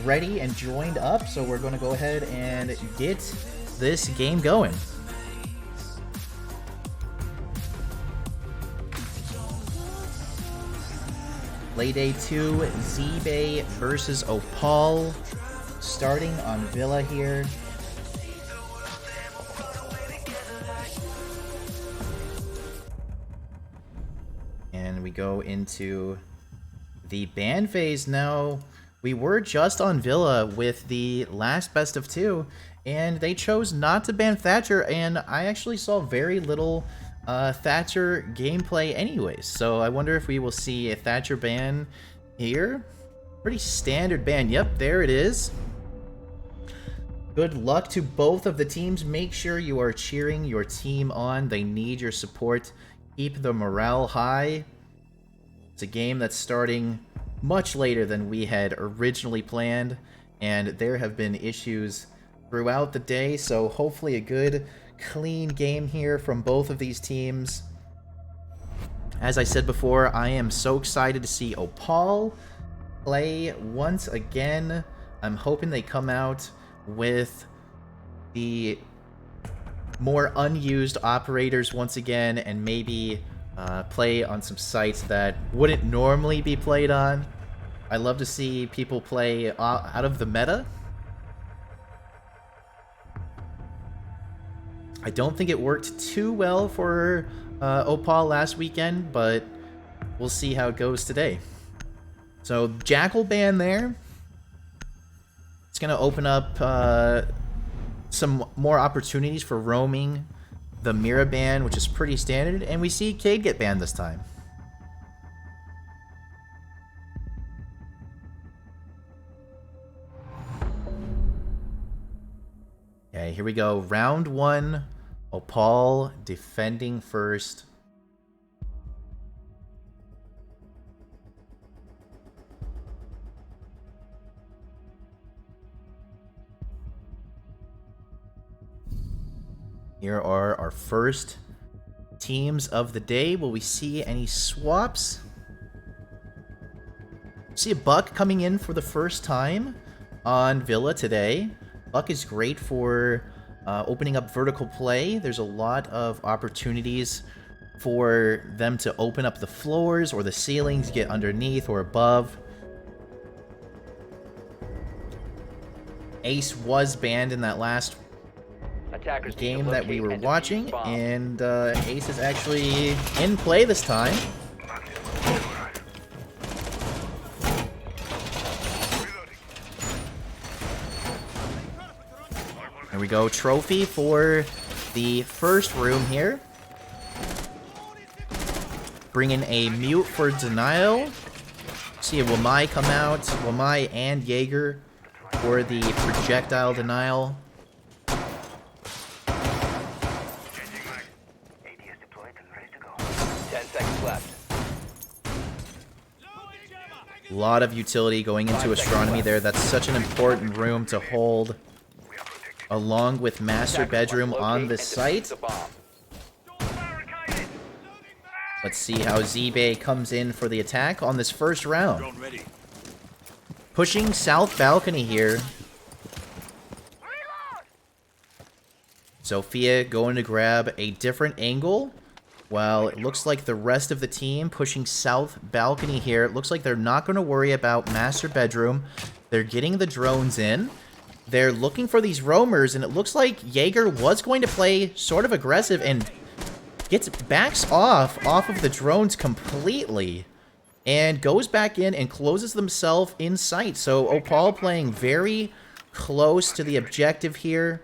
ready and joined up, so we're going to go ahead and get this game going. Playday 2, Z-Bay versus Opal, starting on Villa here. And we go into the ban phase now. We were just on Villa with the last best of 2, and they chose not to ban Thatcher, and I actually saw very little Thatcher gameplay anyways, so I wonder if we will see a Thatcher ban here. Pretty standard ban. Yep, there it is. Good luck to both of the teams. Make sure you are cheering your team on. They need your support. Keep the morale high. It's a game that's starting much later than we had originally planned, and there have been issues throughout the day, so hopefully a good, clean game here from both of these teams. As I said before, I am so excited to see Opal play once again. I'm hoping they come out with the more unused operators once again, and maybe play on some sites that wouldn't normally be played on. I love to see people play out of the meta. I don't think it worked too well for Opal last weekend, but we'll see how it goes today. So Jackal ban there. It's going to open up some more opportunities for roaming the Mira ban, which is pretty standard, and we see Cade get banned this time. Okay, here we go. Round 1. Opal defending first. Here are our first teams of the day. Will we see any swaps? See a Buck coming in for the first time on Villa today. Buck is great for opening up vertical play. There's a lot of opportunities for them to open up the floors or the ceilings, get underneath or above. Ace was banned in that last game that we were watching, and Ace is actually in play this time. There we go, trophy for the first room here. Bring in a mute for denial. See, will Mai come out? Will Mai and Jaeger for the projectile denial? Changing mag. AD is deployed and ready to go. 10 seconds left. A lot of utility going into astronomy there. That's such an important room to hold, We are protected. along with master bedroom on this site. The bomb. Barricaded. Let's see how Z-Bay comes in for the attack on this first round. Pushing south balcony here. Sophia going to grab a different angle. While it looks like the rest of the team pushing south balcony here. It looks like they're not going to worry about master bedroom. They're getting the drones in. They're looking for these roamers, and it looks like Jaeger was going to play sort of aggressive and backs off of the drones completely. And goes back in and closes themselves in sight. So Opal playing very close to the objective here.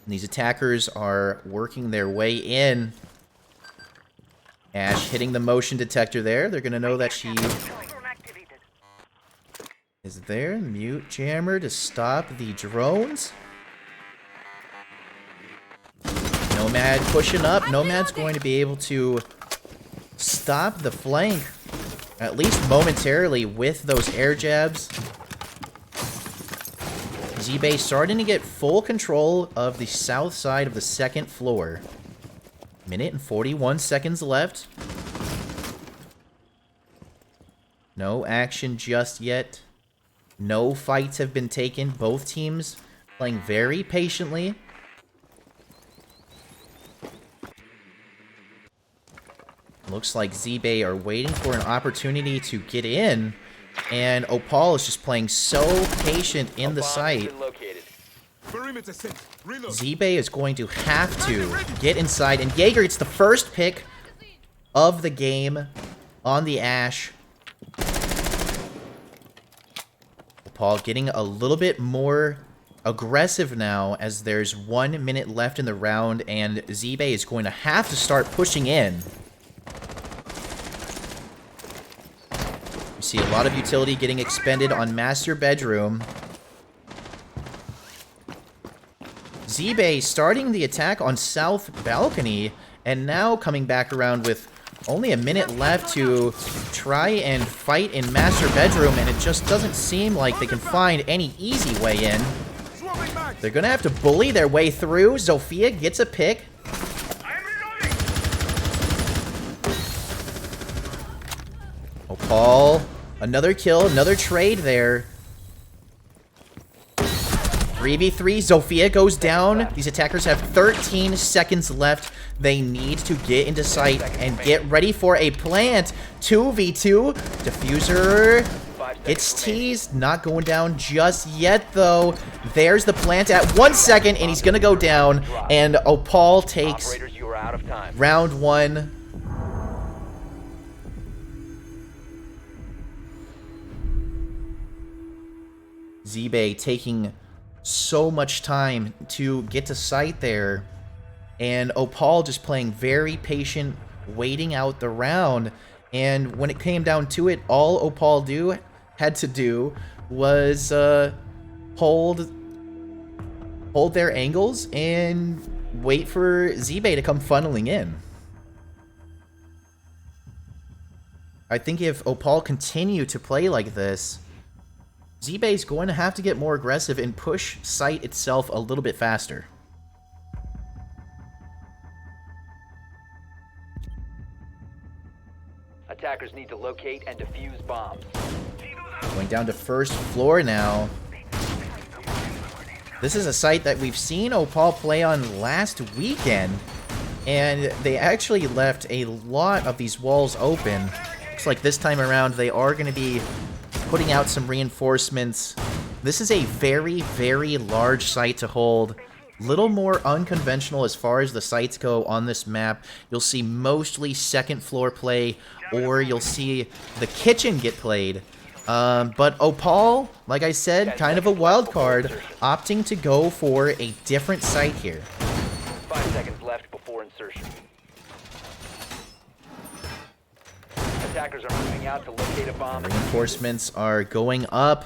And these attackers are working their way in. Ash hitting the motion detector there. They're going to know that she is there. Mute jammer to stop the drones. Nomad pushing up. Nomad's going to be able to stop the flank, at least momentarily, with those air jabs. Z-Bay starting to get full control of the south side of the second floor. Minute and 41 seconds left. No action just yet. No fights have been taken. Both teams playing very patiently. Looks like Z-Bay are waiting for an opportunity to get in. And Opal is just playing so patient in the site. Z-Bay is going to have to get inside. And Jaeger gets the first pick of the game on the Ash. Opal getting a little bit more aggressive now as there's 1 minute left in the round. And Z-Bay is going to have to start pushing in. See a lot of utility getting expended on master bedroom. Z-Bay starting the attack on south balcony, and now coming back around with only a minute left to try and fight in master bedroom, and it just doesn't seem like they can find any easy way in. They're gonna have to bully their way through. Sophia gets a pick. Opal, another kill, another trade there. 3v3, Sophia goes down. These attackers have 13 seconds left. They need to get into sight and get ready for a plant. 2v2, Diffuser gets teased. Not going down just yet, though. There's the plant at 1 second, and he's going to go down. And Opal takes round one. Z-Bay taking so much time to get to sight there, and Opal just playing very patient, waiting out the round. And when it came down to it, all Opal had to do was hold their angles and wait for Z-Bay to come funneling in. I think if Opal continue to play like this, Z-Bay is going to have to get more aggressive and push site itself a little bit faster. Attackers need to locate and defuse bombs. Going down to first floor now. This is a site that we've seen Opal play on last weekend, and they actually left a lot of these walls open. Looks like this time around they are going to be putting out some reinforcements. This is a very, very large site to hold. Little more unconventional as far as the sites go on this map. You'll see mostly second floor play, or you'll see the kitchen get played. But Opal, like I said, kind of a wild card, opting to go for a different site here. 5 seconds left before insertion. Attackers are moving out to locate a bomb. Reinforcements are going up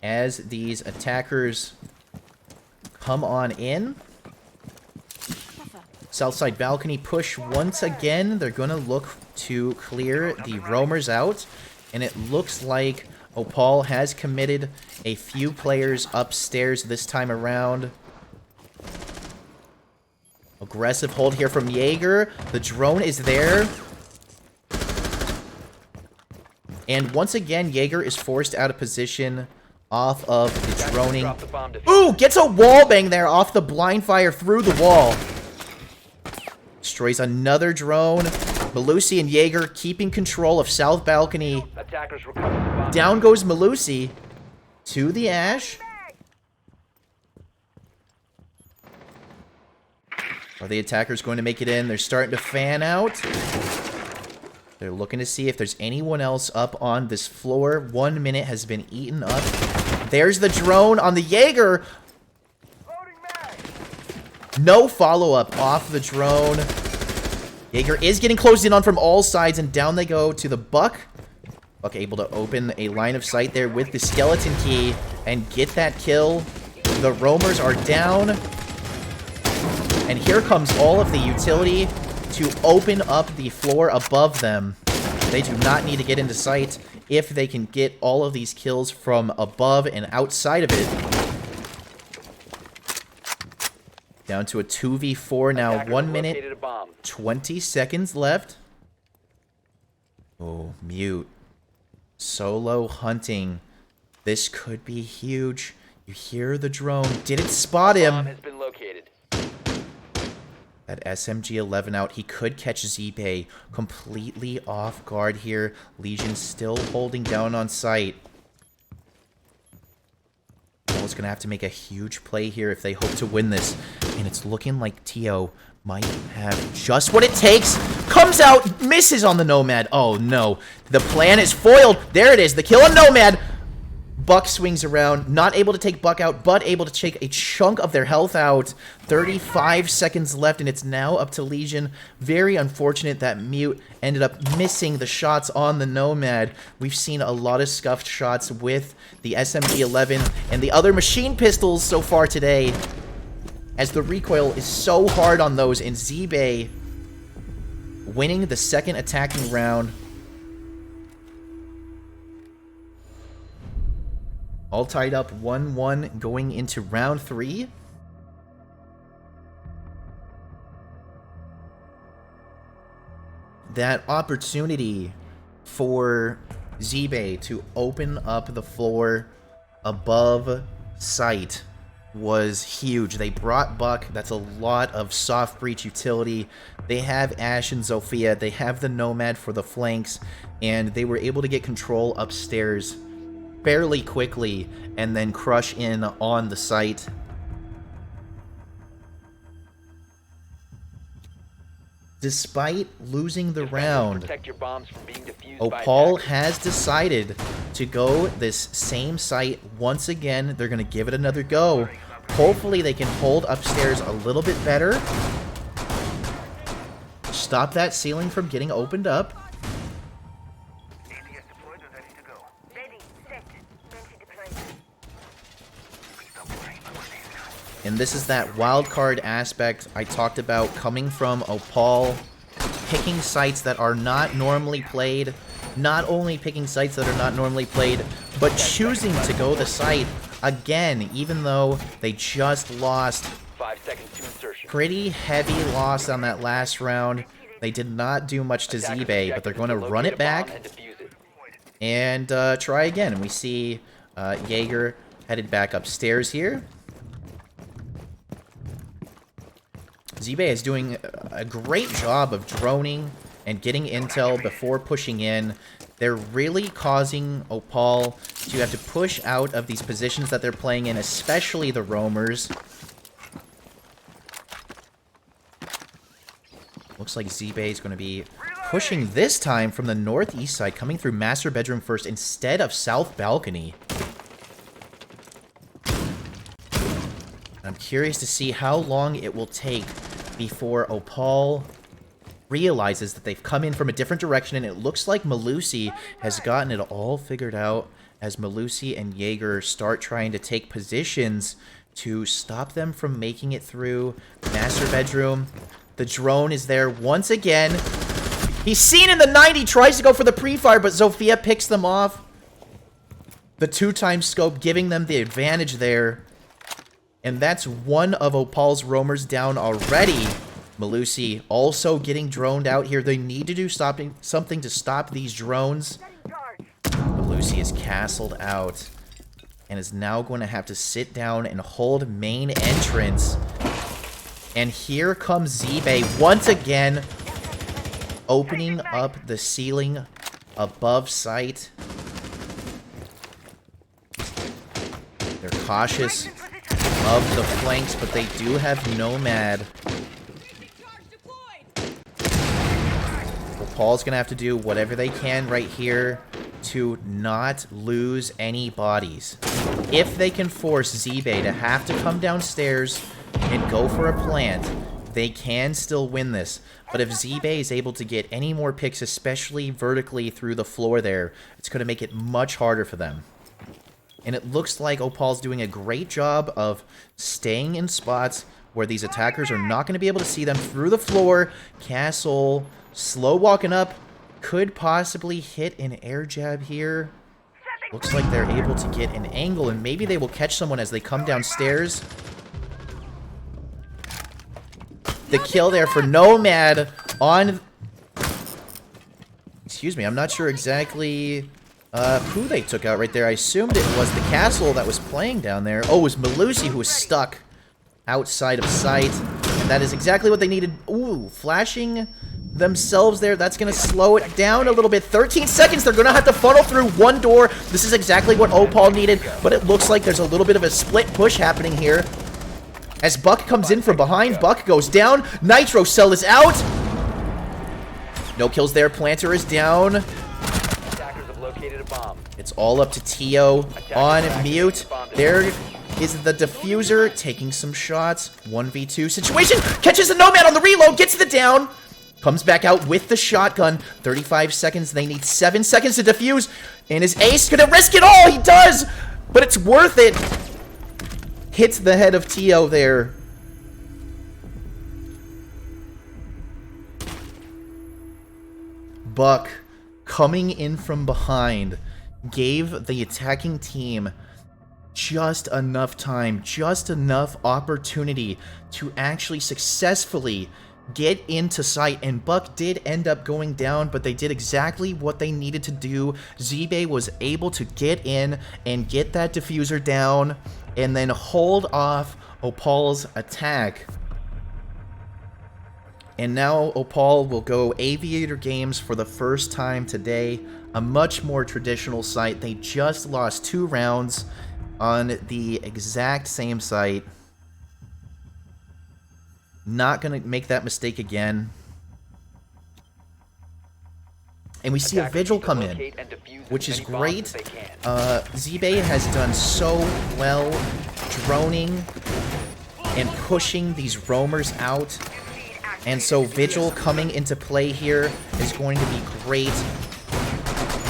as these attackers come on in. Southside balcony push once again. They're going to look to clear the roamers out. And it looks like Opal has committed a few players upstairs this time around. Aggressive hold here from Jaeger. The drone is there. And once again, Jaeger is forced out of position off of the droning. Ooh, gets a wall bang there off the blind fire through the wall. Destroys another drone. Malusi and Jaeger keeping control of South Balcony. Down goes Malusi to the Ash. Are the attackers going to make it in? They're starting to fan out. They're looking to see if there's anyone else up on this floor. 1 minute has been eaten up. There's the drone on the Jaeger. No follow-up off the drone. Jaeger is getting closed in on from all sides, and down they go to the Buck. Buck able to open a line of sight there with the skeleton key and get that kill. The roamers are down. And here comes all of the utility to open up the floor above them. They do not need to get into sight if they can get all of these kills from above and outside of it. Down to a 2v4 now. 1 minute, 20 seconds left. Oh, mute. Solo hunting. This could be huge. You hear the drone. Didn't spot him. That SMG-11 out. He could catch Z-Bay completely off guard here. Legion still holding down on sight. Is going to have to make a huge play here if they hope to win this. And it's looking like Tio might have just what it takes. Comes out, misses on the Nomad. Oh, no. The plan is foiled. There it is. The kill on Nomad. Buck swings around. Not able to take Buck out, but able to take a chunk of their health out. 35 seconds left, and it's now up to Legion. Very unfortunate that Mute ended up missing the shots on the Nomad. We've seen a lot of scuffed shots with the SMG-11 and the other machine pistols so far today, as the recoil is so hard on those, and Z-Bay winning the second attacking round. All tied up 1-1 going into round 3. That opportunity for Z-Bay to open up the floor above sight was huge. They brought Buck. That's a lot of soft breach utility. They have Ash and Zofia. They have the Nomad for the flanks, and they were able to get control upstairs fairly quickly and then crush in on the site. Despite losing the round, Opal has decided to go this same site once again. They're going to give it another go. Hopefully they can hold upstairs a little bit better. Stop that ceiling from getting opened up. And this is that wildcard aspect I talked about coming from Opal. Picking sites that are not normally played. Not only picking sites that are not normally played, but choosing to go the site again, even though they just lost. 5 seconds to insertion. Pretty heavy loss on that last round. They did not do much to Z-Bay, but they're going to run it back and try again. And we see Jaeger headed back upstairs here. Z-Bay is doing a great job of droning and getting intel before pushing in. They're really causing Opal to have to push out of these positions that they're playing in, especially the roamers. Looks like Z-Bay is going to be pushing this time from the northeast side, coming through master bedroom first instead of south balcony. I'm curious to see how long it will take before Opal realizes that they've come in from a different direction, and it looks like Malusi has gotten it all figured out as Malusi and Jaeger start trying to take positions to stop them from making it through master bedroom. The drone is there once again. He's seen in the 90, tries to go for the pre-fire, but Zofia picks them off. The 2x scope giving them the advantage there. And that's one of Opal's roamers down already. Malusi also getting droned out here. They need to do something to stop these drones. Malusi is castled out and is now going to have to sit down and hold main entrance. And here comes Zibei once again, opening up the ceiling above sight. They're cautious of the flanks, but they do have Nomad. Paul's gonna have to do whatever they can right here to not lose any bodies. If they can force Zibei to have to come downstairs and go for a plant, they can still win this. But if Zibei is able to get any more picks, especially vertically through the floor there, it's gonna make it much harder for them. And it looks like Opal's doing a great job of staying in spots where these attackers are not gonna be able to see them through the floor. Castle slow walking up, could possibly hit an air jab here. Looks like they're able to get an angle, and maybe they will catch someone as they come downstairs. The kill there for Nomad on... Excuse me, I'm not sure exactly who they took out right there. I assumed it was the castle that was playing down there. Oh, it was Malusi who was stuck outside of sight. And that is exactly what they needed. Ooh, flashing themselves there. That's going to slow it down a little bit. 13 seconds. They're going to have to funnel through one door. This is exactly what Opal needed, but it looks like there's a little bit of a split push happening here. As Buck comes in from behind, Buck goes down. Nitro Cell is out. No kills there. Planter is down. Attackers have located a bomb. It's all up to Tio on mute. There is the diffuser taking some shots. 1v2 situation. Catches the Nomad on the reload. Gets the down. Comes back out with the shotgun. 35 seconds. They need 7 seconds to defuse. And is Ace gonna risk it all? He does! But it's worth it. Hits the head of Tio there. Buck, coming in from behind, gave the attacking team just enough time, just enough opportunity to actually successfully get into sight, and Buck did end up going down, but they did exactly what they needed to do. Zibei was able to get in and get that diffuser down, and then hold off Opal's attack. And now Opal will go Aviator Games for the first time today, a much more traditional site. They just lost 2 rounds on the exact same site. Not going to make that mistake again. And we see a Vigil come in, which is great. Zibei has done so well droning and pushing these roamers out. And so Vigil coming into play here is going to be great.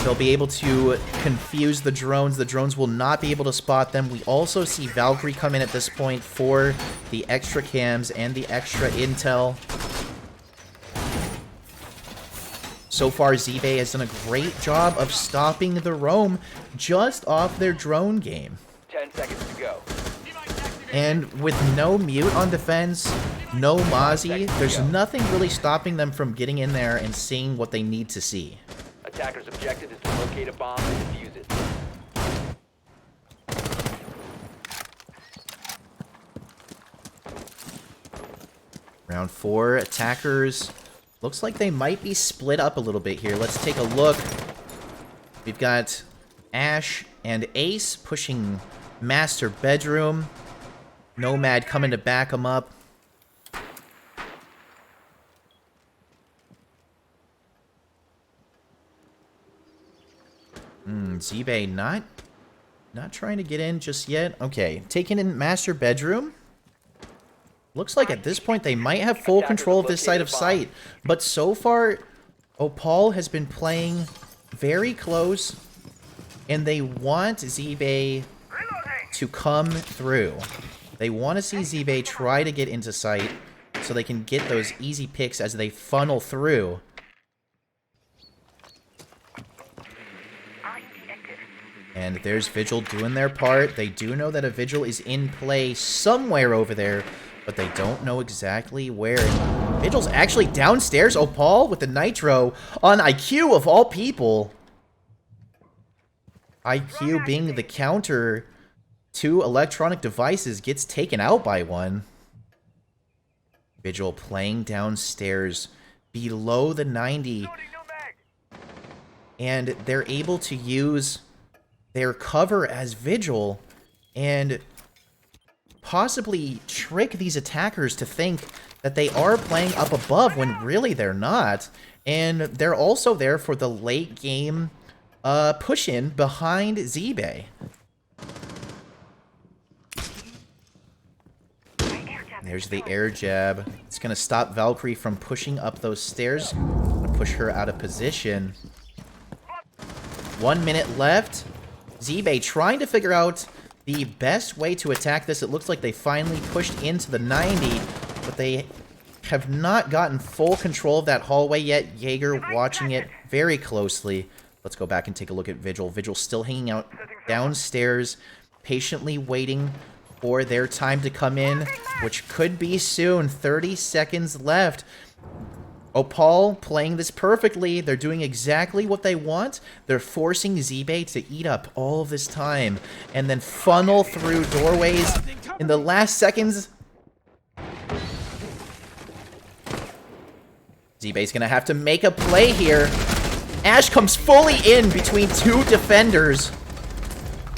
They'll be able to confuse the drones. The drones will not be able to spot them. We also see Valkyrie come in at this point for the extra cams and the extra intel. So far, Zibei has done a great job of stopping the roam just off their drone game. 10 seconds to go. And with no mute on defense, no Mozzie, there's nothing really stopping them from getting in there and seeing what they need to see. Attacker's objective is to locate a bomb and defuse it. Round 4, attackers. Looks like they might be split up a little bit here. Let's take a look. We've got Ash and Ace pushing master bedroom. Nomad coming to back them up. Zibei not trying to get in just yet. Okay, taking in master bedroom. looks like at this point they might have full control of this side of sight. But so far, Opal has been playing very close, and they want Zebay to come through. They want to see Zebay try to get into sight so they can get those easy picks as they funnel through. And there's Vigil doing their part. They do know that a Vigil is in play somewhere over there, but they don't know exactly where. Vigil's actually downstairs. Opal with the Nitro on IQ of all people. IQ being the counter to electronic devices gets taken out by one. Vigil playing downstairs below the 90. And they're able to use their cover as Vigil and possibly trick these attackers to think that they are playing up above when really they're not. And they're also there for the late game push-in behind Zebay. There's the air jab. It's going to stop Valkyrie from pushing up those stairs. Gonna push her out of position. 1 minute left. Zebay trying to figure out the best way to attack this. It looks like they finally pushed into the 90, but they have not gotten full control of that hallway yet. Jaeger watching it very closely. Let's go back and take a look at Vigil. Vigil still hanging out downstairs, patiently waiting for their time to come in, which could be soon. 30 seconds left. Opal playing this perfectly. They're doing exactly what they want. They're forcing Zebay to eat up all of this time and then funnel through doorways in the last seconds. Zebay's gonna have to make a play here. Ash comes fully in between two defenders.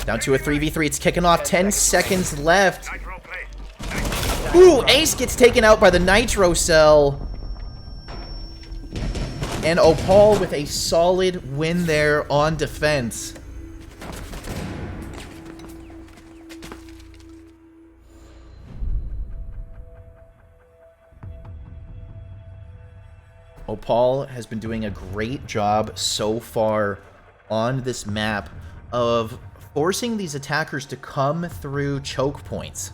Down to a 3v3. It's kicking off. 10 seconds left. Ooh, Ace gets taken out by the Nitro Cell. And Opal with a solid win there on defense. Opal has been doing a great job so far on this map of forcing these attackers to come through choke points.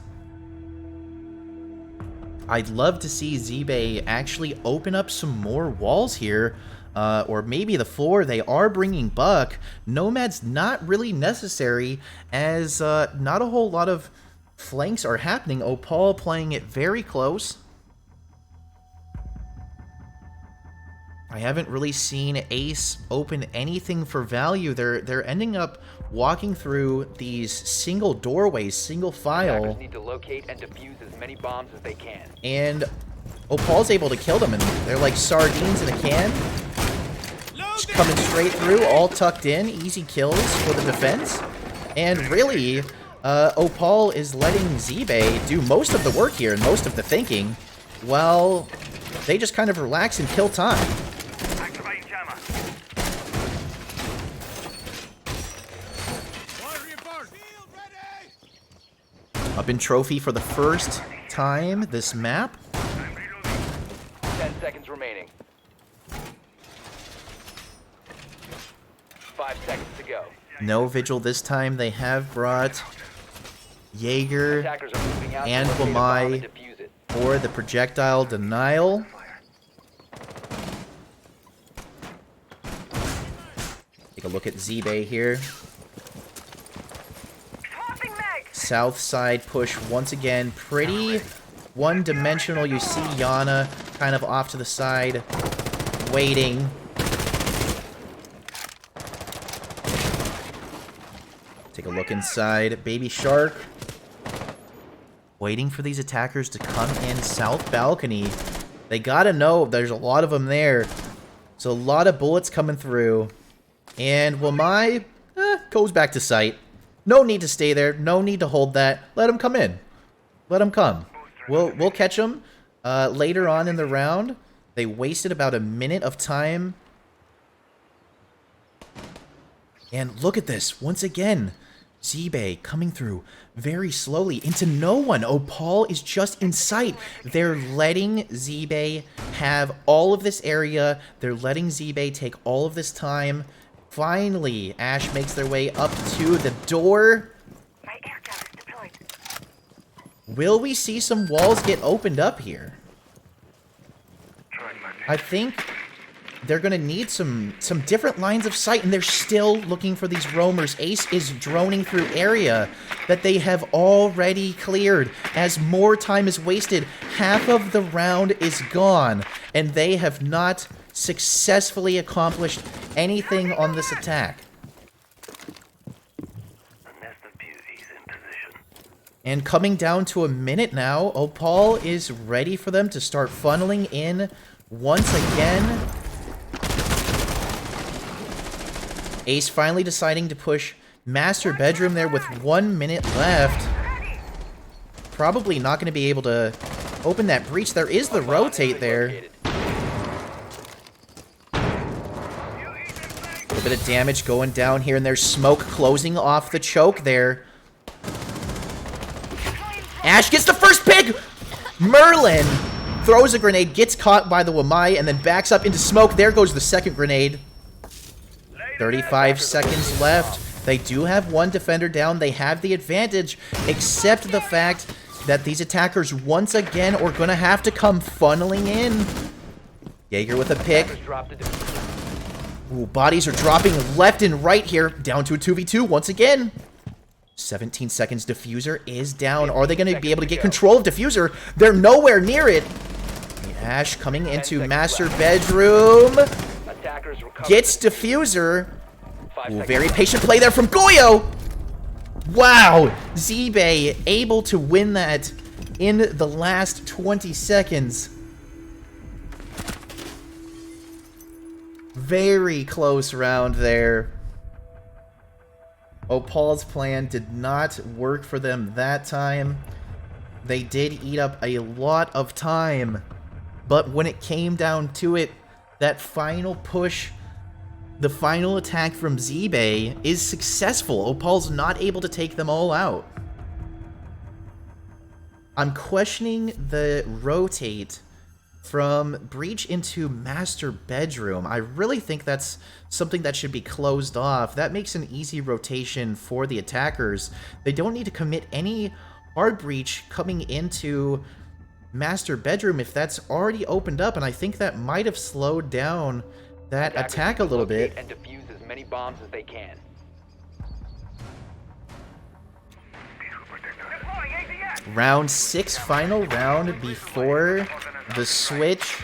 I'd love to see Zebay actually open up some more walls here, or maybe the floor. They are bringing Buck. Nomad's not really necessary, as not a whole lot of flanks are happening. Opal playing it very close. I haven't really seen Ace open anything for value. They're ending up walking through these single doorways, single file. Attackers need to locate and defuse as many bombs as they can. And Opal's able to kill them, and they're like sardines in a can. Just coming straight through, all tucked in. Easy kills for the defense. And really, Opal is letting Zebay do most of the work here and most of the thinking, while they just kind of relax and kill time. Up in trophy for the first time this map. 10 seconds remaining. 5 seconds to go. No Vigil this time. They have brought Jaeger Attackers are moving out and to locate a bomb and Wamai defuse it. for the projectile denial. Take a look at Zebay here. South side push once again, pretty one-dimensional. You see Yana kind of off to the side, waiting. Take a look inside. Baby Shark waiting for these attackers to come in south balcony. They gotta know there's a lot of them there. So a lot of bullets coming through. And Wamai goes back to sight. No need to stay there. No need to hold that. Let him come in. Let him come. We'll catch him later on in the round. They wasted about a minute of time. And look at this. Once again, Z-Bay coming through very slowly into no one. Opal is just in sight. They're letting Z-Bay have all of this area. They're letting Z-Bay take all of this time. Finally, Ash makes their way up to the door. My air gun is deployed. Will we see some walls get opened up here? Trying my best. I think they're going to need some different lines of sight, and they're still looking for these roamers. Ace is droning through area that they have already cleared. As more time is wasted, half of the round is gone, and they have not successfully accomplished anything on this attack. The nest of beauties in position. And coming down to a minute now, Opal is ready for them to start funneling in once again. Ace finally deciding to push master bedroom there with 1 minute left. Probably not going to be able to open that breach. There is the rotate there. A little bit of damage going down here, and there's smoke closing off the choke there. Ash gets the first pick! Merlin throws a grenade, gets caught by the Wamai, and then backs up into smoke. There goes the second grenade. 35 seconds left. They do have one defender down. They have the advantage, except the fact that these attackers once again are going to have to come funneling in. Jaeger with a pick. Ooh, bodies are dropping left and right here. Down to a 2v2 once again. 17 seconds. Diffuser is down. Are they going to be able to get control of Diffuser? They're nowhere near it. Ash coming into master bedroom. Gets Diffuser. Ooh, very patient play there from Goyo. Wow. Z-Bay able to win that in the last 20 seconds. Very close round there. Opal's plan did not work for them that time. They did eat up a lot of time. But when it came down to it, that final push, the final attack from Z-Bay is successful. Opal's not able to take them all out. I'm questioning the rotate from breach into master bedroom. I really think that's something that should be closed off. That makes an easy rotation for the attackers. They don't need to commit any hard breach coming into master bedroom if that's already opened up, and I think that might have slowed down that attack a little bit. And defuse as many bombs as they can. Round 6, final round before the switch.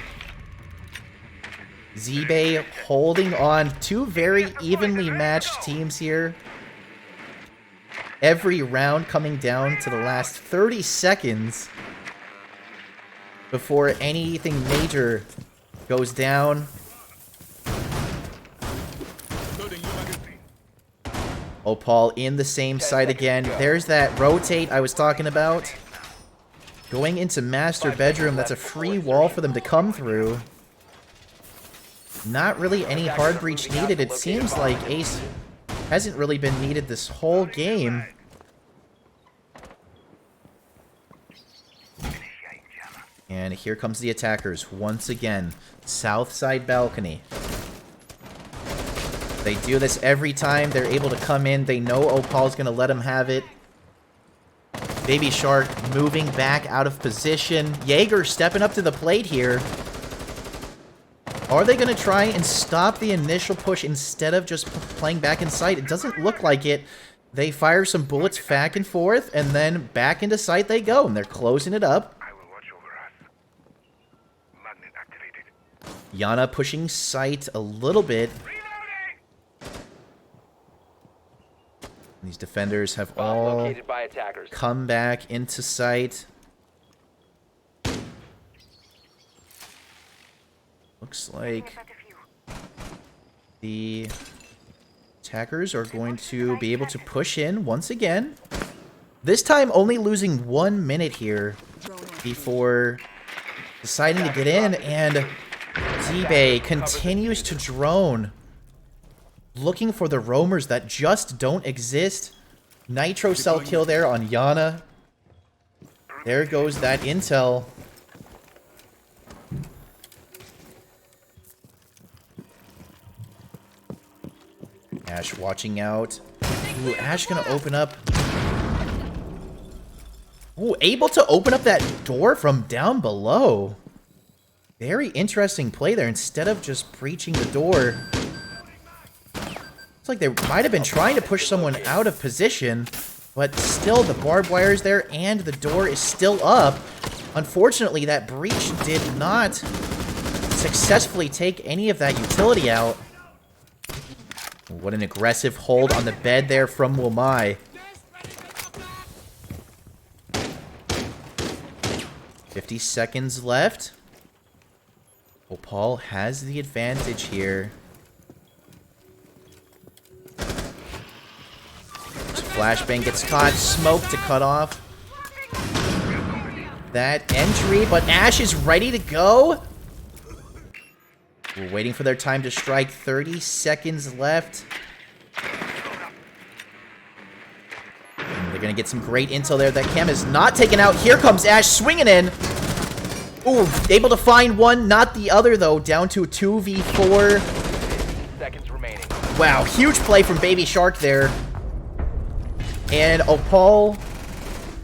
Z-Bay holding on. Two very evenly matched teams here. Every round coming down to the last 30 seconds before anything major goes down. Opal in the same site again. There's that rotate I was talking about. Going into master bedroom, that's a free wall for them to come through. Not really any hard breach needed. It seems like Ace hasn't really been needed this whole game. And here comes the attackers once again. South side balcony. They do this every time. They're able to come in. They know Opal's going to let them have it. Baby Shark moving back out of position. Jaeger stepping up to the plate here. Are they going to try and stop the initial push instead of just playing back in sight? It doesn't look like it. They fire some bullets back and forth, and then back into sight they go, and they're closing it up. Yana pushing sight a little bit. These defenders have all come back into sight. Looks like the attackers are going to be able to push in once again. This time only losing 1 minute here before deciding to get in, and Z-Bay continues to drone, looking for the roamers that just don't exist. Nitro cell kill there on Yana. There goes that intel. Ash watching out. Ooh, Ash gonna open up. Ooh, able to open up that door from down below. Very interesting play there. Instead of just breaching the door. It's like they might have been trying to push someone out of position. But still, the barbed wire is there and the door is still up. Unfortunately, that breach did not successfully take any of that utility out. What an aggressive hold on the bed there from Wilmai. 50 seconds left. Opal has the advantage here. Flashbang gets caught. Smoke to cut off that entry, but Ash is ready to go. We're waiting for their time to strike. 30 seconds left. And they're going to get some great intel there. That cam is not taken out. Here comes Ash swinging in. Ooh, able to find one, not the other, though. Down to a 2v4. 15 seconds remaining. Wow, huge play from Baby Shark there. And Opal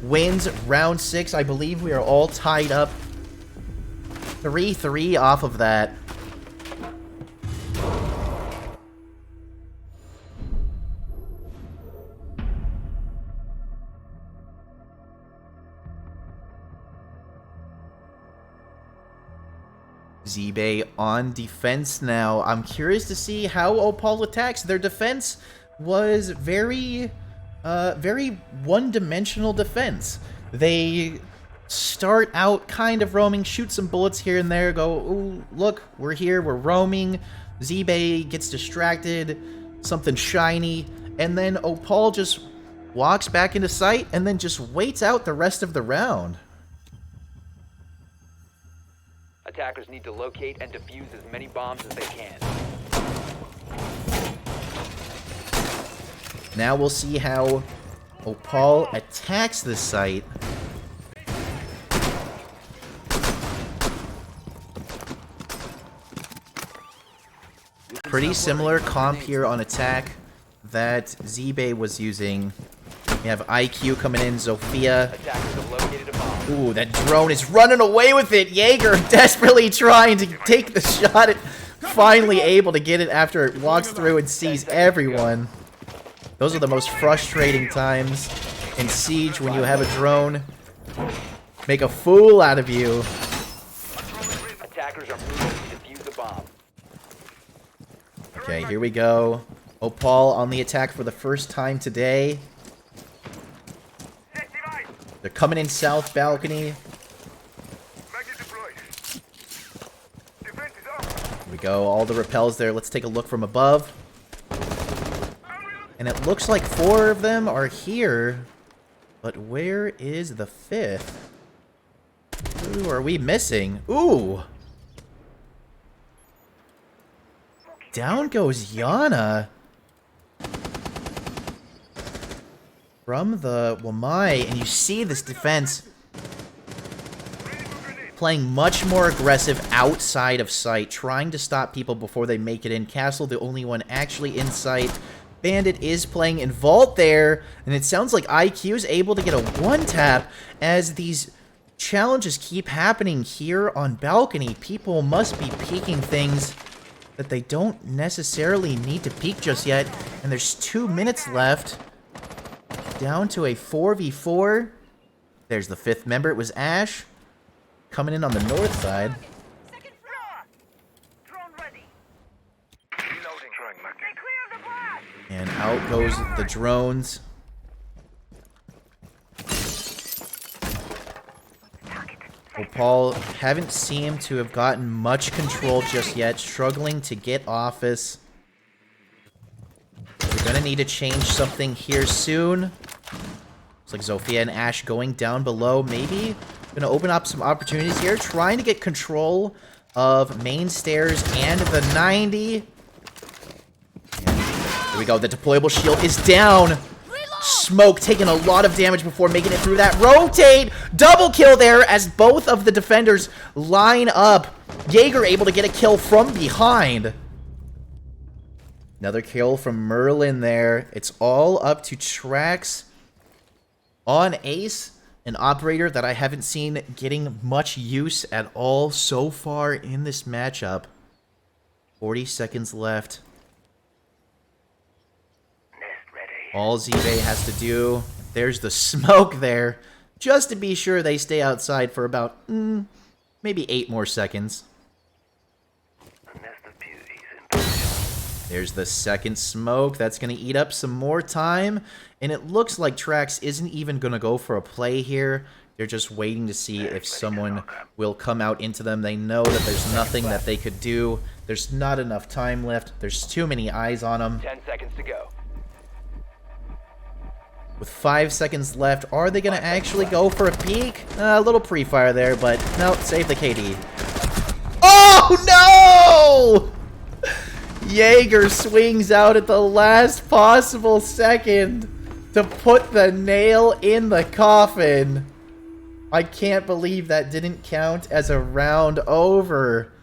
wins round 6. I believe we are all tied up. 3-3 off of that. Z-Bay on defense now. I'm curious to see how Opal attacks. Their defense was very one-dimensional defense. They start out kind of roaming, shoot some bullets here and there, go, ooh, look, we're here, we're roaming. Z-Bay gets distracted, something shiny, and then Opal just walks back into sight and then just waits out the rest of the round. Attackers need to locate and defuse as many bombs as they can. Now we'll see how Opal attacks the site. Pretty similar comp here on attack that Z-Bay was using. You have IQ coming in, Zofia. Attackers have located a bomb. Ooh, that drone is running away with it. Jaeger desperately trying to take the shot. Finally able to get it after it walks through and sees everyone. Those are the most frustrating times in Siege when you have a drone make a fool out of you. Attackers are moving to defuse the bomb. Okay, here we go. Opal on the attack for the first time today. They're coming in south balcony. Here we go, all the rappels there. Let's take a look from above. And it looks like 4 of them are here. But where is the 5th? Who are we missing? Ooh! Down goes Yana. From the Wamai, and you see this defense playing much more aggressive outside of sight, trying to stop people before they make it in. Castle, the only one actually in sight. Bandit is playing in Vault there, and it sounds like IQ is able to get a one-tap as these challenges keep happening here on balcony. People must be peeking things that they don't necessarily need to peek just yet, and there's 2 minutes left. Down to a 4v4. There's the 5th member. It was Ash coming in on the north side. And out goes the drones. Opal haven't seemed to have gotten much control just yet. Struggling to get office. We're gonna need to change something here soon. Looks like Zofia and Ash going down below. Maybe gonna open up some opportunities here. Trying to get control of main stairs and the 90. And here we go. The deployable shield is down. Smoke taking a lot of damage before making it through that. Rotate! Double kill there as both of the defenders line up. Jaeger able to get a kill from behind. Another kill from Merlin there. It's all up to Trax on Ace, an operator that I haven't seen getting much use at all so far in this matchup. 40 seconds left. All Z-Bay has to do, there's the smoke there, just to be sure they stay outside for about, maybe 8 more seconds. There's the second smoke. That's going to eat up some more time. And it looks like Trax isn't even going to go for a play here. They're just waiting to see if someone will come out into them. They know that there's nothing that they could do. There's not enough time left. There's too many eyes on them. 10 seconds to go. With 5 seconds left, are they going to actually go for a peek? A little pre-fire there, but no, save the KD. Oh, no! Jaeger swings out at the last possible second to put the nail in the coffin. I can't believe that didn't count as a round over.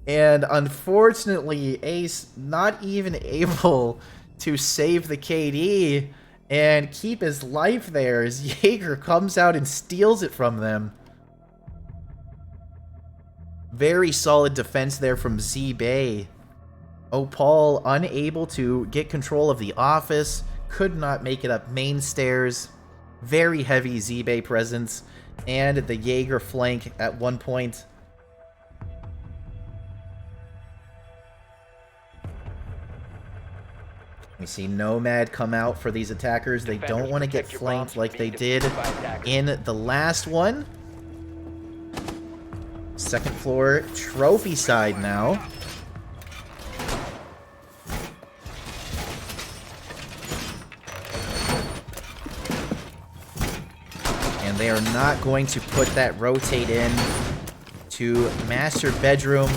And unfortunately, Ace not even able to save the KD and keep his life there as Jaeger comes out and steals it from them. Very solid defense there from Z-Bay. Opal unable to get control of the office, could not make it up main stairs. Very heavy Z-Bay presence, and the Jaeger flank at one point. We see Nomad come out for these attackers. They don't want to get flanked like they did in the last one. Second floor, trophy side now. And they are not going to put that rotate in to master bedroom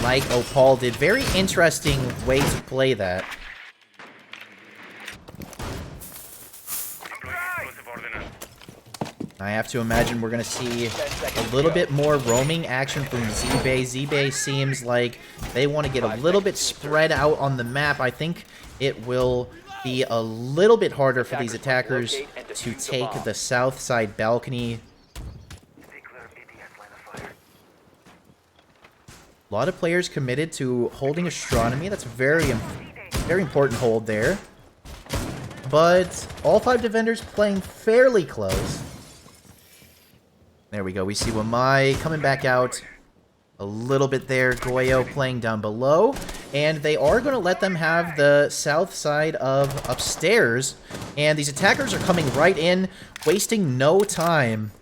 like Opal did. Very interesting way to play that. I have to imagine we're going to see a little bit more roaming action from Z-Bay. Z-Bay seems like they want to get a little bit spread out on the map. I think it will be a little bit harder for these attackers to take the south side balcony. A lot of players committed to holding astronomy. That's a very important hold there. But all 5 defenders playing fairly close. There we go. We see Wamai coming back out a little bit there. Goyo playing down below. And they are going to let them have the south side of upstairs. And these attackers are coming right in, wasting no time.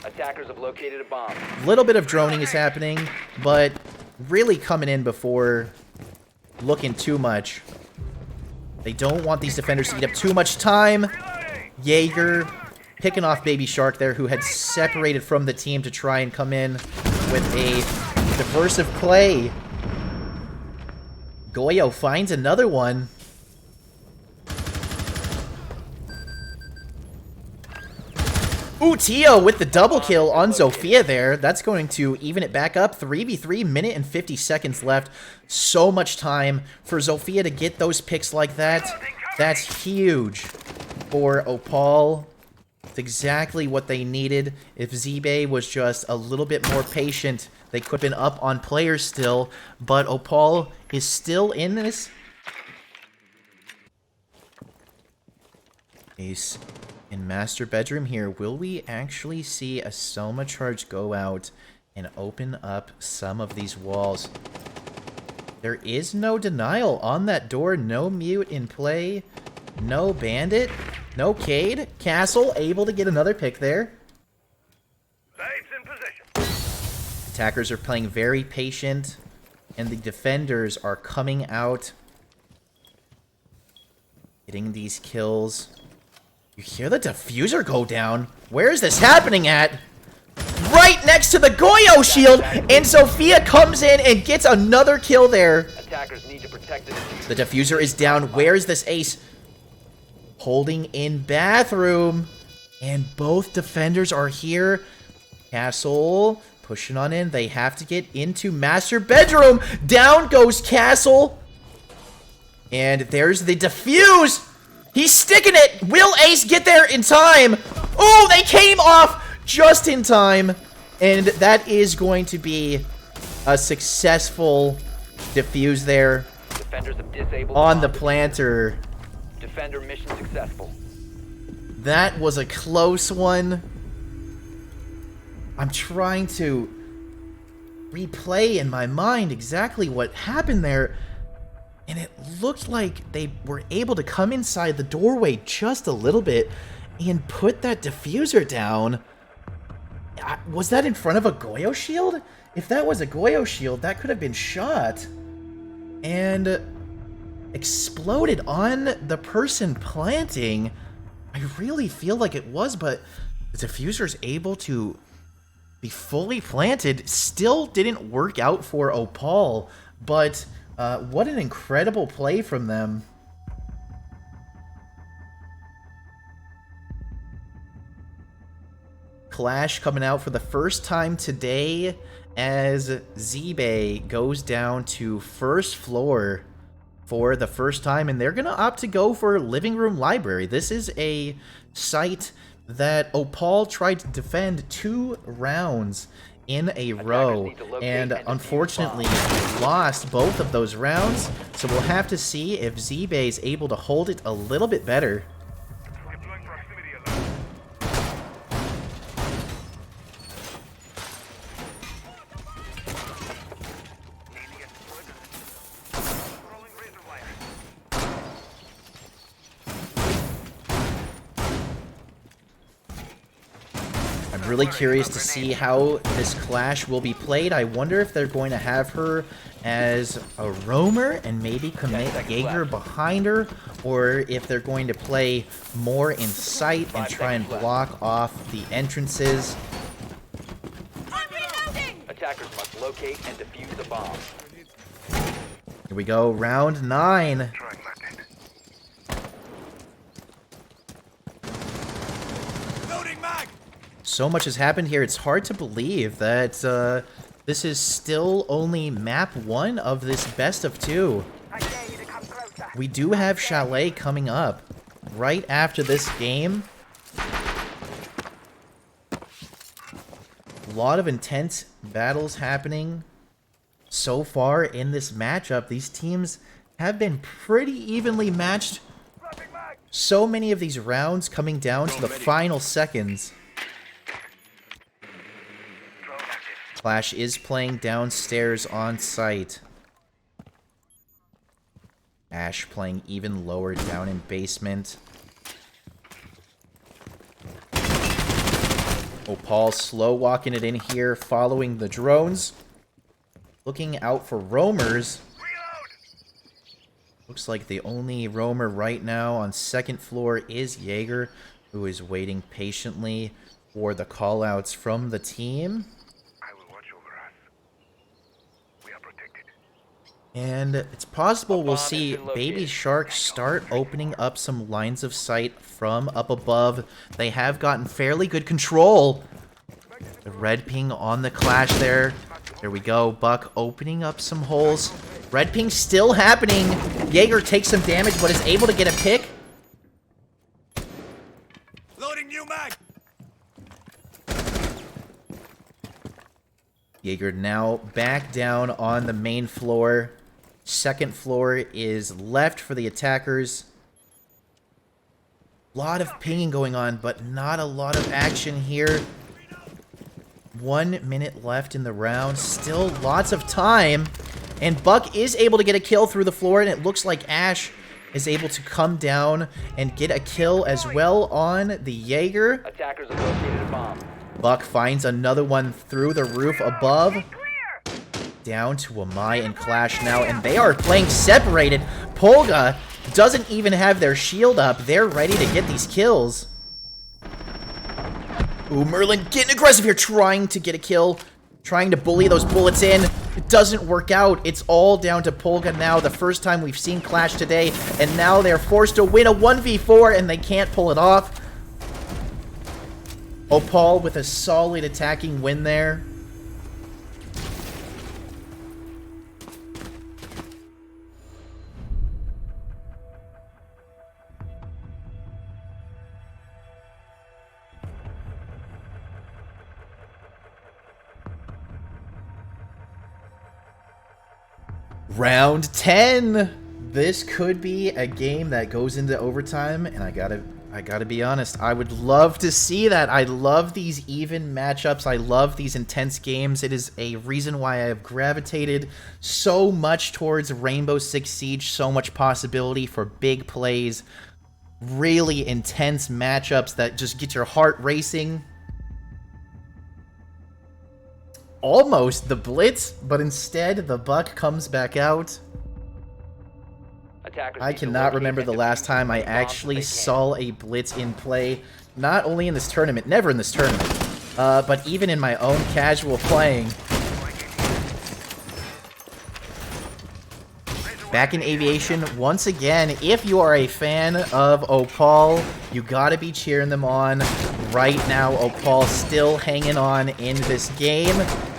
Attackers have located a bomb. A little bit of droning is happening, but really coming in before looking too much. They don't want these defenders to eat up too much time. Jaeger picking off Baby Shark there, who had separated from the team to try and come in with a diversive play. Goyo finds another one. Ooh, Tio with the double kill on Zofia there. That's going to even it back up. 3v3, minute and 50 seconds left. So much time for Zofia to get those picks like that. That's huge for Opal. It's exactly what they needed. If Z-Bay was just a little bit more patient, they could have been up on players still. But Opal is still in this. Ace in master bedroom here. Will we actually see a Soma charge go out and open up some of these walls? There is no denial on that door. No mute in play. No bandit. No Cade. Castle able to get another pick there. Babes in position. Attackers are playing very patient, and the defenders are coming out, getting these kills. You hear the diffuser go down? Where is this happening at? Right next to the Goyo shield, and Sophia comes in and gets another kill there. Attackers need to protect the diffuser. The diffuser is down. Where's this ace? Holding in bathroom. And both defenders are here. Castle pushing on in. They have to get into master bedroom. Down goes Castle. And there's the defuse. He's sticking it. Will Ace get there in time? Oh, they came off just in time. And that is going to be a successful defuse there Defenders have disabled on the bomb. planter. Defender mission successful. That was a close one. I'm trying to replay in my mind exactly what happened there. And it looked like they were able to come inside the doorway just a little bit and put that diffuser down. Was that in front of a Goyo shield? If that was a Goyo shield, that could have been shot and exploded on the person planting. I really feel like it was, but the diffuser is able to be fully planted. Still didn't work out for Opal, but what an incredible play from them. Clash coming out for the first time today as Zebay goes down to first floor for the first time, and they're going to opt to go for living room library. This is a site that Opal tried to defend 2 rounds in a row, and unfortunately lost both of those rounds, so we'll have to see if Zebay is able to hold it a little bit better. Deploying proximity alert. Alien deployment. Rolling razor wire. I'm really curious to see how this clash will be played. I wonder if they're going to have her as a roamer and maybe commit Jaeger behind her, or if they're going to play more in sight and try and block off the entrances. I'm reloading! Attackers must locate and defuse the bomb. Here we go, round 9. Throwing magnet. Loading mag. So much has happened here, it's hard to believe that this is still only map 1 of this best of 2. I dare you to come closer. We do have Chalet coming up right after this game. A lot of intense battles happening so far in this matchup. These teams have been pretty evenly matched. So many of these rounds coming down to the final seconds. Clash is playing downstairs on site. Ash playing even lower down in basement. Opal slow walking it in here, following the drones. Looking out for roamers. Looks like the only roamer right now on second floor is Jaeger, who is waiting patiently for the callouts from the team. I will watch over us. We are protected. And it's possible we'll see Baby Shark start opening up some lines of sight from up above. They have gotten fairly good control. The red ping on the clash there. There we go. Buck opening up some holes. Red ping still happening. Jaeger takes some damage but is able to get a pick. Loading new mag. Jaeger now back down on the main floor. Second floor is left for the attackers. A lot of pinging going on, but not a lot of action here. 1 minute left in the round. Still lots of time. And Buck is able to get a kill through the floor, and it looks like Ash is able to come down and get a kill as well on the Jaeger. Attackers have located a bomb. Buck finds another one through the roof above. Down to Amai and Clash now, and they are playing separated. Polga doesn't even have their shield up. They're ready to get these kills. Ooh, Merlin getting aggressive here, trying to get a kill. trying to bully those bullets in. It doesn't work out. It's all down to Polka now. The first time we've seen Clash today, and now they're forced to win a 1v4, and they can't pull it off. Opal with a solid attacking win there. Round 10. This could be a game that goes into overtime, and I gotta be honest, I would love to see that. I love these even matchups. I love these intense games. It is a reason why I have gravitated so much towards Rainbow Six Siege. So much possibility for big plays, really intense matchups that just get your heart racing. Almost the blitz, but instead the buck comes back out. I cannot remember the last time I actually saw a blitz in play, not only in this tournament, never in this tournament, but even in my own casual playing. Back in aviation, once again, if you are a fan of Opal, you gotta be cheering them on. Right now, Opal still hanging on in this game.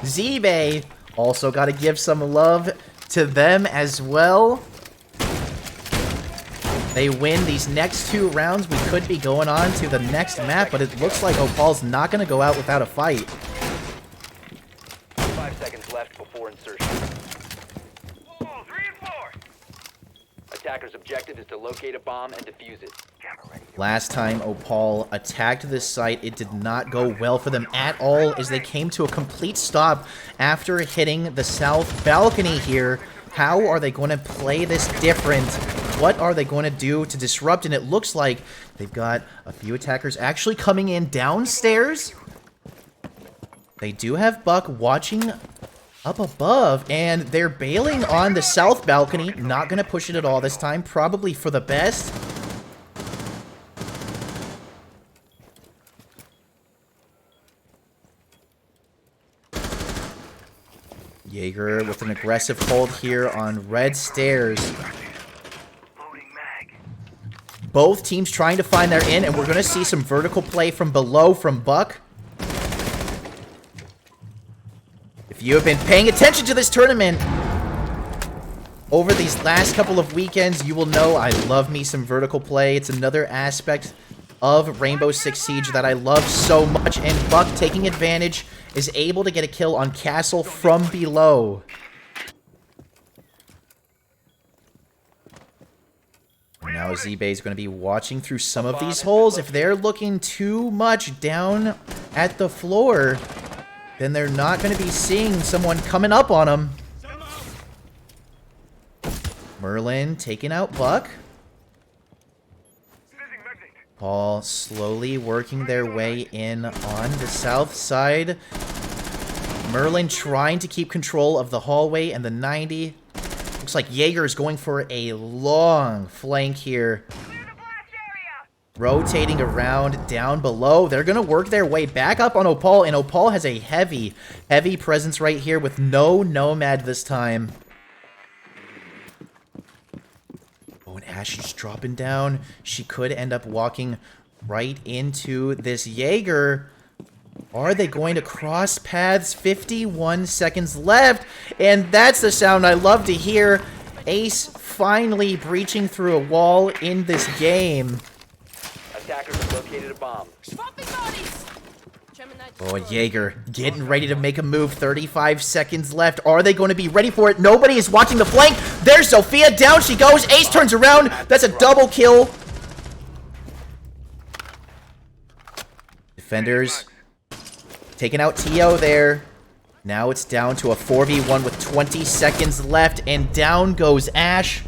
Z-Bay, also gotta give some love to them as well. They win these next 2 rounds. We could be going on to the next map, but it looks like Opal's not gonna go out without a fight. 5 seconds left before insertion. Walls reinforced. Attacker's objective is to locate a bomb and defuse it. Last time Opal attacked this site, it did not go well for them at all as they came to a complete stop after hitting the south balcony here. How are they going to play this different? What are they going to do to disrupt? And it looks like they've got a few attackers actually coming in downstairs. They do have Buck watching up above, and they're bailing on the south balcony. Not going to push it at all this time, probably for the best. Jaeger with an aggressive hold here on red stairs. Both teams trying to find their in, and we're going to see some vertical play from below from Buck. If you have been paying attention to this tournament over these last couple of weekends, you will know I love me some vertical play. It's another aspect of Rainbow Six Siege that I love so much, and Buck, taking advantage, is able to get a kill on Castle from below. Now Z-Bay is going to be watching through some of these holes. If they're looking too much down at the floor, then they're not going to be seeing someone coming up on them. Merlin taking out Buck. Paul slowly working their way in on the south side. Merlin trying to keep control of the hallway and the 90. Looks like Jaeger is going for a long flank here. Rotating around down below. They're going to work their way back up on Opal, and Opal has a heavy, heavy presence right here with no Nomad this time. Oh, and Ash is dropping down. She could end up walking right into this Jaeger. Are they going to cross paths? 51 seconds left, and that's the sound I love to hear. Ace finally breaching through a wall in this game. Attackers have located a bomb. Oh, Jaeger getting ready to make a move. 35 seconds left. Are they going to be ready for it? Nobody is watching the flank. There's Sophia. Down she goes. Ace turns around. That's a double kill. Defenders taking out Tio there. Now it's down to a 4v1 with 20 seconds left, and down goes Ash.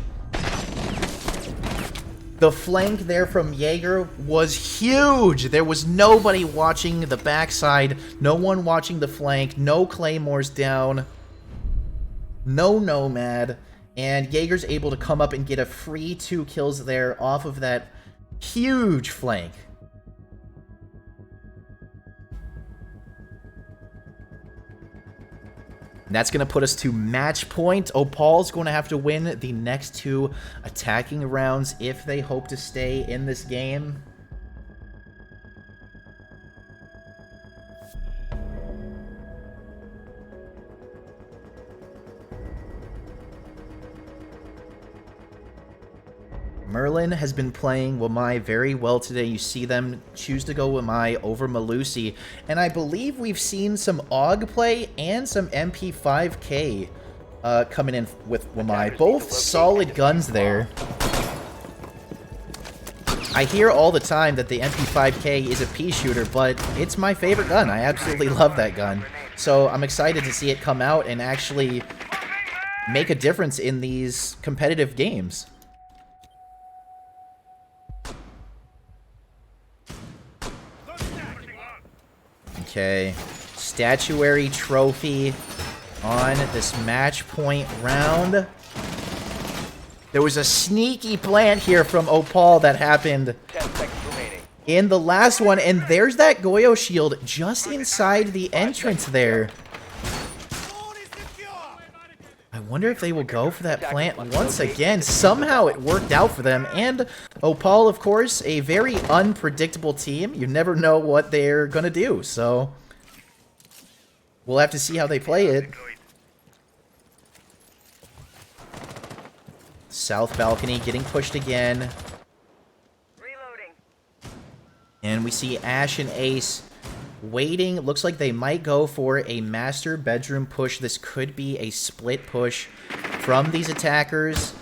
The flank there from Jaeger was huge. There was nobody watching the backside, no one watching the flank, no claymores down, no Nomad, and Jaeger's able to come up and get a free 2 kills there off of that huge flank. That's going to put us to match point. Opal's going to have to win the next 2 attacking rounds if they hope to stay in this game. Merlin has been playing Wamai very well today. You see them choose to go Wamai over Malusi. And I believe we've seen some AUG play and some MP5K coming in with Wamai. Both solid guns there. I hear all the time that the MP5K is a pea shooter, but it's my favorite gun. I absolutely love that gun. So I'm excited to see it come out and actually make a difference in these competitive games. Okay, statuary trophy on this match point round. There was a sneaky plant here from Opal that happened 10 seconds remaining. in the last one, and there's that Goyo shield just inside the entrance there. I wonder if they will go for that plant once again. Somehow it worked out for them. And Opal, of course, a very unpredictable team. You never know what they're going to do. So we'll have to see how they play it. South balcony getting pushed again. Reloading. And we see Ash and Ace waiting. Looks like they might go for a master bedroom push. This could be a split push from these attackers.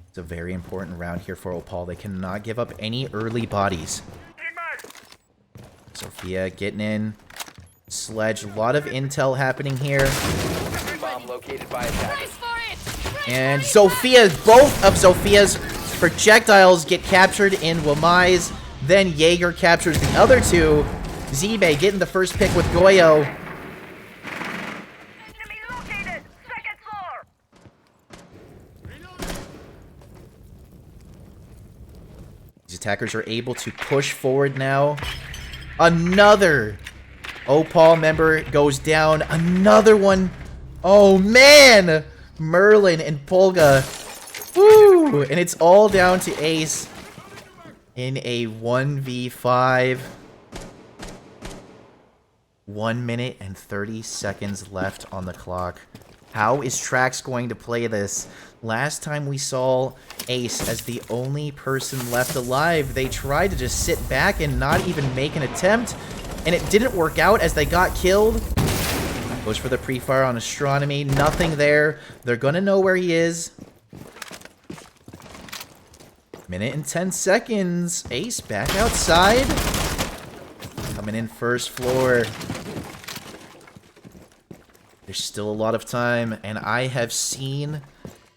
It's a very important round here for Opal. They cannot give up any early bodies. Sophia getting in. Sledge, a lot of intel happening here. Bomb located by attackers. And Sophia, both of Sophia's projectiles get captured in Wamai's. Then Jaeger captures the other 2. Zebe getting the first pick with Goyo. Enemy located. Second floor. These attackers are able to push forward now. Another Opal member goes down. Another one. Oh, man. Merlin and Polga. Woo! And it's all down to Ace in a 1v5. 1 minute and 30 seconds left on the clock. How is Trax going to play this? Last time we saw Ace as the only person left alive, they tried to just sit back and not even make an attempt, and it didn't work out as they got killed. Goes for the pre-fire on Astronomy. Nothing there. They're gonna know where he is. Minute and 10 seconds. Ace back outside. Coming in first floor. There's still a lot of time, and I have seen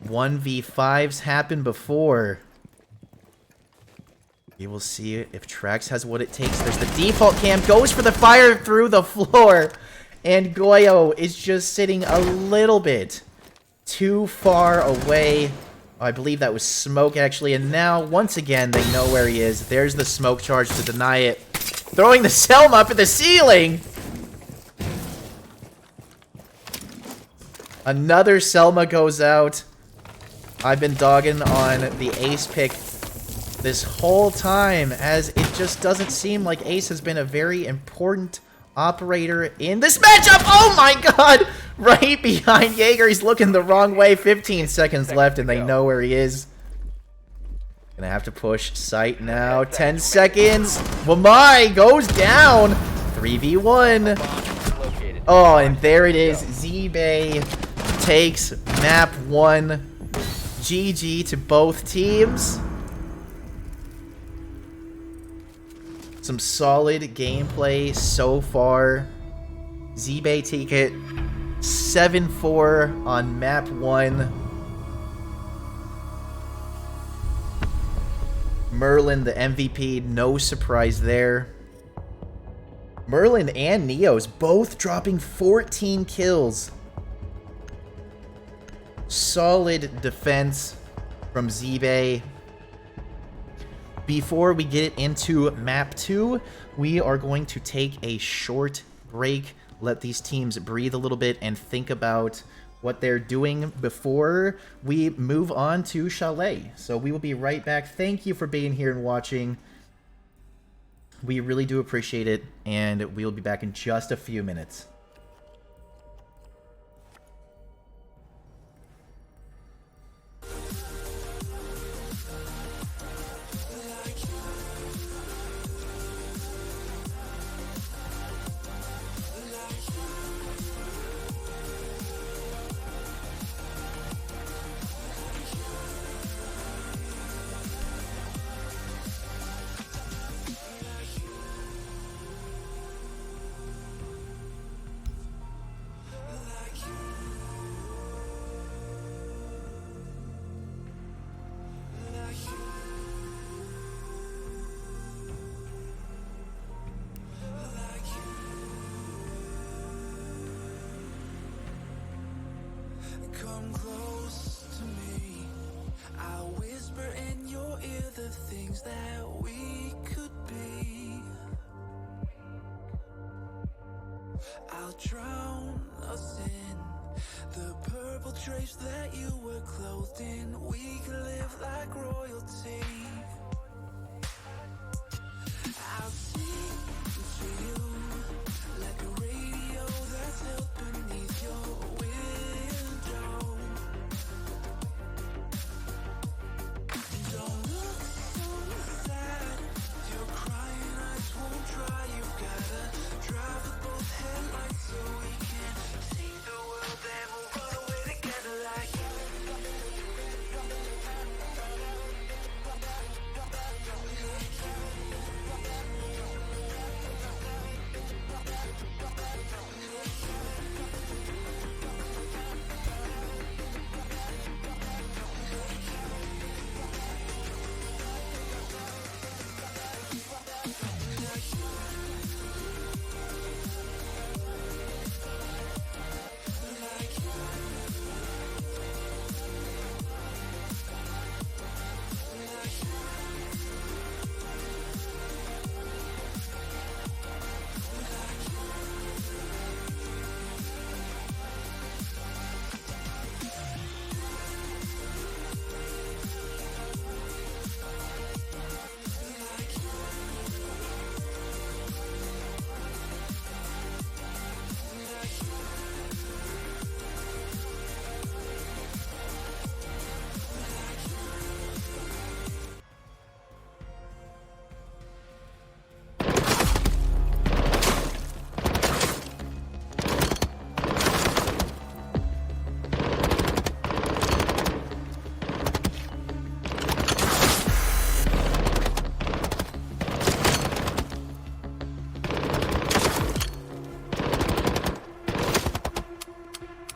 1v5s happen before. We will see if Trax has what it takes. There's the default cam. Goes for the fire through the floor. And Goyo is just sitting a little bit too far away. Oh, I believe that was smoke, actually. And now, once again, they know where he is. There's the smoke charge to deny it. Throwing the Selma up at the ceiling! Another Selma goes out. I've been dogging on the Ace pick this whole time, as it just doesn't seem like Ace has been a very important operator in this matchup. Oh my god! Right behind Jaeger. He's looking the wrong way. 15 seconds left, and they know where he is. Gonna have to push site now. 10 seconds. Wamai goes down. 3v1. Oh, and there it is. Z-Bay takes map 1. GG to both teams. Some solid gameplay so far. Z-Bay take it 7-4 on map 1. Merlin, the MVP, no surprise there. Merlin and Neos both dropping 14 kills. Solid defense from Z-Bay. Before we get into map 2, we are going to take a short break. let these teams breathe a little bit and think about what they're doing before we move on to Chalet. So we will be right back. Thank you for being here and watching. We really do appreciate it, and we'll be back in just a few minutes. Come close to me. I'll whisper in your ear the things that we could be. I'll drown us in the purple drapes that you were clothed in. We could live like royalty. I'll sing to you like a radio that's held beneath your window. Don't look so sad, your crying eyes won't dry. You gotta drive with both headlights so we can see the world and we'll run away together like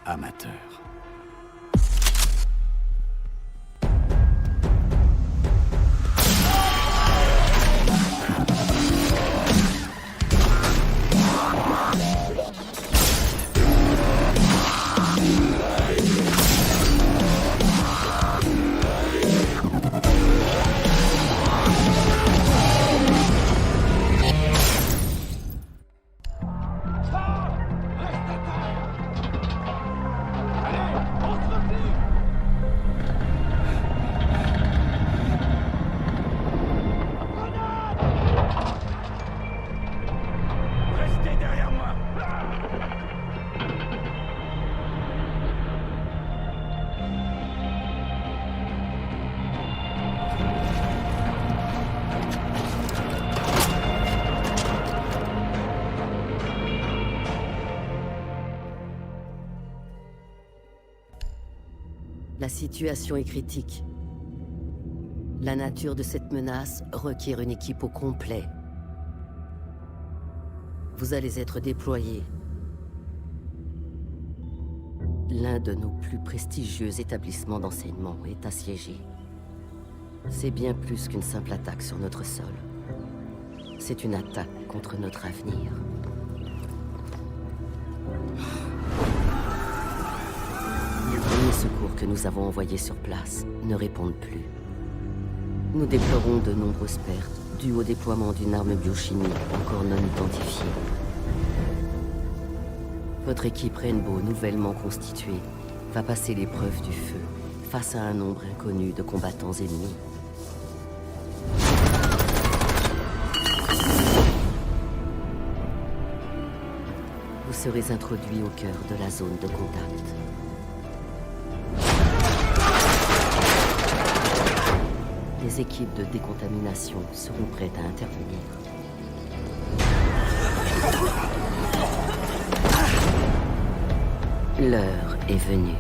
amateur. Restez derrière moi. La situation est critique. La nature de cette menace requiert une équipe au complet. Vous allez être déployés. L'un de nos plus prestigieux établissements d'enseignement est assiégé. C'est bien plus qu'une simple attaque sur notre sol. C'est une attaque contre notre avenir. Les premiers secours que nous avons envoyés sur place ne répondent plus. Nous déplorons de nombreuses pertes dues au déploiement d'une arme biochimique encore non identifiée. Votre équipe Rainbow, nouvellement constituée, va passer l'épreuve du feu face à un nombre inconnu de combattants ennemis. Vous serez introduit au cœur de la zone de contact. Les équipes de décontamination seront prêtes à intervenir. L'heure est venue.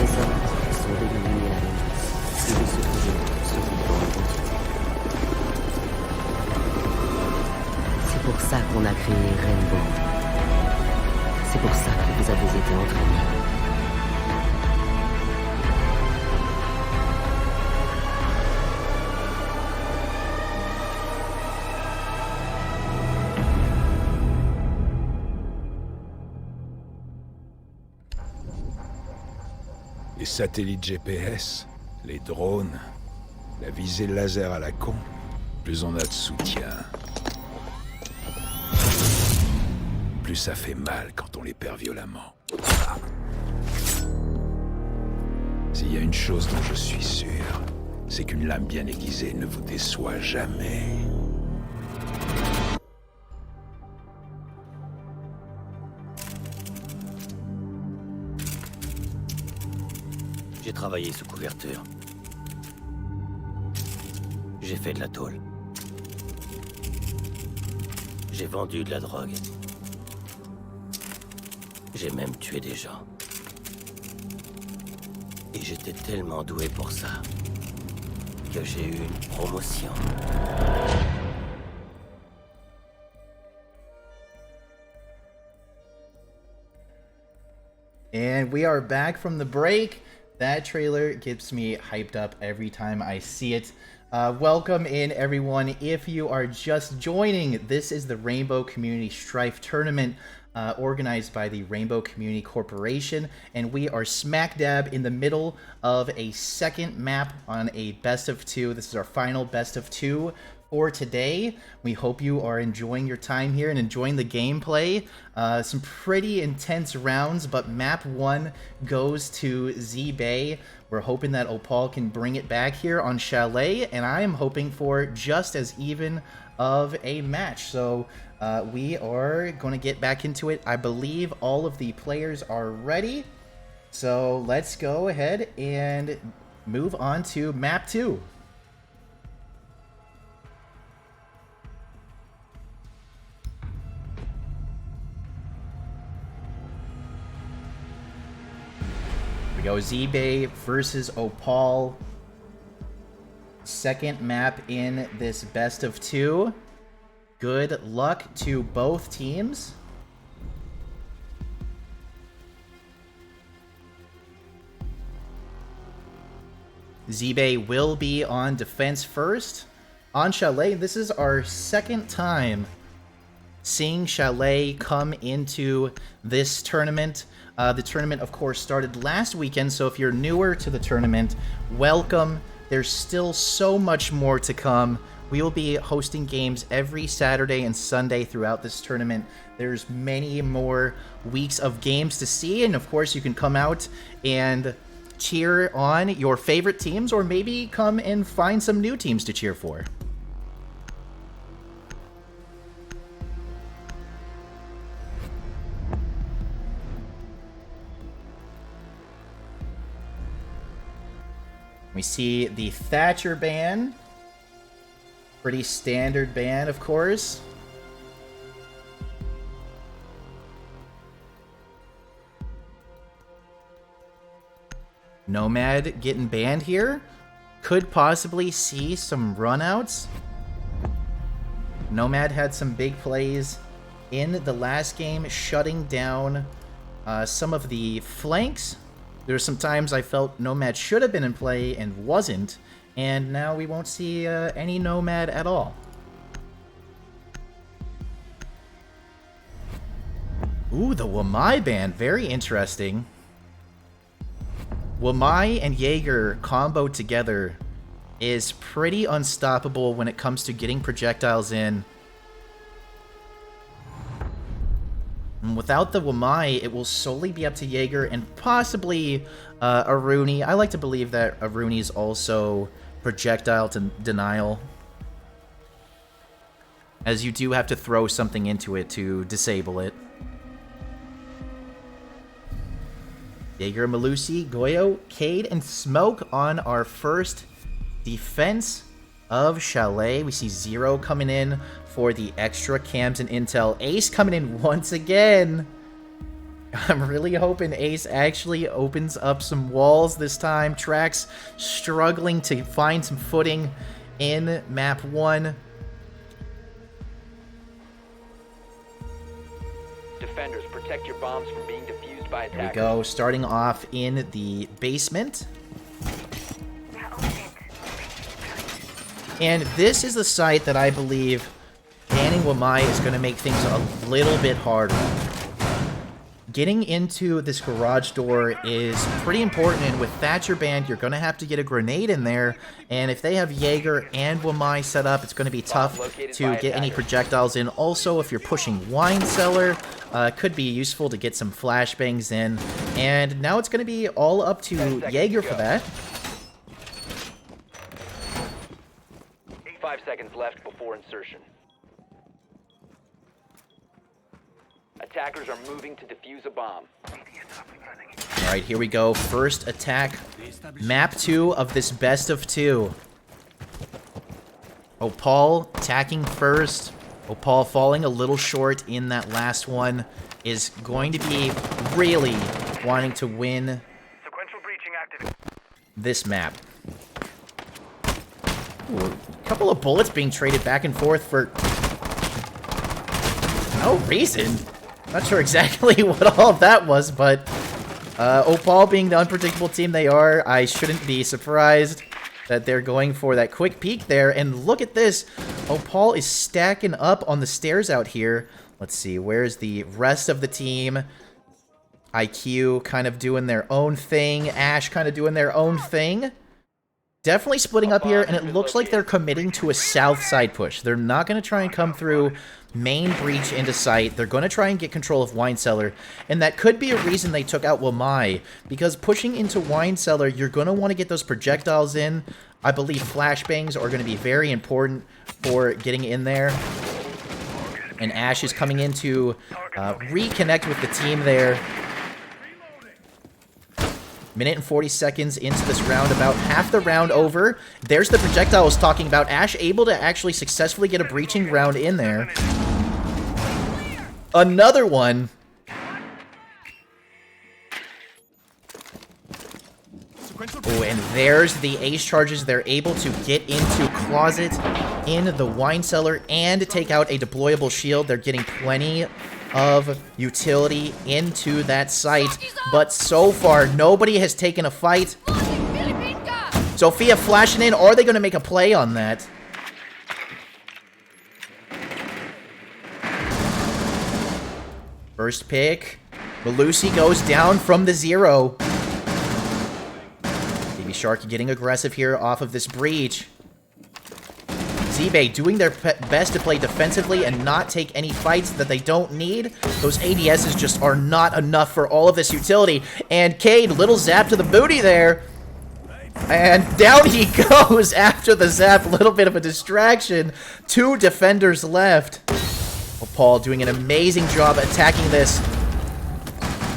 Les ordres sont d'éliminer la menace et de se trouver sur une bonne identité. C'est pour ça qu'on a créé Rainbow. C'est pour ça que vous avez été entraînés. Les satellites GPS, les drones, la visée laser à la con, plus on a de soutien, plus ça fait mal quand on les perd violemment. S'il y a une chose dont je suis sûr, c'est qu'une lame bien aiguisée ne vous déçoit jamais. J'ai travaillé sous couverture. J'ai fait de la tôle. J'ai vendu de la drogue. J'ai même tué des gens. Et j'étais tellement doué pour ça que j'ai eu une promotion. And we are back from the break. That trailer gets me hyped up every time I see it. Welcome in, everyone. If you are just joining, this is the Rainbow Community Strife Tournament organized by the Rainbow Community Corporation, and we are smack dab in the middle of a second map on a best of two. This is our final best of two for today. We hope you are enjoying your time here and enjoying the gameplay. Some pretty intense rounds, but map 1 goes to Z-Bay. We're hoping that Opal can bring it back here on Chalet, and I am hoping for just as even of a match. So we are going to get back into it. I believe all of the players are ready. So let's go ahead and move on to map 2. We go Z-Bay versus Opal. Second map in this best of 2. Good luck to both teams. Z-Bay will be on defense first. On Chalet, this is our second time seeing Chalet come into this tournament. The tournament, of course, started last weekend, so if you're newer to the tournament, welcome. There's still so much more to come. We will be hosting games every Saturday and Sunday throughout this tournament. There's many more weeks of games to see, and of course, you can come out and cheer on your favorite teams, or maybe come and find some new teams to cheer for. We see the Thatcher band. Pretty standard band, of course. Nomad getting banned here. Could possibly see some runouts. Nomad had some big plays in the last game, shutting down some of the flanks. There were some times I felt Nomad should have been in play and wasn't, and now we won't see any Nomad at all. Ooh, the Wamai band, very interesting. Wamai and Jaeger combo together is pretty unstoppable when it comes to getting projectiles in. And without the Wamai, it will solely be up to Jaeger and possibly Aruni. I like to believe that Aruni is also projectile denial, as you do have to throw something into it to disable it. Jaeger, Malusi, Goyo, Cade, and Smoke on our first defense of Chalet. We see Zero coming in for the extra cams and intel. Ace coming in once again. I'm really hoping Ace actually opens up some walls this time. Trax struggling to find some footing in map 1. Defenders, protect your bombs from being defused by attackers. There we go, starting off in the basement. And this is the site that I believe banning Wamai is going to make things a little bit harder. Getting into this garage door is pretty important, and with Thatcher banned, you're going to have to get a grenade in there, and if they have Jaeger and Wamai set up, it's going to be tough to get any projectiles in. Also, if you're pushing Wine Cellar, could be useful to get some flashbangs in, and now it's going to be all up to Jaeger for that. 5 seconds left before insertion. Attackers are moving to defuse a bomb. Alright, here we go. First attack. Map 2 of this best of 2. Opal attacking first. Opal falling a little short in that last one. Is going to be really wanting to win Sequential breaching active. this map. Ooh, a couple of bullets being traded back and forth for no reason. Not sure exactly what all of that was, but Opal being the unpredictable team they are, I shouldn't be surprised that they're going for that quick peek there. And look at this. Opal is stacking up on the stairs out here. Let's see, where's the rest of the team? IQ kind of doing their own thing. Ash kind of doing their own thing. Definitely splitting up here, and it looks like they're committing to a south side push. They're not going to try and come through main breach into sight. They're going to try and get control of Wine Cellar, and that could be a reason they took out Wamai, because pushing into Wine Cellar, you're going to want to get those projectiles in. I believe flashbangs are going to be very important for getting in there. And Ash is coming in to reconnect with the team there. Minute and 40 seconds into this round, about half the round over. There's the projectile I was talking about. Ash able to actually successfully get a breaching round in there. Another one. Oh, and there's the ace charges. They're able to get into Closet in the Wine Cellar and take out a deployable shield. They're getting plenty of utility into that site, but so far nobody has taken a fight. Sophia flashing in. Are they going to make a play on that? First pick. Malusi goes down from the 0. Baby Shark getting aggressive here off of this breach. Z-Bay doing their best to play defensively and not take any fights that they don't need. Those ADSs just are not enough for all of this utility. And Cade, little zap to the booty there. And down he goes after the zap. A little bit of a distraction. 2 defenders left. Oh, Paul doing an amazing job attacking this.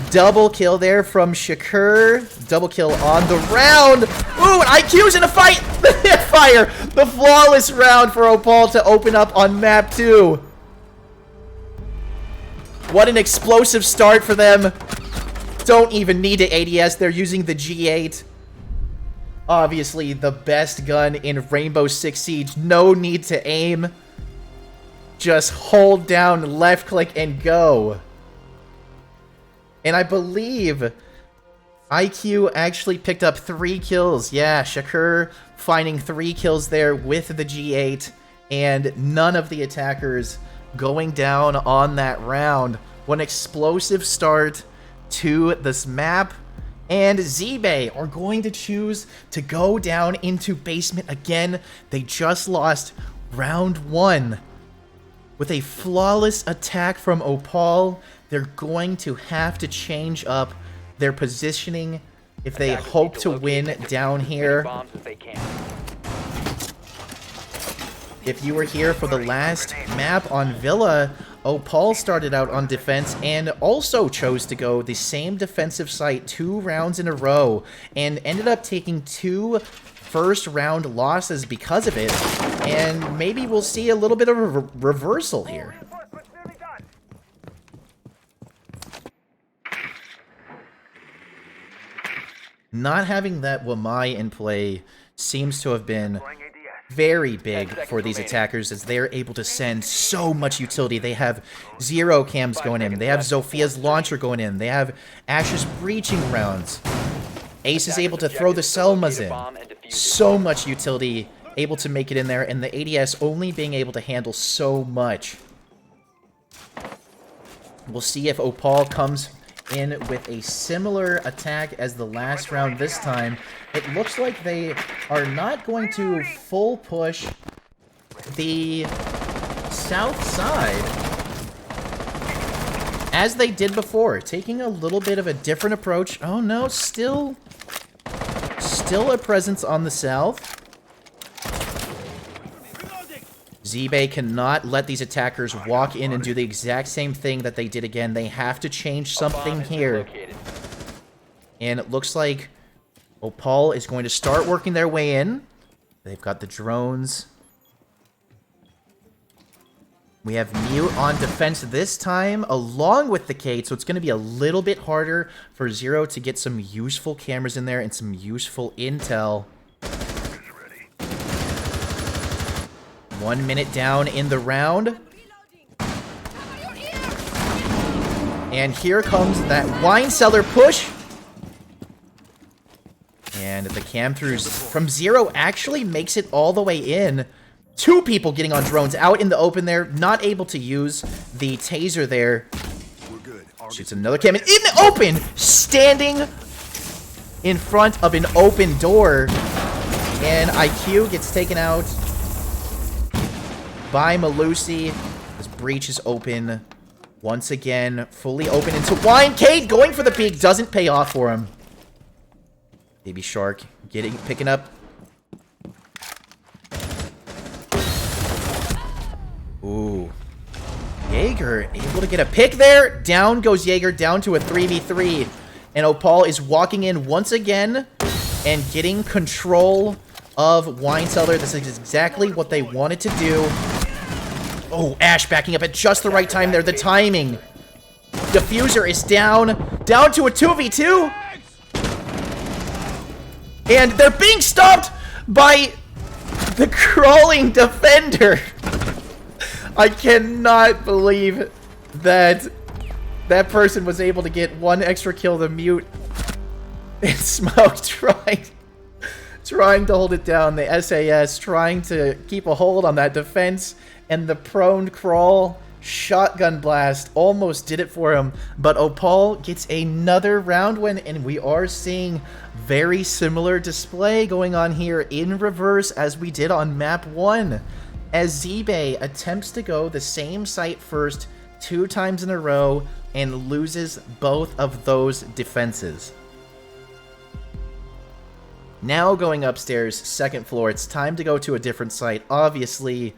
Double kill there from Shakur. Double kill on the round. Ooh, and IQ's in a fight. The hip fire. The flawless round for Opal to open up on map 2. What an explosive start for them. Don't even need to ADS. They're using the G8. Obviously, the best gun in Rainbow Six Siege. No need to aim. Just hold down left click and go. And I believe IQ actually picked up 3 kills. Yeah, Shakur finding 3 kills there with the G8. And none of the attackers going down on that round. What an explosive start to this map. and Z-Bay are going to choose to go down into basement again. They just lost round 1 with a flawless attack from Opal. They're going to have to change up their positioning if they Attackers hope need to locate win and defuse down as many here. bombs as they can. If you were here for the last map on Villa, Opal started out on defense and also chose to go the same defensive site 2 rounds in a row and ended up taking 2 first round losses because of it. And maybe we'll see a little bit of a reversal here. Reinforcements nearly done. Not having that Wamai in play seems to have been Deploying ADS. very big 10 seconds for these remaining. attackers as they're able to send so much utility. They have zero cams going in. They have Zophia's launcher going in. They have Ash's breaching rounds. Ace is able to throw the Selmas in. So much utility able to make it in there, and the ADS only being able to handle so much. We'll see if Opal comes in with a similar attack as the last round this time. It looks like they are not going to full push the south side as they did before, taking a little bit of a different approach. Oh no, still a presence on the south. Z-Bay cannot let these attackers walk in and do the exact same thing that they did again. They have to change something here. And it looks like Opal is going to start working their way in. They've got the drones. We have Mute on defense this time, along with the Kate, so it's going to be a little bit harder for Zero to get some useful cameras in there and some useful intel. 1 minute down in the round. And here comes that wine cellar push. And the cam throughs from Zero actually makes it all the way in. 2 people getting on drones out in the open there, not able to use the taser there. Shoots another cam in the open, standing in front of an open door. And IQ gets taken out by Malusi. This breach is open once again, fully open into Wine. Cade going for the peek, doesn't pay off for him. Baby Shark picking up. Ooh. Jaeger able to get a pick there. Down goes Jaeger, down to a 3v3. And Opal is walking in once again and getting control of Wine Cellar. This is exactly what they wanted to do. Oh, Ash backing up at just the right time there. The timing. Diffuser is down to a 2v2. And they're being stopped by the crawling defender. I cannot believe that that person was able to get 1 extra kill to Mute. And Smoke trying to hold it down. The SAS trying to keep a hold on that defense. And the prone crawl shotgun blast almost did it for him. But Opal gets another round win. And we are seeing very similar display going on here in reverse as we did on map 1. As Z-Bay attempts to go the same site first 2 times in a row and loses both of those defenses. Now going upstairs, 2nd floor, it's time to go to a different site. Obviously,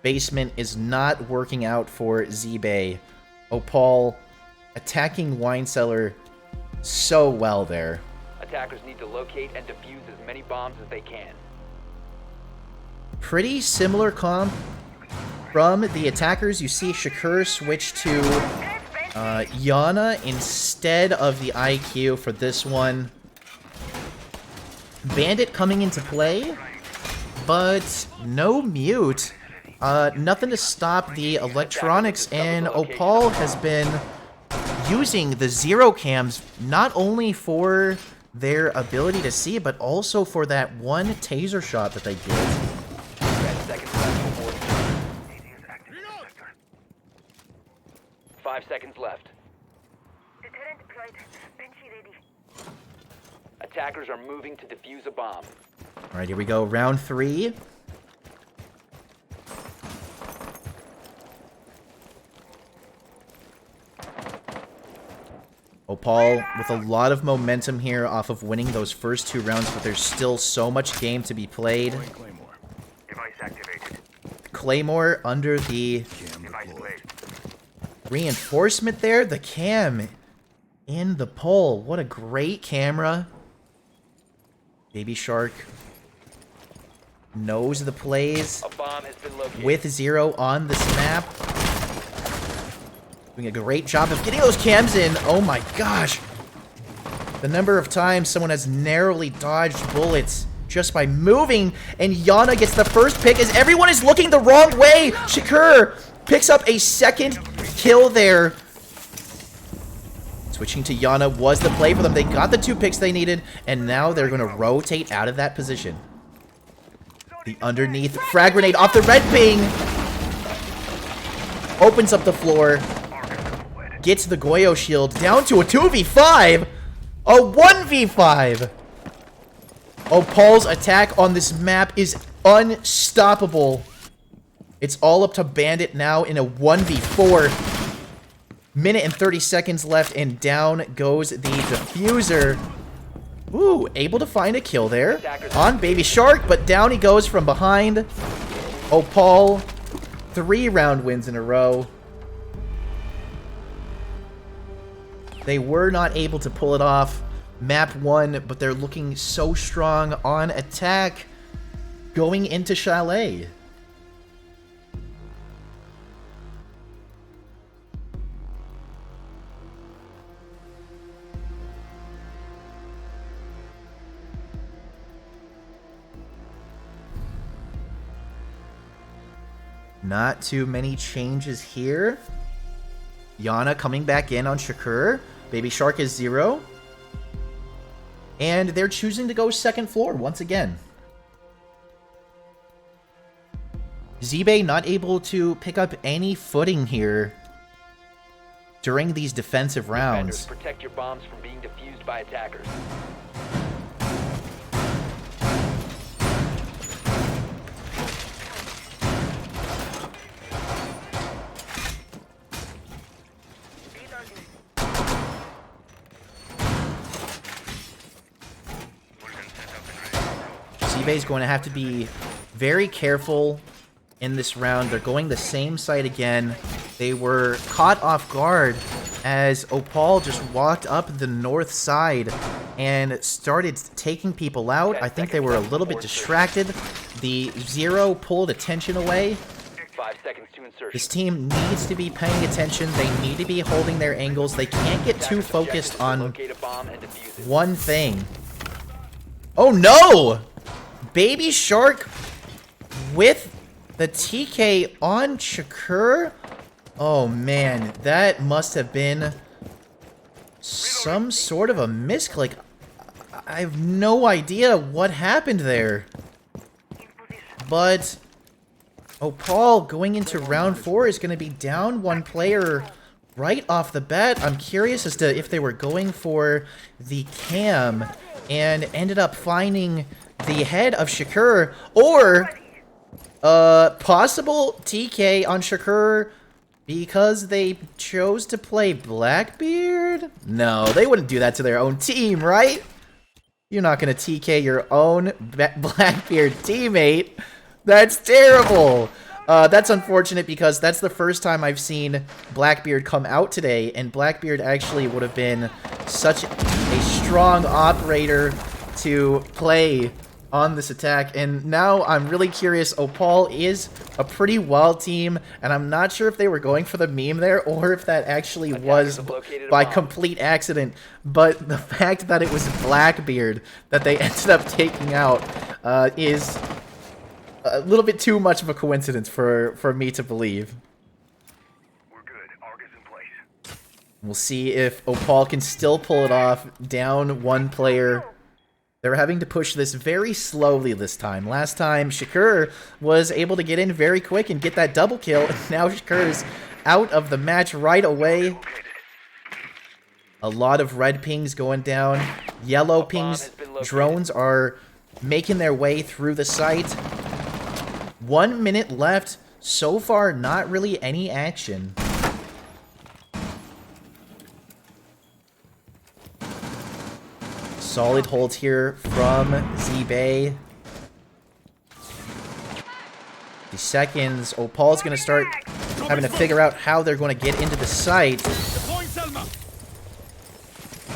basement is not working out for Z-Bay. Opal attacking Wine Cellar so well there. Attackers need to locate and defuse as many bombs as they can. Pretty similar comp from the attackers. You see Shakur switch to Yana instead of the IQ for this one. Bandit coming into play, but no Mute. Nothing to stop the electronics, and Opal has been using the Zero cams not only for their ability to see, but also for that 1 taser shot that they did. 10 seconds left before Reload! 5 seconds left. Deterrent deployed. Benchy ready. Attackers are moving to defuse a bomb. All right, here we go. Round 3. Opal with a lot of momentum here off of winning those first 2 rounds, but there's still so much game to be played. Device activated. Claymore under the Device placed. reinforcement there. The cam in the pole. What a great camera. Baby Shark knows the plays A bomb has been located. with 0 on this map. Doing a great job of getting those cams in. Oh my gosh. The number of times someone has narrowly dodged bullets just by moving. And Yana gets the first pick as everyone is looking the wrong way. Shakur picks up a second kill there. Switching to Yana was the play for them. They got the 2 picks they needed, and now they're going to rotate out of that position. The underneath frag grenade off the red ping. Opens up the floor. Gets the Goyo shield down to a 2v5. A 1v5. Opal's attack on this map is unstoppable. It's all up to Bandit now in a 1v4. Minute and 30 seconds left, and down goes the diffuser. Ooh, able to find a kill there on Baby Shark, but down he goes from behind. Opal, 3 round wins in a row. They were not able to pull it off. Map 1, but they're looking so strong on attack going into Chalet. Not too many changes here. Yana coming back in on Shakur. Baby Shark is 0. And they're choosing to go second floor once again. Zebe not able to pick up any footing here during these defensive rounds. Defenders, protect your bombs from being defused by attackers. Is going to have to be very careful in this round. They're going the same site again. They were caught off guard as Opal just walked up the north side and started taking people out. I think they were a little bit distracted. The 0 pulled attention away. 5 seconds to insertion. This team needs to be paying attention. They need to be holding their angles. They can't get too focused on Locate a bomb and defuse it. one thing. Oh no! Baby Shark with the TK on Shakur. Oh man, that must have been some sort of a misclick. I have no idea what happened there. But Opal going into round 4 is going to be down 1 player right off the bat. I'm curious as to if they were going for the cam and ended up finding the head of Shakur, or possible TK on Shakur because they chose to play Blackbeard? No, they wouldn't do that to their own team, right? You're not going to TK your own Blackbeard teammate. That's terrible. That's unfortunate because that's the first time I've seen Blackbeard come out today, and Blackbeard actually would have been such a strong operator to play on this attack. And now I'm really curious. Opal is a pretty wild team, and I'm not sure if they were going for the meme there or if that actually was by complete accident. But the fact that it was Blackbeard that they ended up taking out is a little bit too much of a coincidence for me to believe. We're good. Argus in place. We'll see if Opal can still pull it off. Down 1 player. They're having to push this very slowly this time. Last time, Shakur was able to get in very quick and get that double kill. And now Shakur's out of the match right away. A lot of red pings going down. Yellow pings Drones are making their way through the site. 1 minute left. So far, not really any action. Solid hold here from Z-Bay. The seconds. Opal's going to start having to figure out how they're going to get into the site.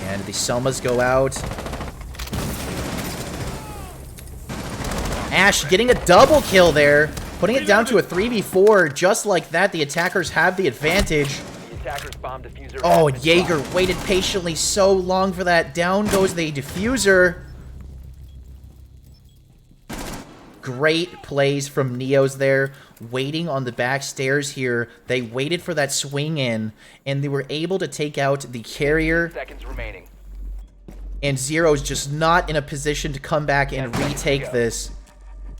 And the Selmas go out. Ash getting a double kill there. Putting it down to a 3v4. Just like that, the attackers have the advantage. Oh, Jaeger waited patiently so long for that. Down goes the diffuser. Great plays from Neos there. Waiting on the back stairs here. They waited for that swing in. And they were able to take out the carrier. Seconds remaining. And Zero's just not in a position to come back and retake this.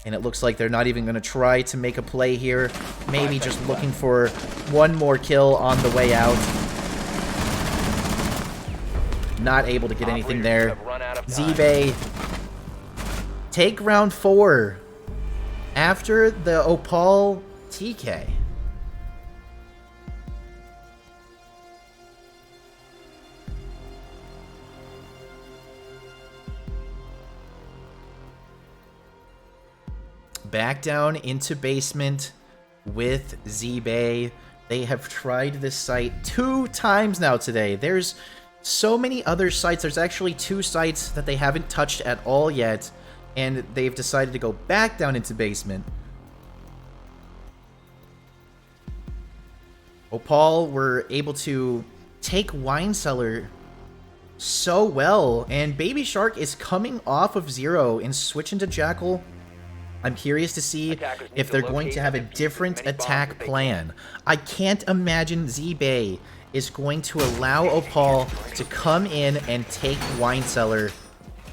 And it looks like they're not even going to try to make a play here. Maybe just looking for one more kill on the way out. Not able to get anything there. Z-Bay take round 4 after the Opal TK. Back down into basement with Z-Bay. They have tried this site 2 times now today. There's so many other sites. There's actually 2 sites that they haven't touched at all yet. And they've decided to go back down into basement. Opal were able to take Wine Cellar so well. And Baby Shark is coming off of Zero and switching to Jackal. I'm curious to see if they're going to have a different attack plan. I can't imagine Z-Bay is going to allow Opal to come in and take Wine Cellar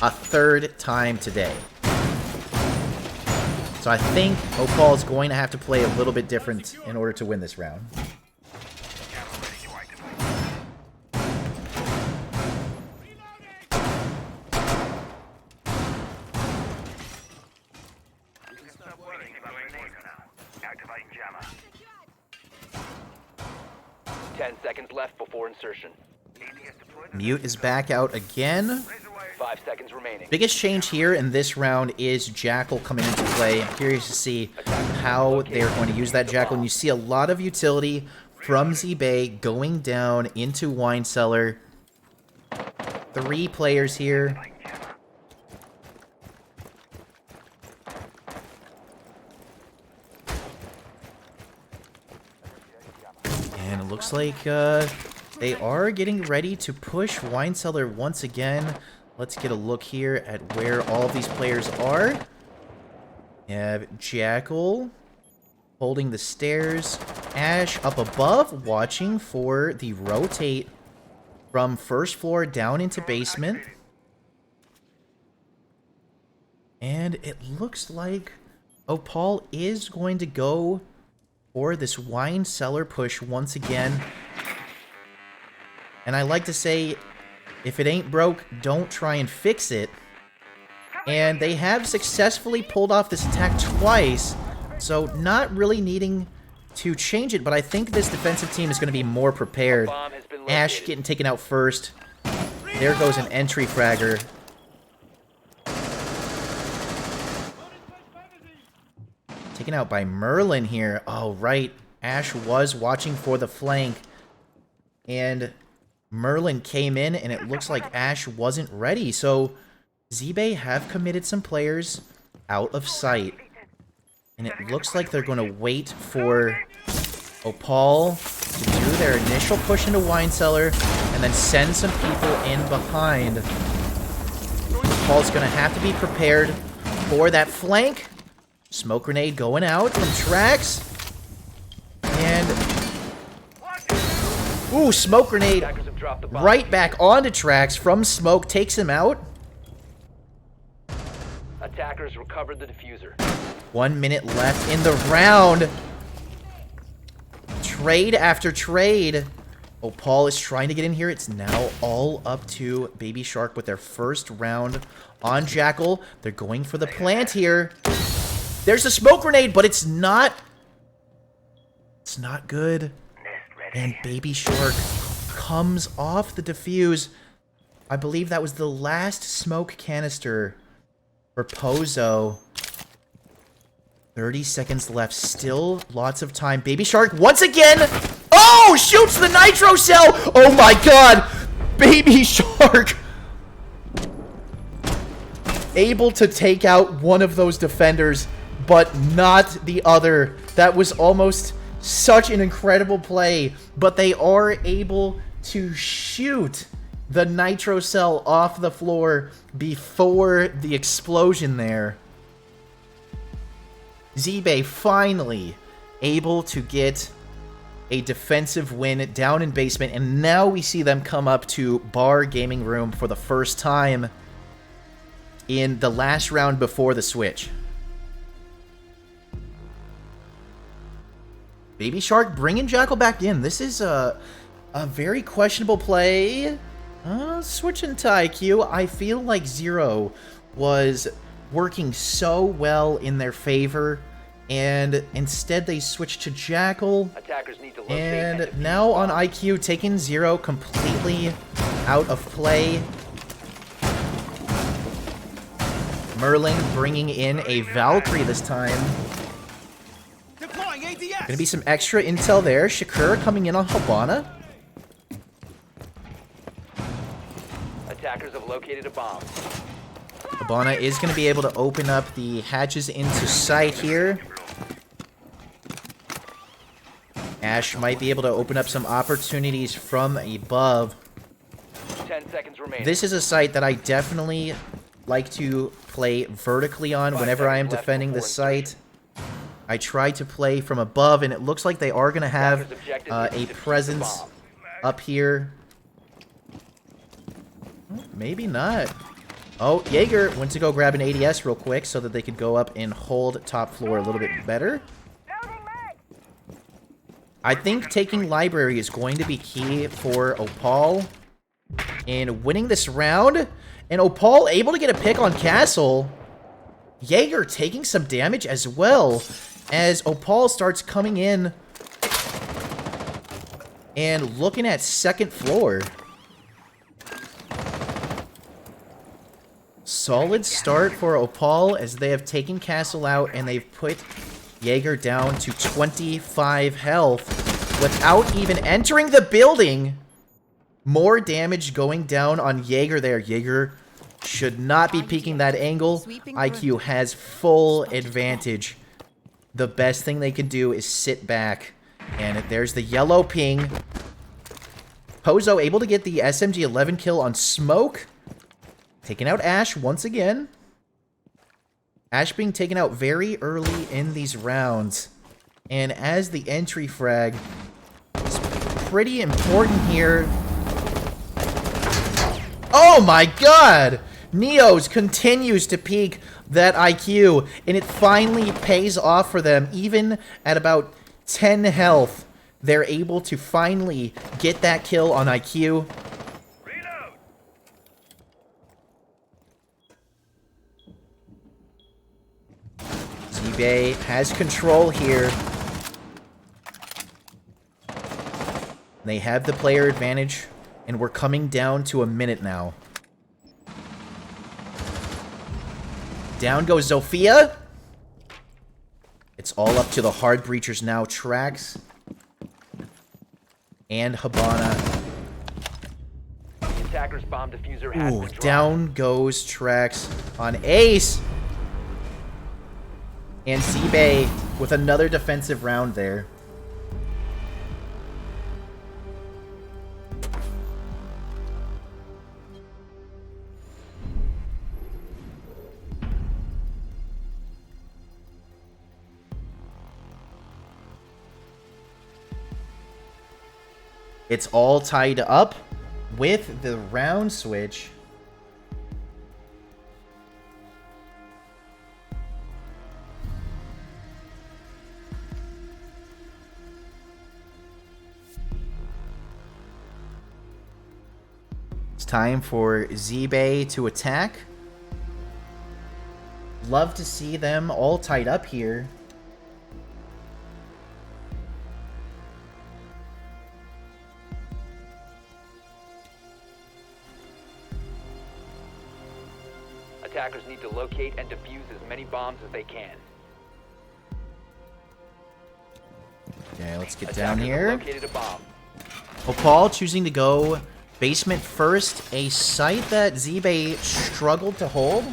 a 3rd time today. So I think Opal is going to have to play a little bit different in order to win this round. 10 seconds left before insertion. Mute is back out again. 5 seconds remaining. Biggest change here in this round is Jackal coming into play. I'm curious to see how they're going to use that Jackal. And you see a lot of utility from Z-Bay going down into Wine Cellar. 3 players here. And it looks like they are getting ready to push Wine Cellar once again. Let's get a look here at where all of these players are. You have Jackal holding the stairs. Ash up above, watching for the rotate from first floor down into basement. And it looks like Opal is going to go for this Wine Cellar push once again. And I like to say, if it ain't broke, don't try and fix it. And they have successfully pulled off this attack twice, so not really needing to change it, but I think this defensive team is going to be more prepared. Ash getting taken out first. There goes an entry fragger. Taken out by Merlin here. Oh, right. Ash was watching for the flank. And Merlin came in, and it looks like Ash wasn't ready. So Z-Bay have committed some players out of sight. And it looks like they're going to wait for Opal to do their initial push into Wine Cellar and then send some people in behind. Opal's going to have to be prepared for that flank. Smoke grenade going out from Trax. And ooh, smoke grenade right back onto Trax from Smoke. Takes him out. Attackers recovered the diffuser. 1 minute left in the round. Trade after trade. Opal is trying to get in here. It's now all up to Baby Shark with their first round on Jackal. They're going for the plant here. There's a smoke grenade, but it's not... It's not good. And Baby Shark comes off the defuse. I believe that was the last smoke canister for Pozo. 30 seconds left. Still lots of time. Baby Shark once again. Oh, shoots the nitro cell. Oh my god. Baby Shark able to take out one of those defenders, but not the other. That was almost such an incredible play, but they are able to shoot the nitro cell off the floor before the explosion there. Zebay finally able to get a defensive win down in basement, and now we see them come up to bar gaming room for the first time in the last round before the switch. Baby Shark bringing Jackal back in. This is a very questionable play. Switching to IQ. I feel like Zero was working so well in their favor, and instead they switched to Jackal. Attackers need to locate And defuse now on bombs. IQ, taking Zero completely out of play. Merlin bringing in a Valkyrie this time. Gonna be some extra intel there. Shakur coming in on Habana. Attackers have located a bomb. Habana is gonna be able to open up the hatches into sight here. Ash might be able to open up some opportunities from above. 10 seconds remaining. This is a site that I definitely like to play vertically on whenever I am defending this site. I try to play from above, and it looks like they are going to have a presence up here. Maybe not. Oh, Jaeger went to go grab an ADS real quick so that they could go up and hold top floor a little bit better. I think taking Library is going to be key for Opal in winning this round. And Opal able to get a pick on Castle. Jaeger taking some damage as well as Opal starts coming in and looking at second floor. Solid start for Opal as they have taken Castle out and they've put Jaeger down to 25 health without even entering the building. More damage going down on Jaeger there. Jaeger should not be peeking that angle. IQ has full advantage. The best thing they can do is sit back. And there's the yellow ping. Pozo able to get the SMG-11 kill on Smoke. Taking out Ash once again. Ash being taken out very early in these rounds. And as the entry frag is pretty important here. Oh my god! Neos continues to peak that IQ, and it finally pays off for them. Even at about 10 health, they're able to finally get that kill on IQ. Reload. Z-Bay has control here. They have the player advantage, and we're coming down to a minute now. Down goes Zofia. It's all up to the hard breachers now. Trax and Habana. The attacker's bomb diffuser has Ooh, been dropped. down goes Trax on Ace. And Z-Bay with another defensive round there. It's all tied up with the round switch. It's time for Z-Bay to attack. Love to see them all tied up here. Attackers need to locate and defuse as many bombs as they can. Okay, let's get Attackers down have here. located a bomb. Opal choosing to go basement first, a site that Zebay struggled to hold.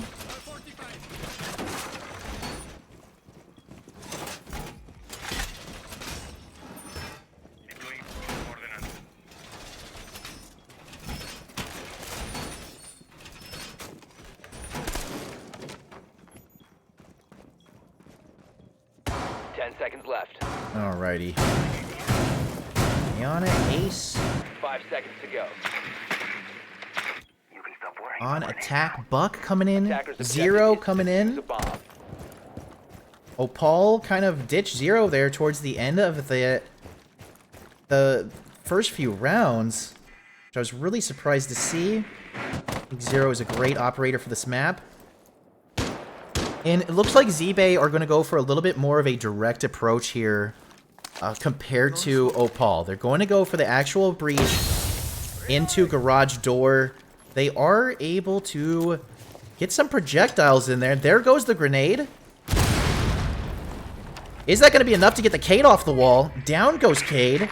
Deploying ordnance. Ten seconds left. Alrighty. Ayana, Ace 5 seconds to go. You can stop worrying. on attack. Buck coming in. Attackers' Zero objective is to coming defuse in. a bomb. Opal kind of ditched Zero there towards the end of the first few rounds, which I was really surprised to see. I think Zero is a great operator for this map. And it looks like Zebay are going to go for a little bit more of a direct approach here compared to Opal. They're going to go for the actual breach into garage door. They are able to get some projectiles in there. There goes the grenade. Is that going to be enough to get the Cade off the wall? Down goes Cade.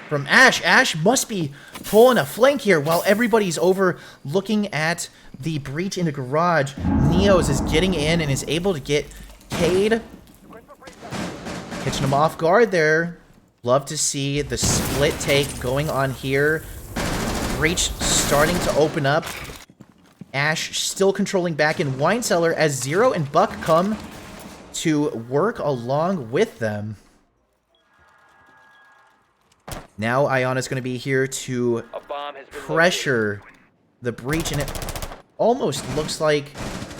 From Ash. Ash must be pulling a flank here while everybody's over looking at the breach in the garage. Neos is getting in and is able to get Cade. Catching him off guard there. Love to see the split take going on here. Breach starting to open up. Ash still controlling back in Wine Cellar as Zero and Buck come to work along with them. Now Ayana's going to be here to A bomb has been pressure the breach, and it almost looks like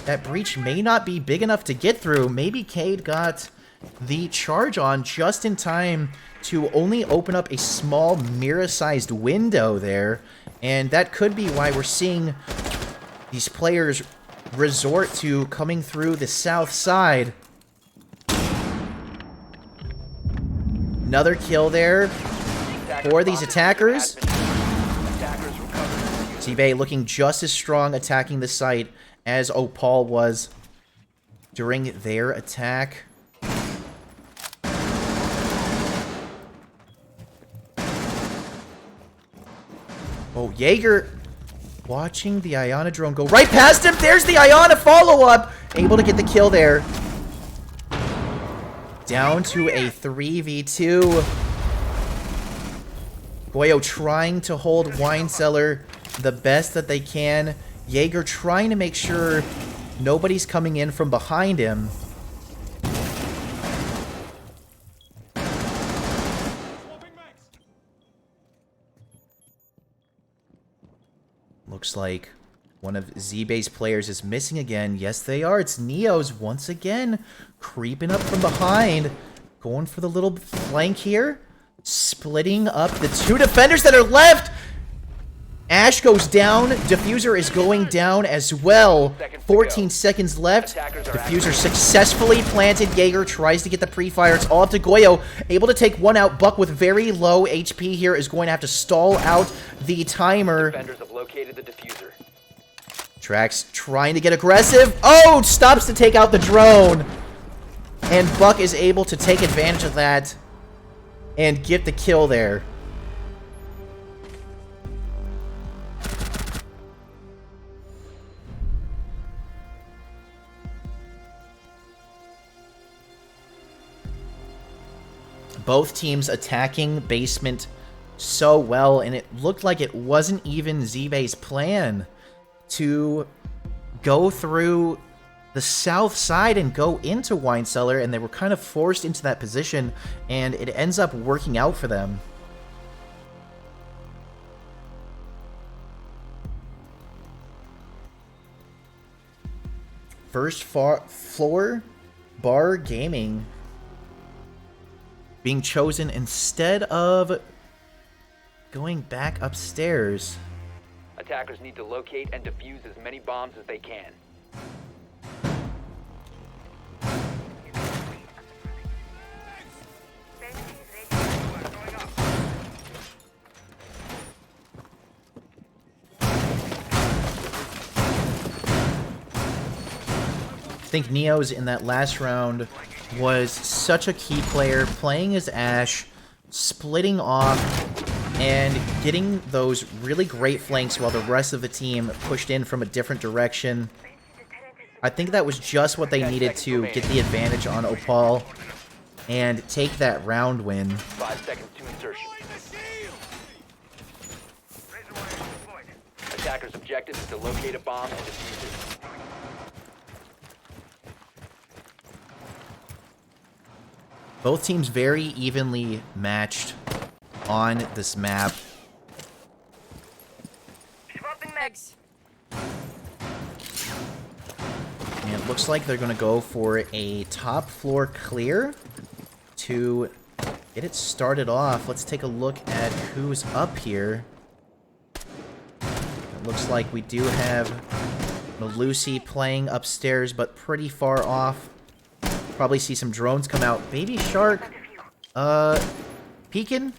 that breach may not be big enough to get through. Maybe Cade got the charge on just in time to only open up a small mirror-sized window there, and that could be why we're seeing these players resort to coming through the south side. Another kill there for these attackers. Zebay looking just as strong attacking the site as Opal was during their attack. Oh, Jaeger watching the Ayana drone go right past him. There's the Ayana follow-up. Able to get the kill there. Down to a 3v2. Goyo trying to hold Wine Cellar the best that they can. Jaeger trying to make sure nobody's coming in from behind him. Looks like one of Zebay's players is missing again. Yes, they are. It's Neos once again creeping up from behind. Going for the little flank here. Splitting up the two defenders that are left. Ash goes down. Diffuser is going down as well. 14 seconds left. Diffuser successfully planted. Jaeger tries to get the pre-fire. It's all up to Goyo. Able to take one out. Buck with very low HP here is going to have to stall out the timer. Defenders have located the diffuser. Trax trying to get aggressive. Oh, stops to take out the drone. And Buck is able to take advantage of that and get the kill there. Both teams attacking basement so well, and it looked like it wasn't even Zebay's plan to go through the south side and go into Wine Cellar, and they were kind of forced into that position, and it ends up working out for them. First floor bar gaming being chosen instead of going back upstairs. Attackers need to locate and defuse as many bombs as they can. think Neo's in that last round was such a key player, playing as Ashe, splitting off, and getting those really great flanks while the rest of the team pushed in from a different direction. I think that was just what they needed to get the advantage on Opal and take that round win. 5 seconds to insertion. Attacker's objective is to locate a bomb and defuse it. Both teams very evenly matched on this map. Eggs. And it looks like they're going to go for a top floor clear to get it started off. Let's take a look at who's up here. It looks like we do have Lucy playing upstairs, but pretty far off. Probably see some drones come out. Baby Shark, peeking,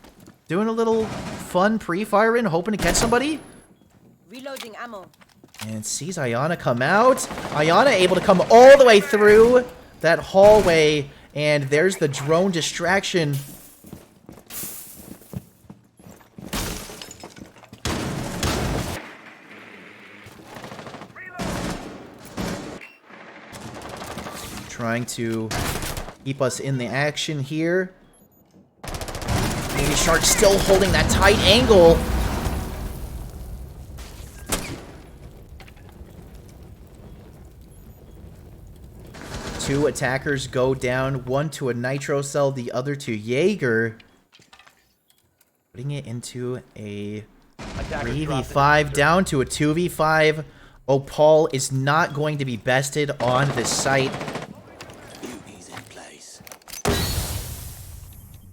doing a little fun pre-firing, hoping to catch somebody. Reloading ammo. And sees Ayana come out. Ayana able to come all the way through that hallway. And there's the drone distraction. Trying to keep us in the action here. Baby Shark still holding that tight angle. Two attackers go down, one to a nitro cell, the other to Jaeger. Putting it into a 3v5 down to a 2v5. Opal is not going to be bested on this site,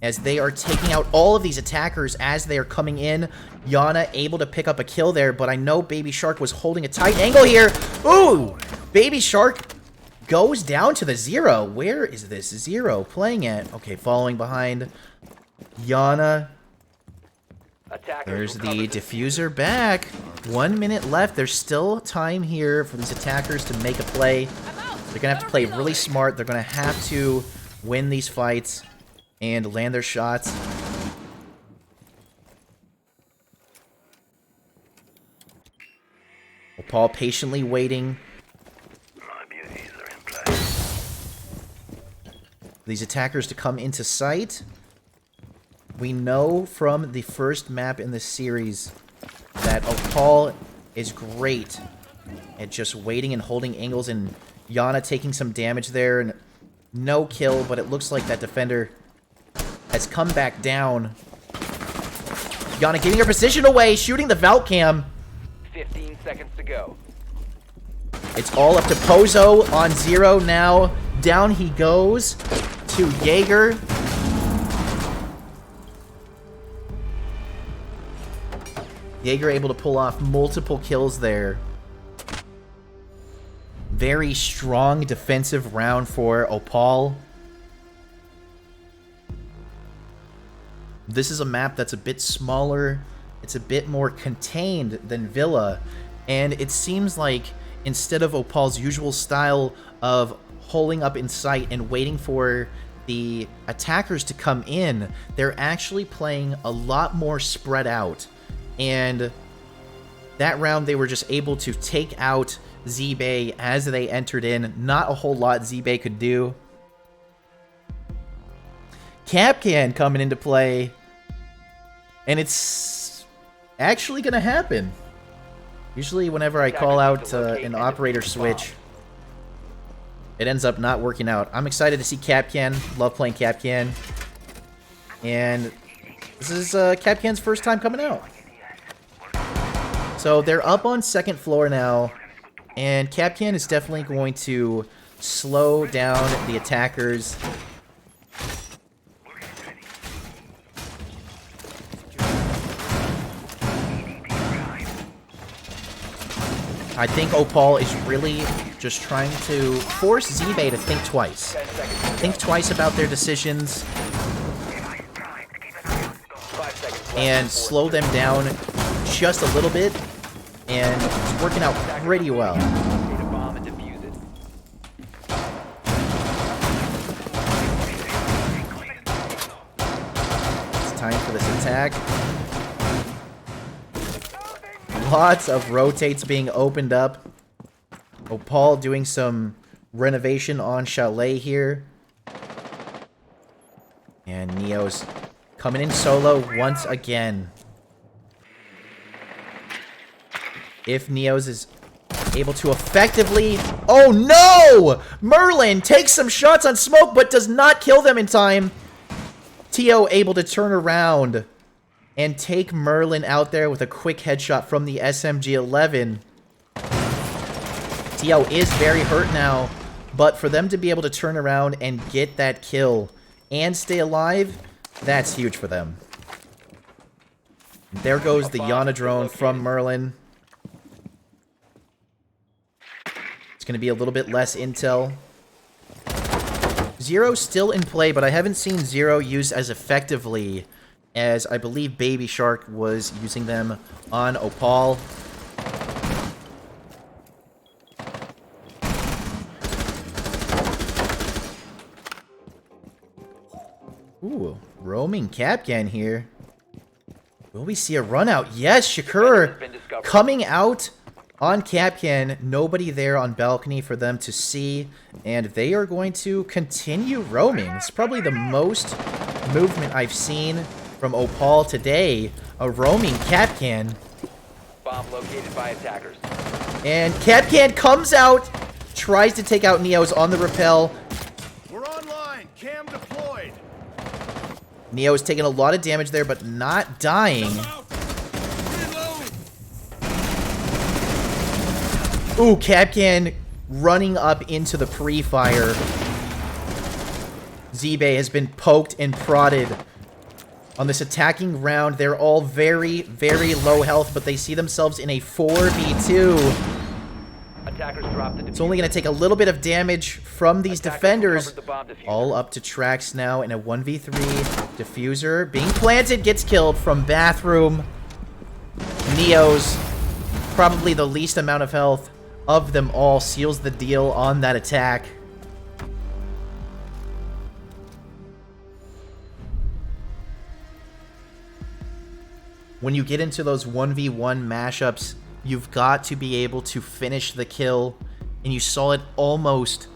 as they are taking out all of these attackers as they are coming in. Yana able to pick up a kill there, but I know Baby Shark was holding a tight angle here. Ooh! Baby Shark goes down to the 0. Where is this 0 playing at? Okay, following behind Yana. There's the diffuser back. 1 minute left. There's still time here for these attackers to make a play. They're going to have to play really smart. They're going to have to win these fights and land their shots. Paul patiently waiting. These attackers to come into sight. We know from the first map in this series that Opal is great at just waiting and holding angles, and Yana taking some damage there and no kill, but it looks like that defender has come back down. Yana giving her position away, shooting the Valk Cam. 15 seconds to go. It's all up to Pozo on 0 now. Down he goes to Jaeger. Jaeger able to pull off multiple kills there. Very strong defensive round for Opal. This is a map that's a bit smaller. It's a bit more contained than Villa. And it seems like instead of Opal's usual style of holding up in sight and waiting for the attackers to come in, they're actually playing a lot more spread out. And that round they were just able to take out Z-Bay as they entered in. Not a whole lot Z-Bay could do. Capcan coming into play. And it's actually going to happen. Usually whenever I call out an operator switch, it ends up not working out. I'm excited to see Capcan. Love playing Capcan. And this is Capcan's first time coming out. So they're up on second floor now. And Capcan is definitely going to slow down the attackers. I think Opal is really just trying to force Z-Bay to think twice. Think twice about their decisions. And slow them down just a little bit. And it's working out pretty well. attack. Lots of rotates being opened up. Opal doing some renovation on Chalet here. And Neo's coming in solo once again. If Neo's is able to effectively... Oh no! Merlin takes some shots on Smoke but does not kill them in time. Tio able to turn around and take Merlin out there with a quick headshot from the SMG-11. Tio is very hurt now, but for them to be able to turn around and get that kill and stay alive, that's huge for them. There goes the Yana drone from Merlin. It's going to be a little bit less intel. Zero still in play, but I haven't seen Zero used as effectively as I believe Baby Shark was using them on Opal. Ooh, roaming Capcan here. Will we see a run out? Yes, Shakur coming out on Capcan. Nobody there on balcony for them to see, and they are going to continue roaming. It's probably the most movement I've seen from Opal today. A roaming Capcan. Bomb located by attackers. And Capcan comes out, tries to take out Neo's on the rappel. We're online. Cam deployed. Neo's taking a lot of damage there, but not dying. Ooh, Capcan running up into the pre-fire. Z-Bay has been poked and prodded on this attacking round. They're all very, very low health, but they see themselves in a 4v2. Attackers drop the It's only going to take a little bit of damage from these defenders. All up to Trax now in a 1v3. Diffuser being planted, gets killed from bathroom. Neo's probably the least amount of health of them all, seals the deal on that attack. When you get into those 1v1 mashups, you've got to be able to finish the kill, and you saw it almost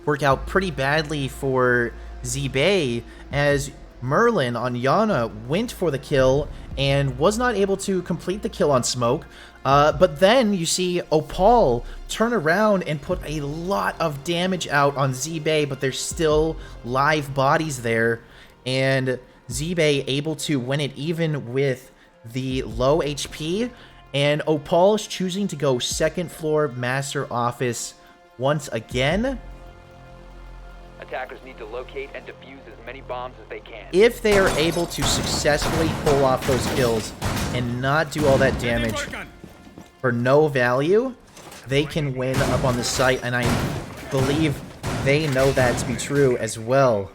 work out pretty badly for Z-Bay as Merlin on Yana went for the kill and was not able to complete the kill on Smoke. But then you see Opal turn around and put a lot of damage out on Z-Bay, but there's still live bodies there, and Z-Bay able to win it even with the low HP, and Opal is choosing to go second floor master office once again. Attackers need to locate and defuse as many bombs as they can. If they are able to successfully pull off those kills and not do all that damage for no value, they can win up on the site, and I believe they know that to be true as well.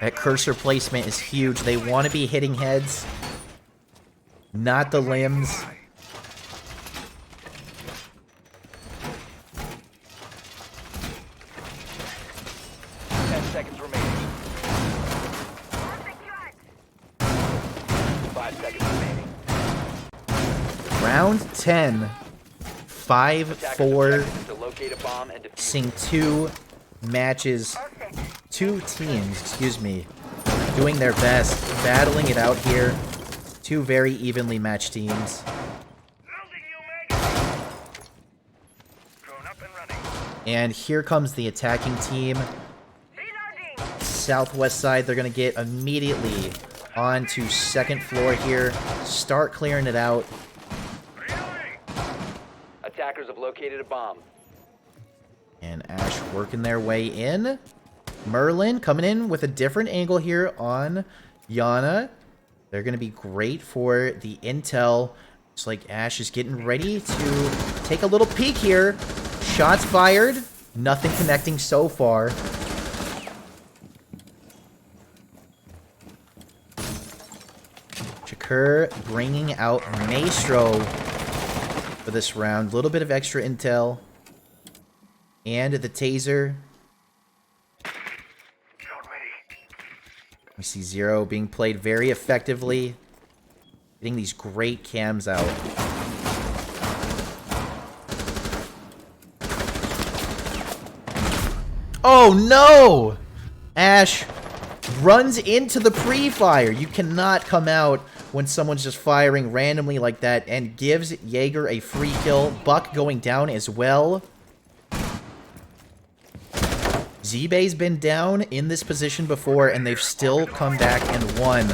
That cursor placement is huge. They want to be hitting heads, not the limbs. Seconds remaining. 5 seconds remaining. Round 10. 5-4. To locate a bomb and defuse. Seeing two matches, two teams, excuse me, doing their best, battling it out here. Two very evenly matched teams. And here comes the attacking team. Southwest side, they're going to get immediately onto second floor here. Start clearing it out. Attackers have located a bomb. And Ash working their way in. Merlin coming in with a different angle here on Yana. They're going to be great for the intel. Looks like Ash is getting ready to take a little peek here. Shots fired. Nothing connecting so far. Shakur bringing out Maestro for this round. A little bit of extra intel. And the taser. We see Zero being played very effectively. Getting these great cams out. Oh no! Ash runs into the pre-fire. You cannot come out when someone's just firing randomly like that, and gives Jaeger a free kill. Buck going down as well. Z-Bay's been down in this position before, and they've still come back and won.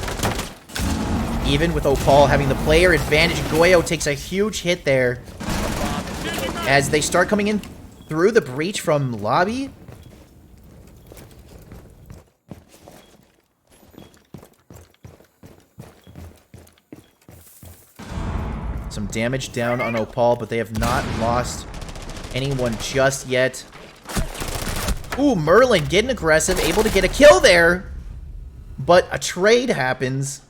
Even with Opal having the player advantage, Goyo takes a huge hit there. As they start coming in through the breach from lobby. Some damage down on Opal, but they have not lost anyone just yet. Ooh, Merlin getting aggressive, able to get a kill there. But a trade happens.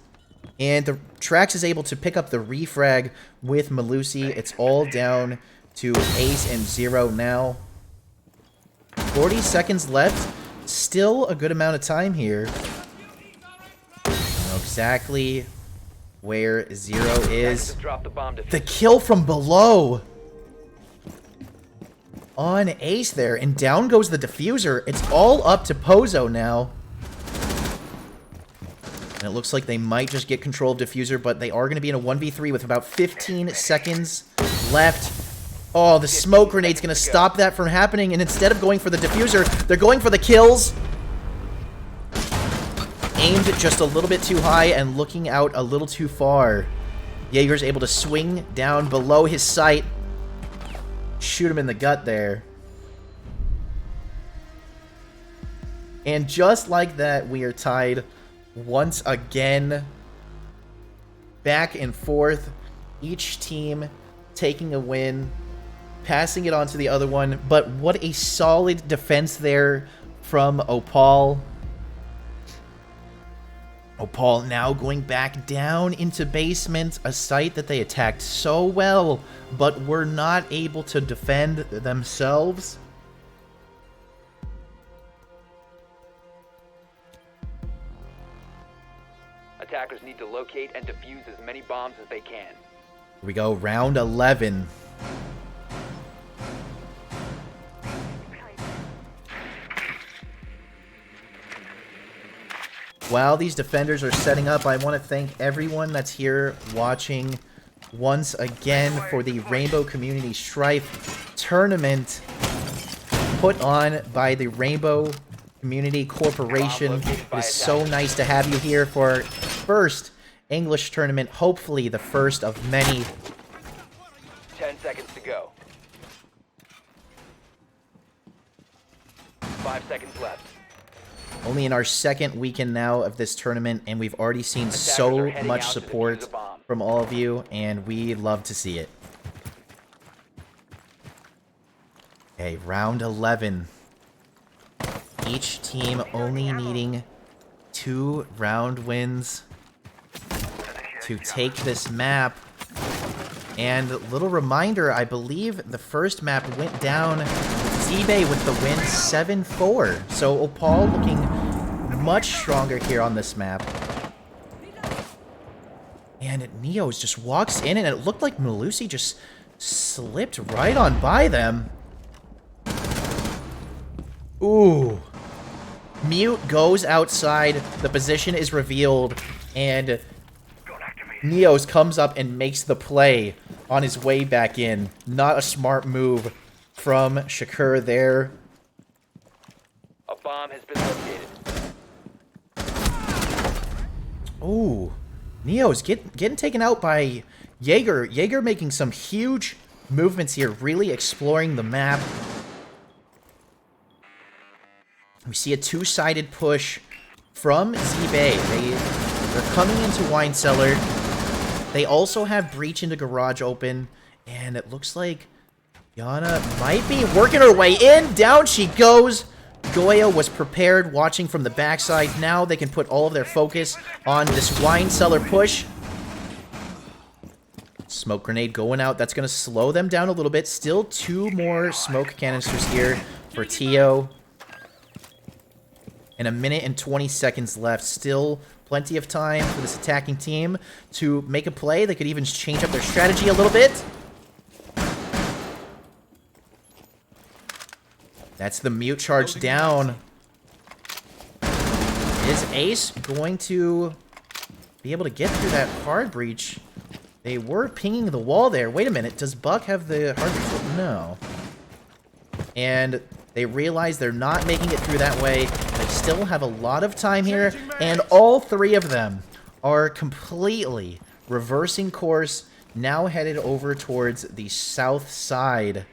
And the Trax is able to pick up the refrag with Malusi. It's all down to Ace and Zero now. 40 seconds left. Still a good amount of time here. I know exactly where Zero is. The kill from below on Ace there. And down goes the diffuser. It's all up to Pozo now. And it looks like they might just get control of diffuser, but they are going to be in a 1v3 with about 15 seconds left. Oh, the smoke grenade's going to stop that from happening. And instead of going for the diffuser, they're going for the kills. Aimed just a little bit too high and looking out a little too far. Jaeger's able to swing down below his sight. Shoot him in the gut there. And just like that, we are tied once again. Back and forth. Each team taking a win, passing it on to the other one. But what a solid defense there from Opal. Opal now going back down into basement, a site that they attacked so well, but were not able to defend themselves. Attackers need to locate and defuse as many bombs as they can. Here we go, round 11. While these defenders are setting up, I want to thank everyone that's here watching once again for the Rainbow Community Strife tournament put on by the Rainbow Community Corporation. It is so nice to have you here for our first English tournament, hopefully the first of many. 10 seconds to go. 5 seconds left. Only in our second weekend now of this tournament, and we've already seen so much support from all of you, and we love to see it. Okay, round 11. Each team only needing 2 round wins to take this map. And little reminder, I believe the first map went down Z-Bay with the win 7-4. So Opal looking much stronger here on this map. And Neos just walks in, and it looked like Malusi just slipped right on by them. Ooh. Mute goes outside, the position is revealed, and Neos comes up and makes the play on his way back in. Not a smart move from Shakur there. A bomb has been located. Ooh. Neos getting taken out by Jaeger. Jaeger making some huge movements here, really exploring the map. We see a two-sided push from Z-Bay. They're coming into Wine Cellar. They also have Breach into Garage open. And it looks like Yana might be working her way in. Down she goes. Goya was prepared, watching from the backside. Now they can put all of their focus on this Wine Cellar push. Smoke grenade going out. That's going to slow them down a little bit. Still 2 more smoke canisters here for Tio. And 1:20 seconds left. Still plenty of time for this attacking team to make a play. They could even change up their strategy a little bit. That's the mute charge down. Is Ace going to be able to get through that hard breach? They were pinging the wall there. Wait a minute. Does Buck have the hard breach? No. And they realize they're not making it through that way. They still have a lot of time here. And all three of them are completely reversing course. Now headed over towards the south side.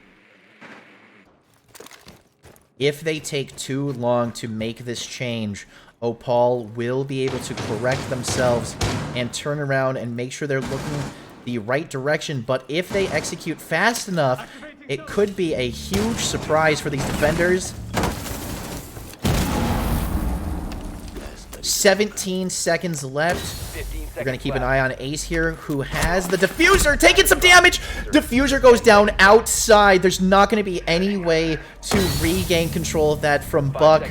If they take too long to make this change, Opal will be able to correct themselves and turn around and make sure they're looking the right direction. But if they execute fast enough, it could be a huge surprise for these defenders. 17 seconds left. We're going to keep an eye on Ace here, who has the diffuser, taking some damage. Diffuser goes down outside. There's not going to be any way to regain control of that from Buck.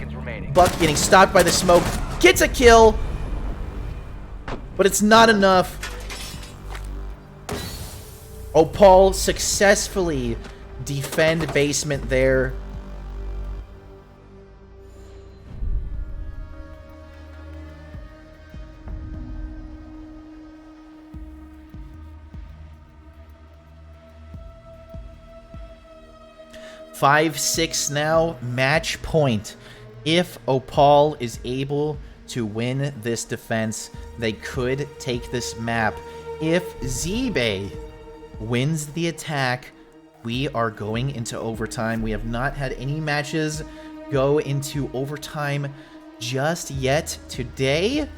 Buck getting stopped by the smoke. Gets a kill. But it's not enough. Opal successfully defend basement there. Five, 6 now, match point. If Opal is able to win this defense, they could take this map. If Zebay wins the attack, we are going into overtime. We have not had any matches go into overtime just yet today. A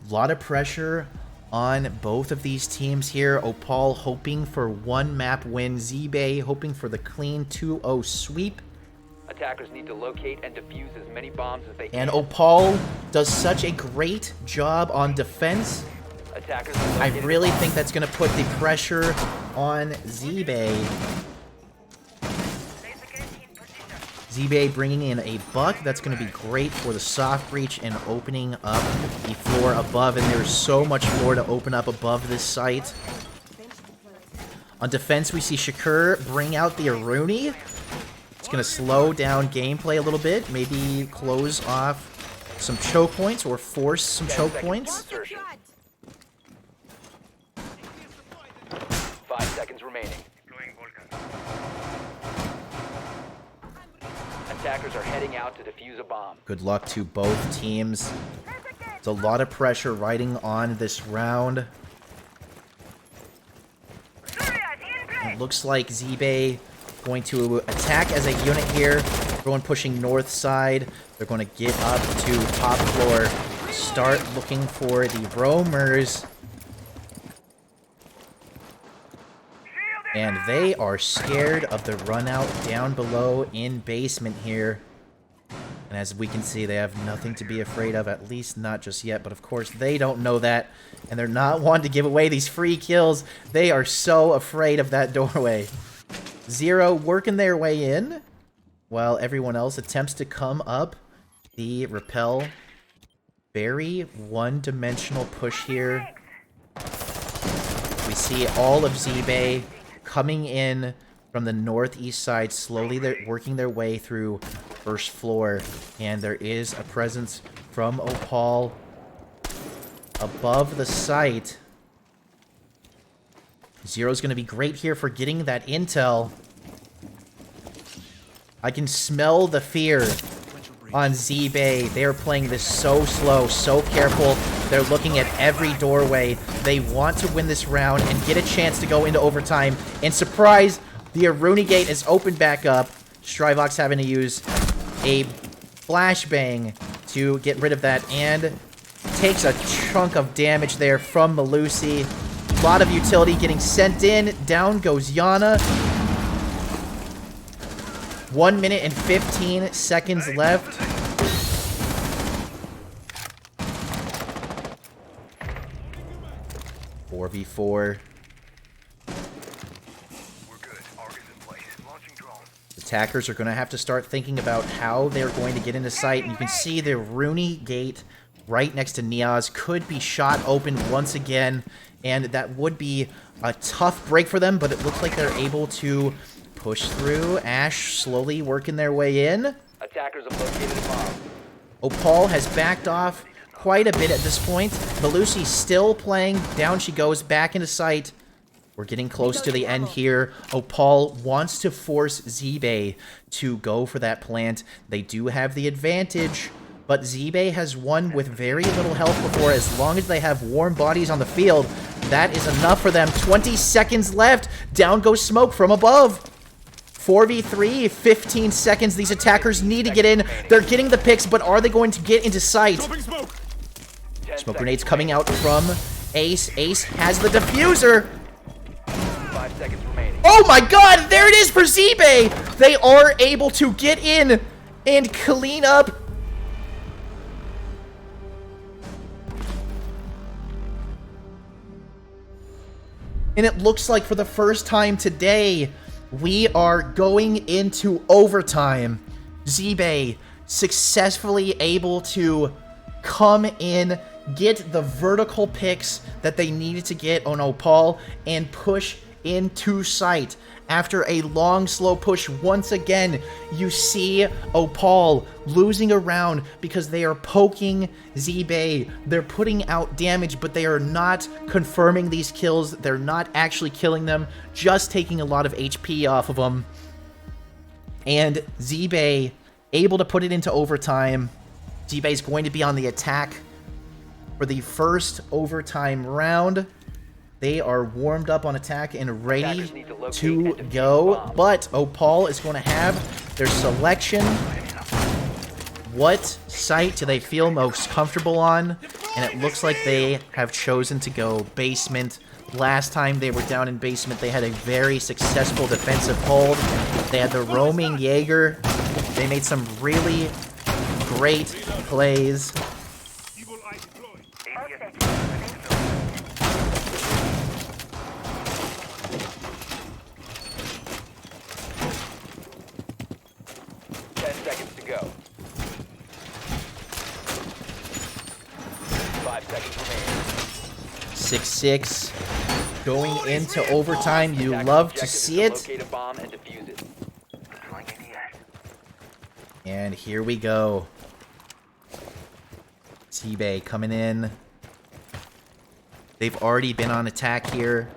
lot of pressure on both of these teams here. Opal hoping for one map win. Zebay hoping for the clean 2-0 sweep. Attackers need to locate and defuse as many bombs as they can. And Opal does such a great job on defense. Attackers I really think that's going to put the pressure on Zebay. Zebay bringing in a Buck. That's going to be great for the soft breach and opening up the floor above. And there's so much floor to open up above this site. On defense, we see Shakur bring out the Aruni. It's going to slow down gameplay a little bit. Maybe close off some choke points or force some choke points. 5 seconds remaining. Attackers are heading out to defuse a bomb. Good luck to both teams. There's a lot of pressure riding on this round. It looks like Zebay going to attack as a unit here. Everyone pushing north side. They're going to get up to top floor. Start looking for the roamers. And they are scared of the run out down below in basement here. And as we can see, they have nothing to be afraid of, at least not just yet. But of course, they don't know that. And they're not wanting to give away these free kills. They are so afraid of that doorway. Zero working their way in, while everyone else attempts to come up the rappel. Very one-dimensional push here. We see all of Zebay coming in from the northeast side. Slowly they're working their way through first floor. And there is a presence from Opal above the site. Zero's going to be great here for getting that intel. I can smell the fear on Zebay. They are playing this so slow, so careful. They're looking at every doorway. They want to win this round and get a chance to go into overtime. And surprise, the Aruni gate is opened back up. Strivox having to use a flashbang to get rid of that. And takes a chunk of damage there from Malusi. A lot of utility getting sent in. Down goes Yana. 1 minute and 15 seconds left. Four v 4. We're good. Arc is in place. Launching drone. Attackers are going to have to start thinking about how they're going to get into sight. And you can see the Rooney gate right next to Niaz could be shot open once again. And that would be a tough break for them, but it looks like they're able to push through. Ash slowly working their way in. Attackers have located a bomb. Opal has backed off quite a bit at this point. Malusi still playing. Down she goes, back into sight. We're getting close to the end here. Opal wants to force Zebay to go for that plant. They do have the advantage, but Zebay has won with very little health before. As long as they have warm bodies on the field, that is enough for them. 20 seconds left. Down goes smoke from above. 4v3, 15 seconds. These attackers need to get in. They're getting the picks, but are they going to get into sight? Smoke grenades coming out from Ace. Ace has the diffuser. 5 seconds remaining. Oh my god, there it is for Zebay! They are able to get in and clean up. And it looks like for the first time today, we are going into overtime. Zebay successfully able to come in, get the vertical picks that they needed to get on Opal, and push into sight. After a long, slow push, once again, you see Opal losing a round because they are poking Zebay. They're putting out damage, but they are not confirming these kills. They're not actually killing them, just taking a lot of HP off of them. And Zebay able to put it into overtime. Zebay is going to be on the attack for the first overtime round. They are warmed up on attack and ready to go, but Opal is going to have their selection. What site do they feel most comfortable on? And it looks like they have chosen to go basement. Last time they were down in basement, they had a very successful defensive hold. They had the roaming Jaeger. They made some really great plays. 10 seconds to go. 5 seconds remaining. 6-6. Going into overtime. You love to see it. Locate a bomb and defuse it. And here we go. Zebay coming in. They've already been on attack here.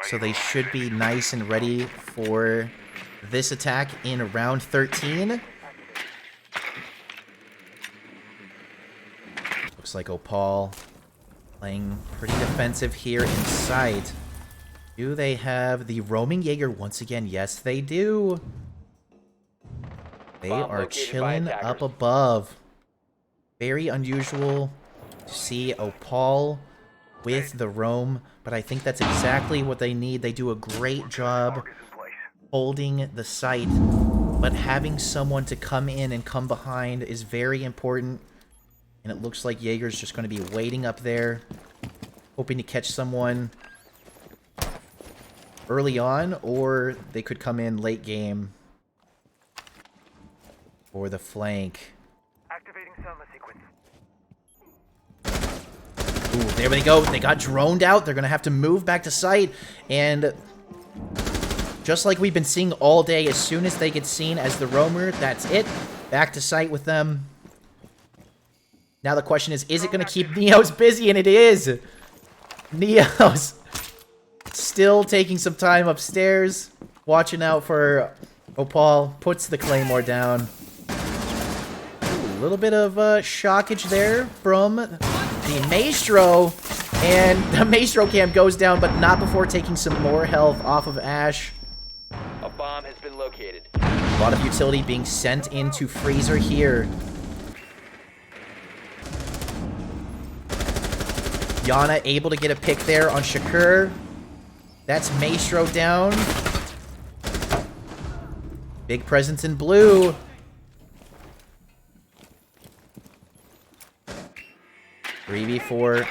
So they should be nice and ready for this attack in round 13. Looks like Opal playing pretty defensive here in sight. Do they have the roaming Jaeger once again? Yes, they do. They are chilling up above. Very unusual to see Opal with the roam, but I think that's exactly what they need. They do a great job holding the site, but having someone to come in and come behind is very important. And it looks like Jaeger's just going to be waiting up there, hoping to catch someone early on, or they could come in late game for the flank. Activating Selma sequence. Ooh, there they go. They got droned out. They're going to have to move back to site. And just like we've been seeing all day, as soon as they get seen as the roamer, that's it. Back to site with them. Now the question is it going to keep Neos busy? And it is. Neos still taking some time upstairs. Watching out for Opal. Puts the Claymore down. A little bit of shockage there from the Maestro. And the Maestro cam goes down, but not before taking some more health off of Ash. A bomb has been located. A lot of utility being sent into Freezer here. Yana able to get a pick there on Shakur. That's Maestro down. Big presence in blue. Three v4.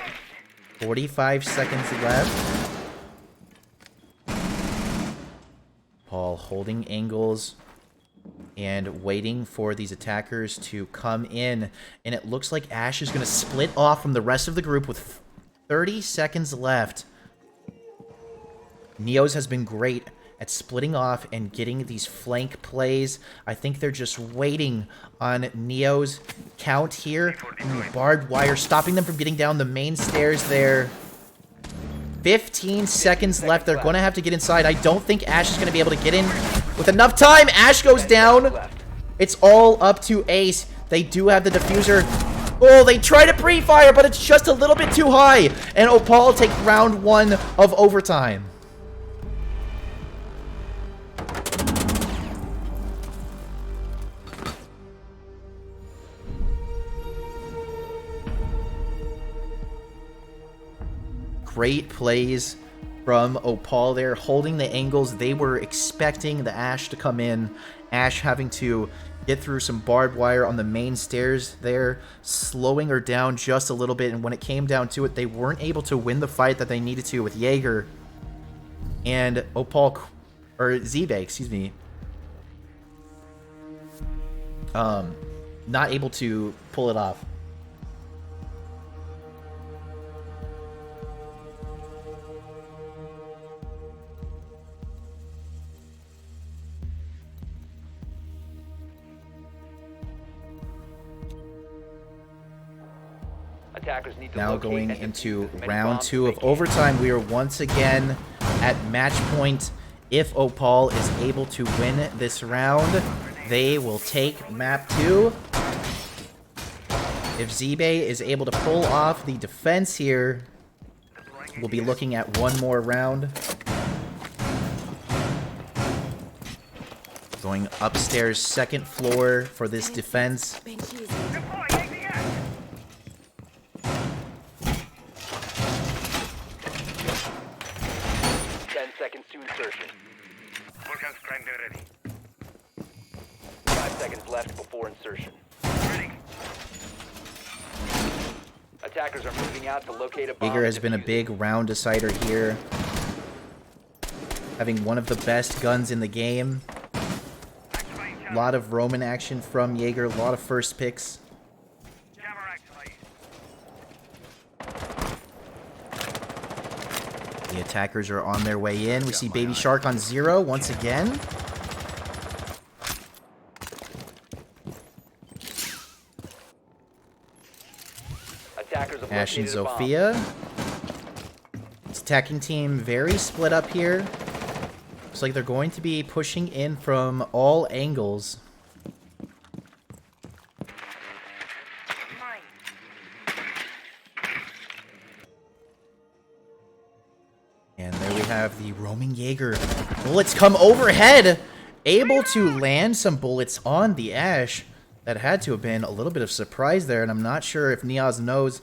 45 seconds left. All holding angles and waiting for these attackers to come in. And it looks like Ash is going to split off from the rest of the group with 30 seconds left. Neo's has been great at splitting off and getting these flank plays. I think they're just waiting on Neo's count here. Ooh, barbed wire stopping them from getting down the main stairs there. 15 seconds left. They're going to have to get inside. I don't think Ash is going to be able to get in with enough time. Ash goes down. It's all up to Ace. They do have the diffuser. Oh, they try to pre-fire, but it's just a little bit too high. And Opal take round 1 of overtime. Great plays from Opal there, holding the angles. They were expecting the Ash to come in. Ash having to get through some barbed wire on the main stairs there, slowing her down just a little bit. And when it came down to it, they weren't able to win the fight that they needed to with Jaeger. And Opal, or Zebay, excuse me, not able to pull it off. Now going into round 2 of overtime, we are once again at match point. If Opal is able to win this round, they will take map 2. If Zebay is able to pull off the defense here, we'll be looking at one more round. Going upstairs, second floor for this defense. Insertion. 5 seconds left before insertion. Attackers are moving out to locate a bomb. Jaeger has been a big round decider here. Having one of the best guns in the game. A lot of Roman action from Jaeger, a lot of first picks. The attackers are on their way in. We see Baby Shark on 0 once again. Ash and Zofia. This attacking team very split up here. Looks like they're going to be pushing in from all angles. And there we have the roaming Jaeger. Bullets come overhead. Able to land some bullets on the Ash. That had to have been a little bit of surprise there. And I'm not sure if Niaz knows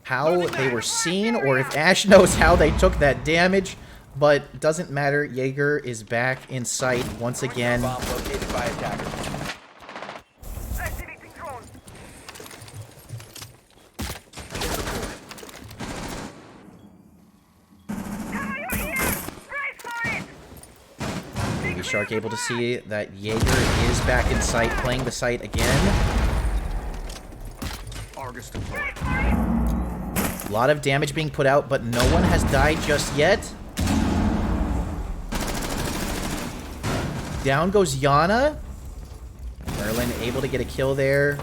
how they were seen or if Ash knows how they took that damage. But doesn't matter. Jaeger is back in sight once again. Bomb located by attackers. Baby Shark able to see that Jaeger is back in sight, playing the site again. A lot of damage being put out, but no one has died just yet. Down goes Yana. Merlin able to get a kill there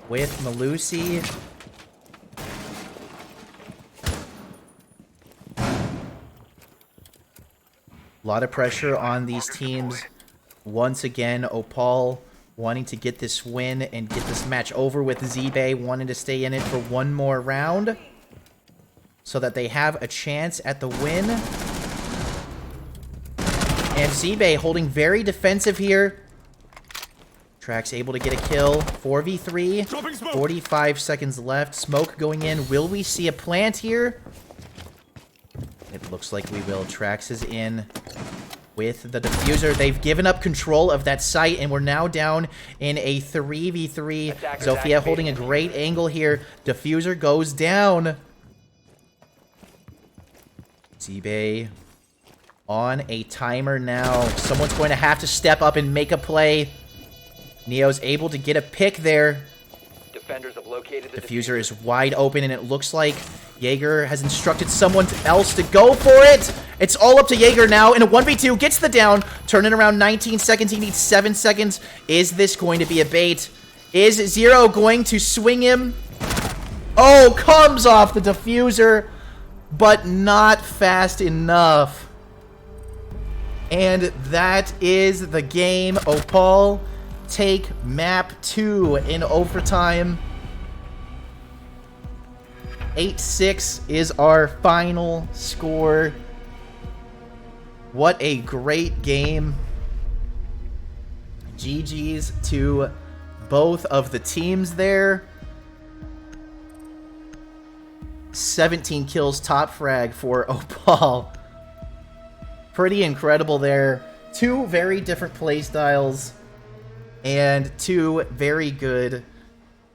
with Malusi. A lot of pressure on these teams. Once again, Opal wanting to get this win and get this match over with. Zebay wanting to stay in it for one more round so that they have a chance at the win. And Zebay holding very defensive here. Trax able to get a kill. 4v3. 45 seconds left. Smoke going in. Will we see a plant here? It looks like we will. Trax is in with the diffuser. They've given up control of that site, and we're now down in a 3v3. Zofia holding a great angle here. Diffuser goes down. Zebay on a timer now. Someone's going to have to step up and make a play. Neo's able to get a pick there. Defenders have located the Diffuser is wide open, and it looks like Jaeger has instructed someone else to go for it. It's all up to Jaeger now in a 1v2. Gets the down. Turning around 19 seconds. He needs 7 seconds. Is this going to be a bait? Is Zero going to swing him? Oh, comes off the diffuser, but not fast enough. And that is the game. Opal take map 2 in overtime. 8-6 is our final score. What a great game. GG's to both of the teams there. 17 kills, top frag for Opal. Pretty incredible there. 2 very different play styles and 2 very good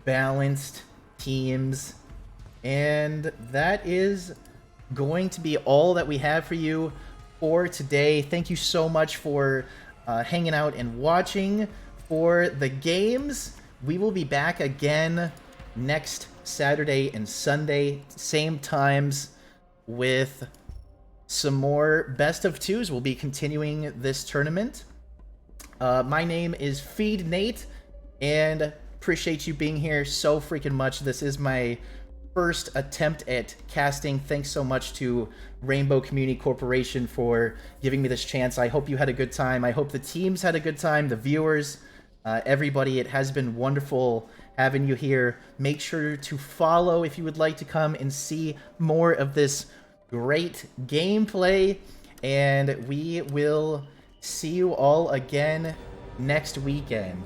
balanced teams. And that is going to be all that we have for you for today. Thank you so much for hanging out and watching for the games. We will be back again next Saturday and Sunday, same times, with some more best of 2s. We'll be continuing this tournament. My name is Feed Nate, and appreciate you being here so freaking much. This is my first attempt at casting. Thanks so much to Rainbow Community Corporation for giving me this chance. I hope you had a good time. I hope the teams had a good time, the viewers, everybody. It has been wonderful having you here. Make sure to follow if you would like to come and see more of this great gameplay, and we will see you all again next weekend.